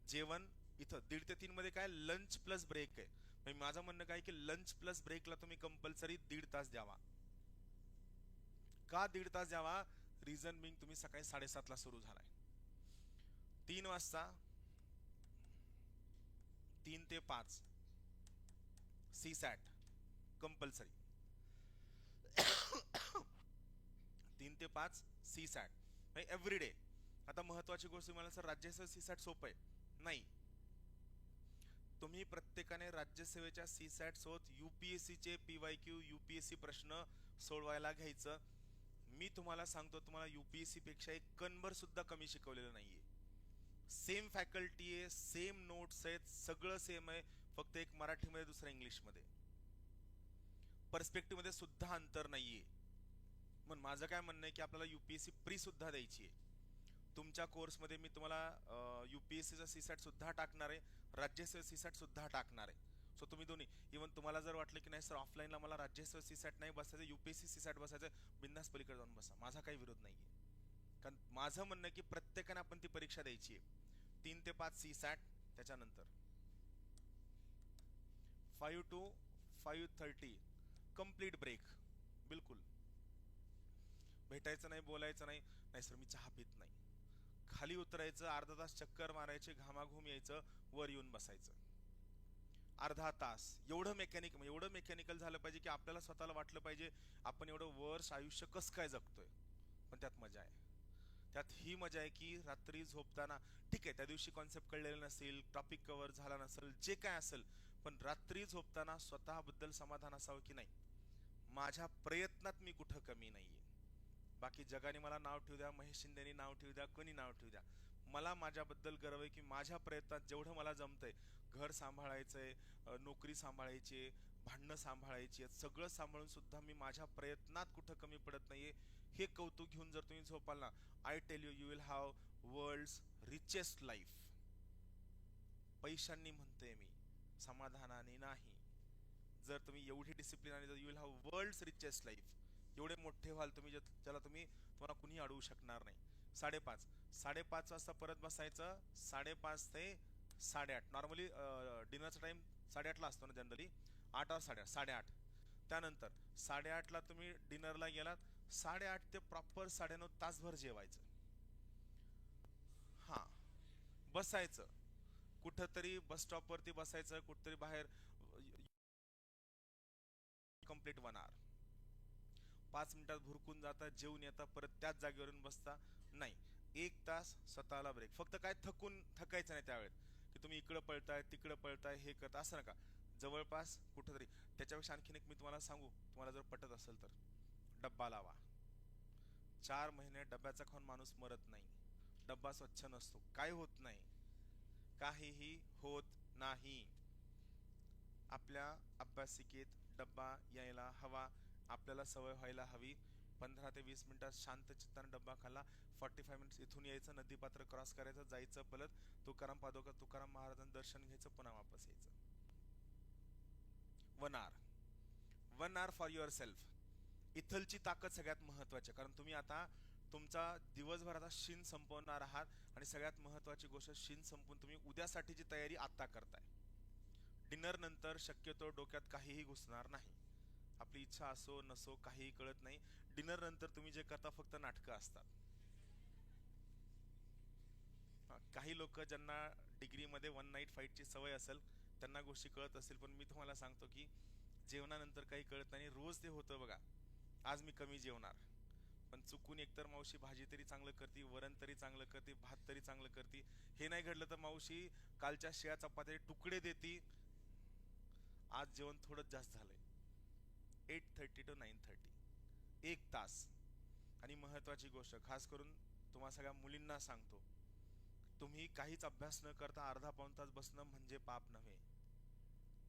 जेवण इथं 1:30 ते 3 मध्ये काय लंच प्लस ब्रेक आहे. माझं म्हणणं काय की लंच प्लस ब्रेकला तुम्ही कंपल्सरी 1.5 तास द्यावा. का 1.5 तास द्यावा? रिझन बिंग तुम्ही सकाळी 7:30ला सुरू झालाय. 3 वाजता 3 ते 5 CSAT कंपल्सरी. 3 ते 5 CSAT एव्हरी डे. आता महत्वाची गोष्ट तुम्हाला सर राज्यसेवा CSAT सोपं आहे नाही. तुम्ही प्रत्येकाने राज्यसेवेच्या CSAT सोबत UPSC चे PYQ UPSC प्रश्न सोडवायला घ्यायचं. मी तुम्हाला सांगतो, तुम्हाला UPSC पेक्षा एक कणभर सुद्धा कमी शिकवलेलं नाहीये. सेम फॅकल्टी आहे, सेम नोट्स आहेत, सगळं सेम आहे, फक्त एक मराठीमध्ये दुसरं इंग्लिशमध्ये. पर्स्पेक्टिव्ह मध्ये सुद्धा अंतर नाहीये. मग माझं काय म्हणणं आहे की आपल्याला UPSC प्री सुद्धा द्यायची आहे. तुमच्या कोर्समध्ये मी तुम्हाला UPSCचा CSAT सुद्धा टाकणार आहे, राज्यसेवा CSAT सुद्धा टाकणार आहे. सो तुम्ही दोन्ही, इव्हन तुम्हाला जर वाटलं की नाही सर ऑफलाईनला मला राज्यसेवा CSAT नाही बसायचं, UPSC CSAT बसायचं, बिंदास पलीकडे जाऊन बसा, माझा काही विरोध नाहीये. कारण माझं म्हणणं आहे की प्रत्येकाने आपण ती परीक्षा द्यायची आहे. 3 ते 5 CSAT, त्याच्यानंतर 5 to 5:30 कम्प्लीट ब्रेक. बिलकुल भेटायचं नाही, बोलायचं नाही. नाही सर मी चहा पित नाही. खाली उतरायचं, अर्धा तास चक्कर मारायचे, घामाघूम यायचं, वर येऊन बसायचं. अर्धा तास एवढं मेकॅनिकल झालं पाहिजे की आपल्याला स्वतःला वाटलं पाहिजे आपण एवढं वर्ष आयुष्य कसं काय जगतोय. पण त्यात मजा आहे. त्यात ही मजा आहे की रात्री झोपताना, ठीक आहे त्या दिवशी कॉन्सेप्ट कळलेला नसेल, टॉपिक कव्हर झाला नसेल, जे काय असेल, पण रात्री झोपताना स्वतःबद्दल समाधान असावं की नाही माझ्या प्रयत्नात मी कुठं कमी नाहीये. बाकी जगाने मला नाव ठेवू द्या, महेश शिंदेनी नाव ठेवू द्या, कोणी नाव ठेवू द्या, मला माझ्याबद्दल गर्व आहे की माझ्या प्रयत्नात जेवढं मला जमतंय, घर सांभाळायचंय, नोकरी सांभाळायची, भांडणं सांभाळायची, सगळं सांभाळून सुद्धा मी माझ्या प्रयत्नात कुठं कमी पडत नाहीये. हे कौतुक घेऊन जर तुम्ही झोपाल ना, I tell you, you will have world's richest life. पैशांनी म्हणतोय मी, समाधानाने नाही. जर तुम्ही एवढी डिसिप्लिन आणि you will have world's richest life. एवढे मोठे व्हाल तुम्ही ज्याला तुम्हाला कुणी अडवू शकणार नाही. 5:30 वाजता परत बसायचं. 5:30 ते 8:30 नॉर्मली डिनरचा टाइम 8:30ला असतो ना जनरली. 8 or 8:30. त्यानंतर 8:30ला तुम्ही डिनरला गेलात, 8:30 ते प्रॉपर 9:30 तासभर जेवायचं. हा बसायचं कुठंतरी बस स्टॉप वरती बसायचं, कुठतरी बाहेर कंप्लीट 1 hour. 5 मिनिटात भुरकून जाता, जेवून येता, परत त्याच जागेवरून बसता. नाही, 1 तास स्वतःला ब्रेक. फक्त काय थकायचं नाही त्यावेळेत की तुम्ही इकडं पळताय तिकडं पळताय हे करता, असं नका. जवळपास कुठेतरी. त्याच्यापेक्षा आणखीन एक मी तुम्हाला सांगू, तुम्हाला जर पटत असेल तर, डब्बा लावा. 4 महिने डब्याचा खाऊन माणूस मरत नाही. डब्बा स्वच्छ नसतो, काही होत नाही, काहीही होत नाही. आपल्या अभ्यासिकेत डब्बा यायला हवा, आपल्याला सवय व्हायला हवी. 15 ते 20 मिनिटात शांत चित्ताने डब्बा खाल्ला. 45 मिनिट्स इथून यायचं, नदीपात्र क्रॉस करायचं, जायचं पलत तुकाराम पादोका तुकाराम महाराजांचं दर्शन घ्यायचं, पुन्हा वापस यायचं. 1 hour फॉर युअर सेल्फ. इथलची ताकद सगळ्यात महत्वाची, कारण तुम्ही आता तुमचा दिवसभराचा शीन संपवणार आहात आणि सगळ्यात महत्वाची गोष्ट, शीन संपवून तुम्ही उद्यासाठीची तयारी आता करताय. डिनर नंतर शक्यतो डोक्यात काहीही घुसणार नाही. आपली इच्छा असो नसो काहीही कळत नाही. डिनर नंतर तुम्ही जे करता फक्त नाटकं असतात. काही लोक ज्यांना डिग्रीमध्ये 1 नाईट फाईटची सवय असेल त्यांना गोष्टी कळत असतील, पण मी तुम्हाला सांगतो की जेवणानंतर काही कळत नाही. रोज ते होतं बघा, आज मी कमी जेवणार, पण चुकून एकतर मावशी भाजी तरी चांगलं करते, वरण तरी चांगलं करते, भात तरी चांगलं करते. हे नाही घडलं तर मावशी कालच्या शिळ्या चपात्याचे तुकडे देते. आज जेवण थोडं जास्त झालंय. 8:30 to 9:30, 1 तास. आणि महत्वाची गोष्ट खास करून तुम्हा सगळ्या मुलींना सांगतो, तुम्ही काहीच अभ्यास न करता अर्धा पाऊण तास बसणं म्हणजे पाप नव्हे.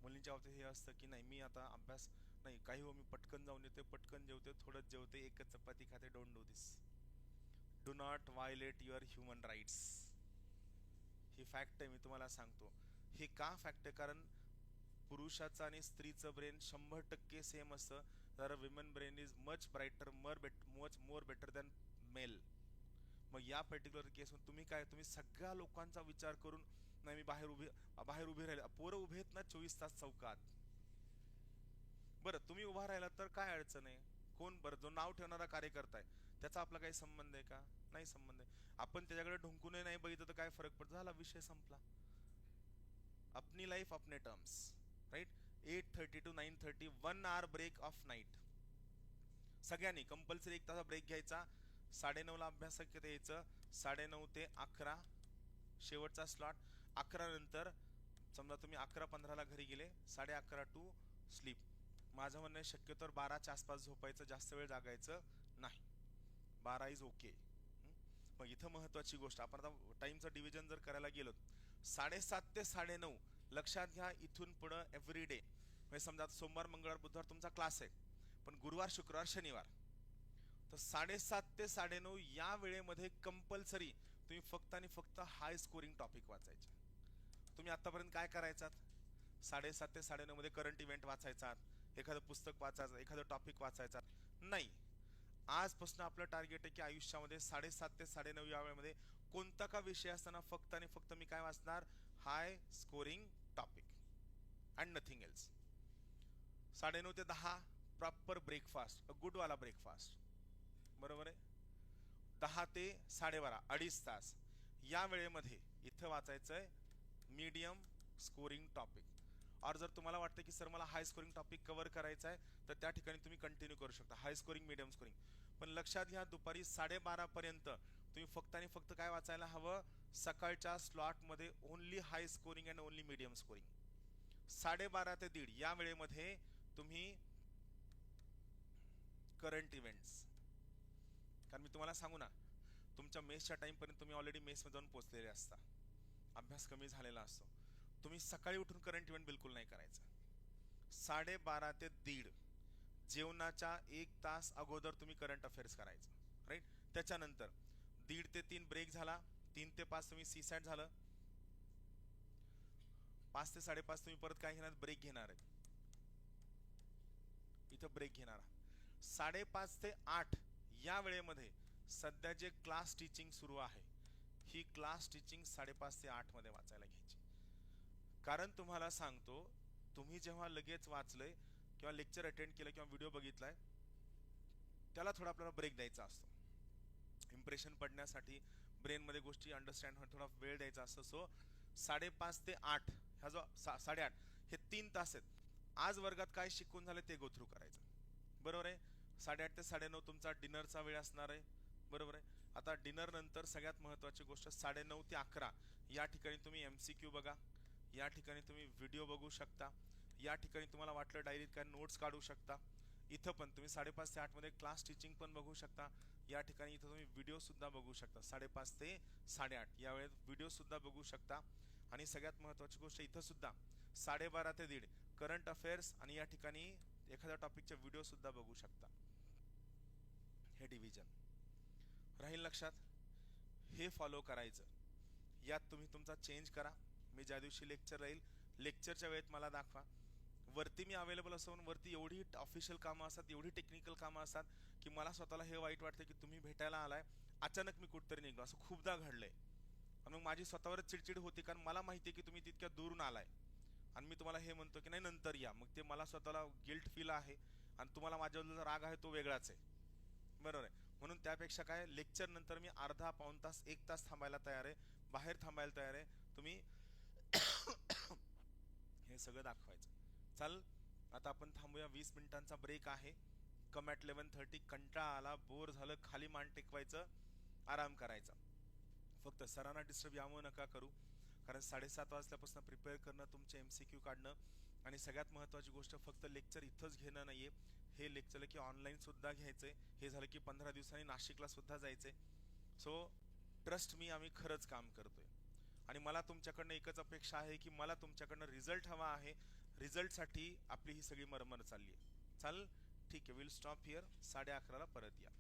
मुलींच्या बाबतीत हे असतं की नाही, मी आता अभ्यास नाही, काही हो, मी पटकन जाऊन येते, पटकन जेवते, थोडंच जेवते, एकच चपाती खाते. Don't do this. Do not violate your human rights. ही फॅक्ट आहे, मी तुम्हाला सांगतो. हे का फॅक्ट आहे? कारण पुरुषाचं आणि स्त्रीचं ब्रेन 100% सेम असतं. तर women brain is much brighter, much more better than male. मग या पर्टिक्युलर केसमध्ये तुम्ही काय, तुम्ही सगळ्या लोकांचा विचार करून नाही, मी बाहेर उभे राहिले, पोरं उभे आहेत ना 24 तास चौकात. बरं तुम्ही उभा राहिला तर काय अडचण आहे? कोण बरं, जो नाव ठेवणारा कार्यकर्ता आहे त्याचा आपला काही संबंध आहे का? नाही संबंध आहे. आपण त्याच्याकडे ढुंकूनही नाही बघितलं तर काय फरक पडतो? झाला विषय संपला. अपनी लाईफ अपने terms, right. 8:30 to 9:30, 1 hour break of night. सगळ्यांनी कंपल्सरी 1 तास ब्रेक घ्यायचा. 9:30 ला अभ्यासात यायचं, 9:30 ते 11 शेवटचा स्लॉट. 11 नंतर समजा तुम्ही 11:15 ला घरी गेले, 11:30 टू स्लीप. माझं म्हणणं आहे शक्यतो 12च्या आसपास झोपायचं, जास्त वेळ जागायचं नाही. 12 इज ओके. मग इथं महत्वाची गोष्ट, आपण आता टाइमचं डिव्हिजन जर करायला गेलो, 7:30 ते 9:30 लक्षात घ्या. इथून पुढं एव्हरी डे, म्हणजे समजा सोमवार मंगळवार बुधवार तुमचा क्लास आहे, पण गुरुवार शुक्रवार शनिवार तर 7:30 ते 9:30 या वेळेमध्ये कंपल्सरी तुम्ही फक्त आणि फक्त हाय स्कोरिंग टॉपिक वाचायचे. तुम्ही आतापर्यंत काय करायचात? 7:30 ते 9:30 मध्ये करंट इव्हेंट वाचायचा, एखादं पुस्तक वाचायचं, एखादं टॉपिक वाचायचा नाही. आजपासून आपलं टार्गेट आहे की आयुष्यामध्ये 7:30 ते 9:30 या वेळेमध्ये कोणता का विषय असताना फक्त आणि फक्त मी काय वाचणार? High scoring topic and nothing else. 9:30 ते 10 प्रॉपर ब्रेकफास्ट, अ गुड वाला ब्रेकफास्ट, बरोबर आहे. 10 ते 12:30 2.5 तास या वेळेमध्ये इथं वाचायचंय मीडियम स्कोरिंग टॉपिक. और जर तुम्हाला वाटतं की सर मला हाय स्कोरिंग टॉपिक कव्हर करायचा आहे तर त्या ठिकाणी तुम्ही कंटिन्यू करू शकता हाय स्कोरिंग मीडियम स्कोरिंग. पण लक्षात घ्या, दुपारी 12:30 पर्यंत तुम्ही फक्त आणि फक्त काय वाचायला हवं? सकाळच्या स्लॉटमध्ये only high scoring and only medium scoring. 12:30 ते 1:30 या वेळेमध्ये तुम्ही करंट इव्हेंट्स. कारण मी तुम्हाला सांगू ना, तुमच्या मेसच्या टाइम पर्यंत तुम्ही ऑलरेडी मेसमध्ये जाऊन पोहोचलेले असता, अभ्यास कमी झालेला असतो. तुम्ही सकाळी उठून करंट इव्हेंट बिलकुल नाही करायचं. 12:30 ते 1:30 जेवणाच्या 1 तास अगोदर तुम्ही करंट अफेअर्स करायचं, राईट. त्याच्यानंतर 1:30 ते 3 ब्रेक झाला, 3 ते 5 तुम्ही सीसॅट झालं, 5 ते 5:30 तुम्ही परत काय घेणार? ब्रेक घेणार आहे. इथं ब्रेक घेणार. 5:30 ते 8 या वेळेमध्ये सध्या जे क्लास टीचिंग सुरू आहे, ही क्लास टीचिंग 5:30 ते 8 मध्ये वाचायला घ्यायची. कारण तुम्हाला सांगतो, तुम्ही जेव्हा लगेच वाचलंय किंवा लेक्चर अटेंड केलं किंवा व्हिडिओ बघितलाय, त्याला थोडा आपल्याला ब्रेक द्यायचा असतो. इम्प्रेशन पडण्यासाठी, ब्रेन मध्ये गोष्टी अंडरस्टँड होण्यासाठी थोडा वेळ द्यायचा असतो. सो 5:30 ते 8 ह्या जो 8:30 हे 3 तास आहेत. आज वर्गात काय शिकून झाले ते गो थ्रू करायचं, बरोबर आहे. 8:30 ते 9:30 तुमचा डिनरचा वेळ असणार आहे, बरोबर आहे. आता डिनर नंतर सगळ्यात महत्वाची गोष्ट 9:30 ते 11 या ठिकाणी तुम्ही MCQ बघा, या ठिकाणी तुम्ही व्हिडिओ बघू शकता, या ठिकाणी तुम्हाला वाटलं डायरीत काय नोट्स काढू शकता. इथं पण तुम्ही 5:30 ते 8 मध्ये क्लास टीचिंग पण बघू शकता. या ठिकाणी इथं तुम्ही व्हिडिओ सुद्धा बघू शकता. 5:30 ते 8:30 या वेळेत व्हिडिओ सुद्धा बघू शकता. आणि सगळ्यात महत्त्वाची गोष्ट इथं सुद्धा 12:30 ते 1:30 करंट अफेअर्स आणि या ठिकाणी एखाद्या टॉपिकचे व्हिडिओ सुद्धा बघू शकता. हे डिव्हिजन राहील लक्षात. हे फॉलो करायचं. यात तुम्ही तुमचा चेंज करा. मी ज्या दिवशी लेक्चर राहील लेक्चरच्या वेळेत मला दाखवा. वरती मी अवेलेबल असून वरती एवढी ऑफिशियल कामं असतात, एवढी टेक्निकल कामं असतात की मला स्वतःला हे वाईट वाटतं की तुम्ही भेटायला आलाय, अचानक मी कुठतरी निघलो. असं खूपदा घडलंय आणि मग माझी स्वतःवरच चिडचिड होती, कारण मला माहिती आहे की तुम्ही तितक्या दूरून आलाय आणि मी तुम्हाला हे म्हणतो की नाही नंतर या. मग ते मला स्वतःला गिल्ट फील आहे आणि तुम्हाला माझ्याबद्दल राग आहे तो वेगळाच आहे. बरोबर आहे. म्हणून त्यापेक्षा काय लेक्चर नंतर मी अर्धा पाऊण तास 1 तास थांबायला तयार आहे, बाहेर थांबायला तयार आहे. तुम्ही हे सगळं दाखवायचं. चाल आता आपण थांबूया. 20 मिनिटांचा ब्रेक आहे. Come at 11:30. कंटाळा आला, बोर झालं, खाली मान टेकवायचं, आराम करायचा. फक्त सरांना डिस्टर्ब यामुळे नका करू, कारण 7:30 वाजल्यापासून प्रिपेअर करणं, तुमचे MCQ काढणं आणि सगळ्यात महत्त्वाची गोष्ट फक्त लेक्चर इथंच घेणं नाहीये. हे लेक्चर की ऑनलाईन सुद्धा घ्यायचंय. हे झालं की 15 दिवसांनी नाशिकला सुद्धा जायचंय. सो ट्रस्ट मी, आम्ही खरंच काम करतोय आणि मला तुमच्याकडनं एकच अपेक्षा आहे की मला तुमच्याकडनं रिझल्ट हवा आहे. रिझल्टसाठी आपली ही सगळी मरमर चालली आहे. चाल ठीक आहे, विल स्टॉप हिअर. 11:30ला परत या.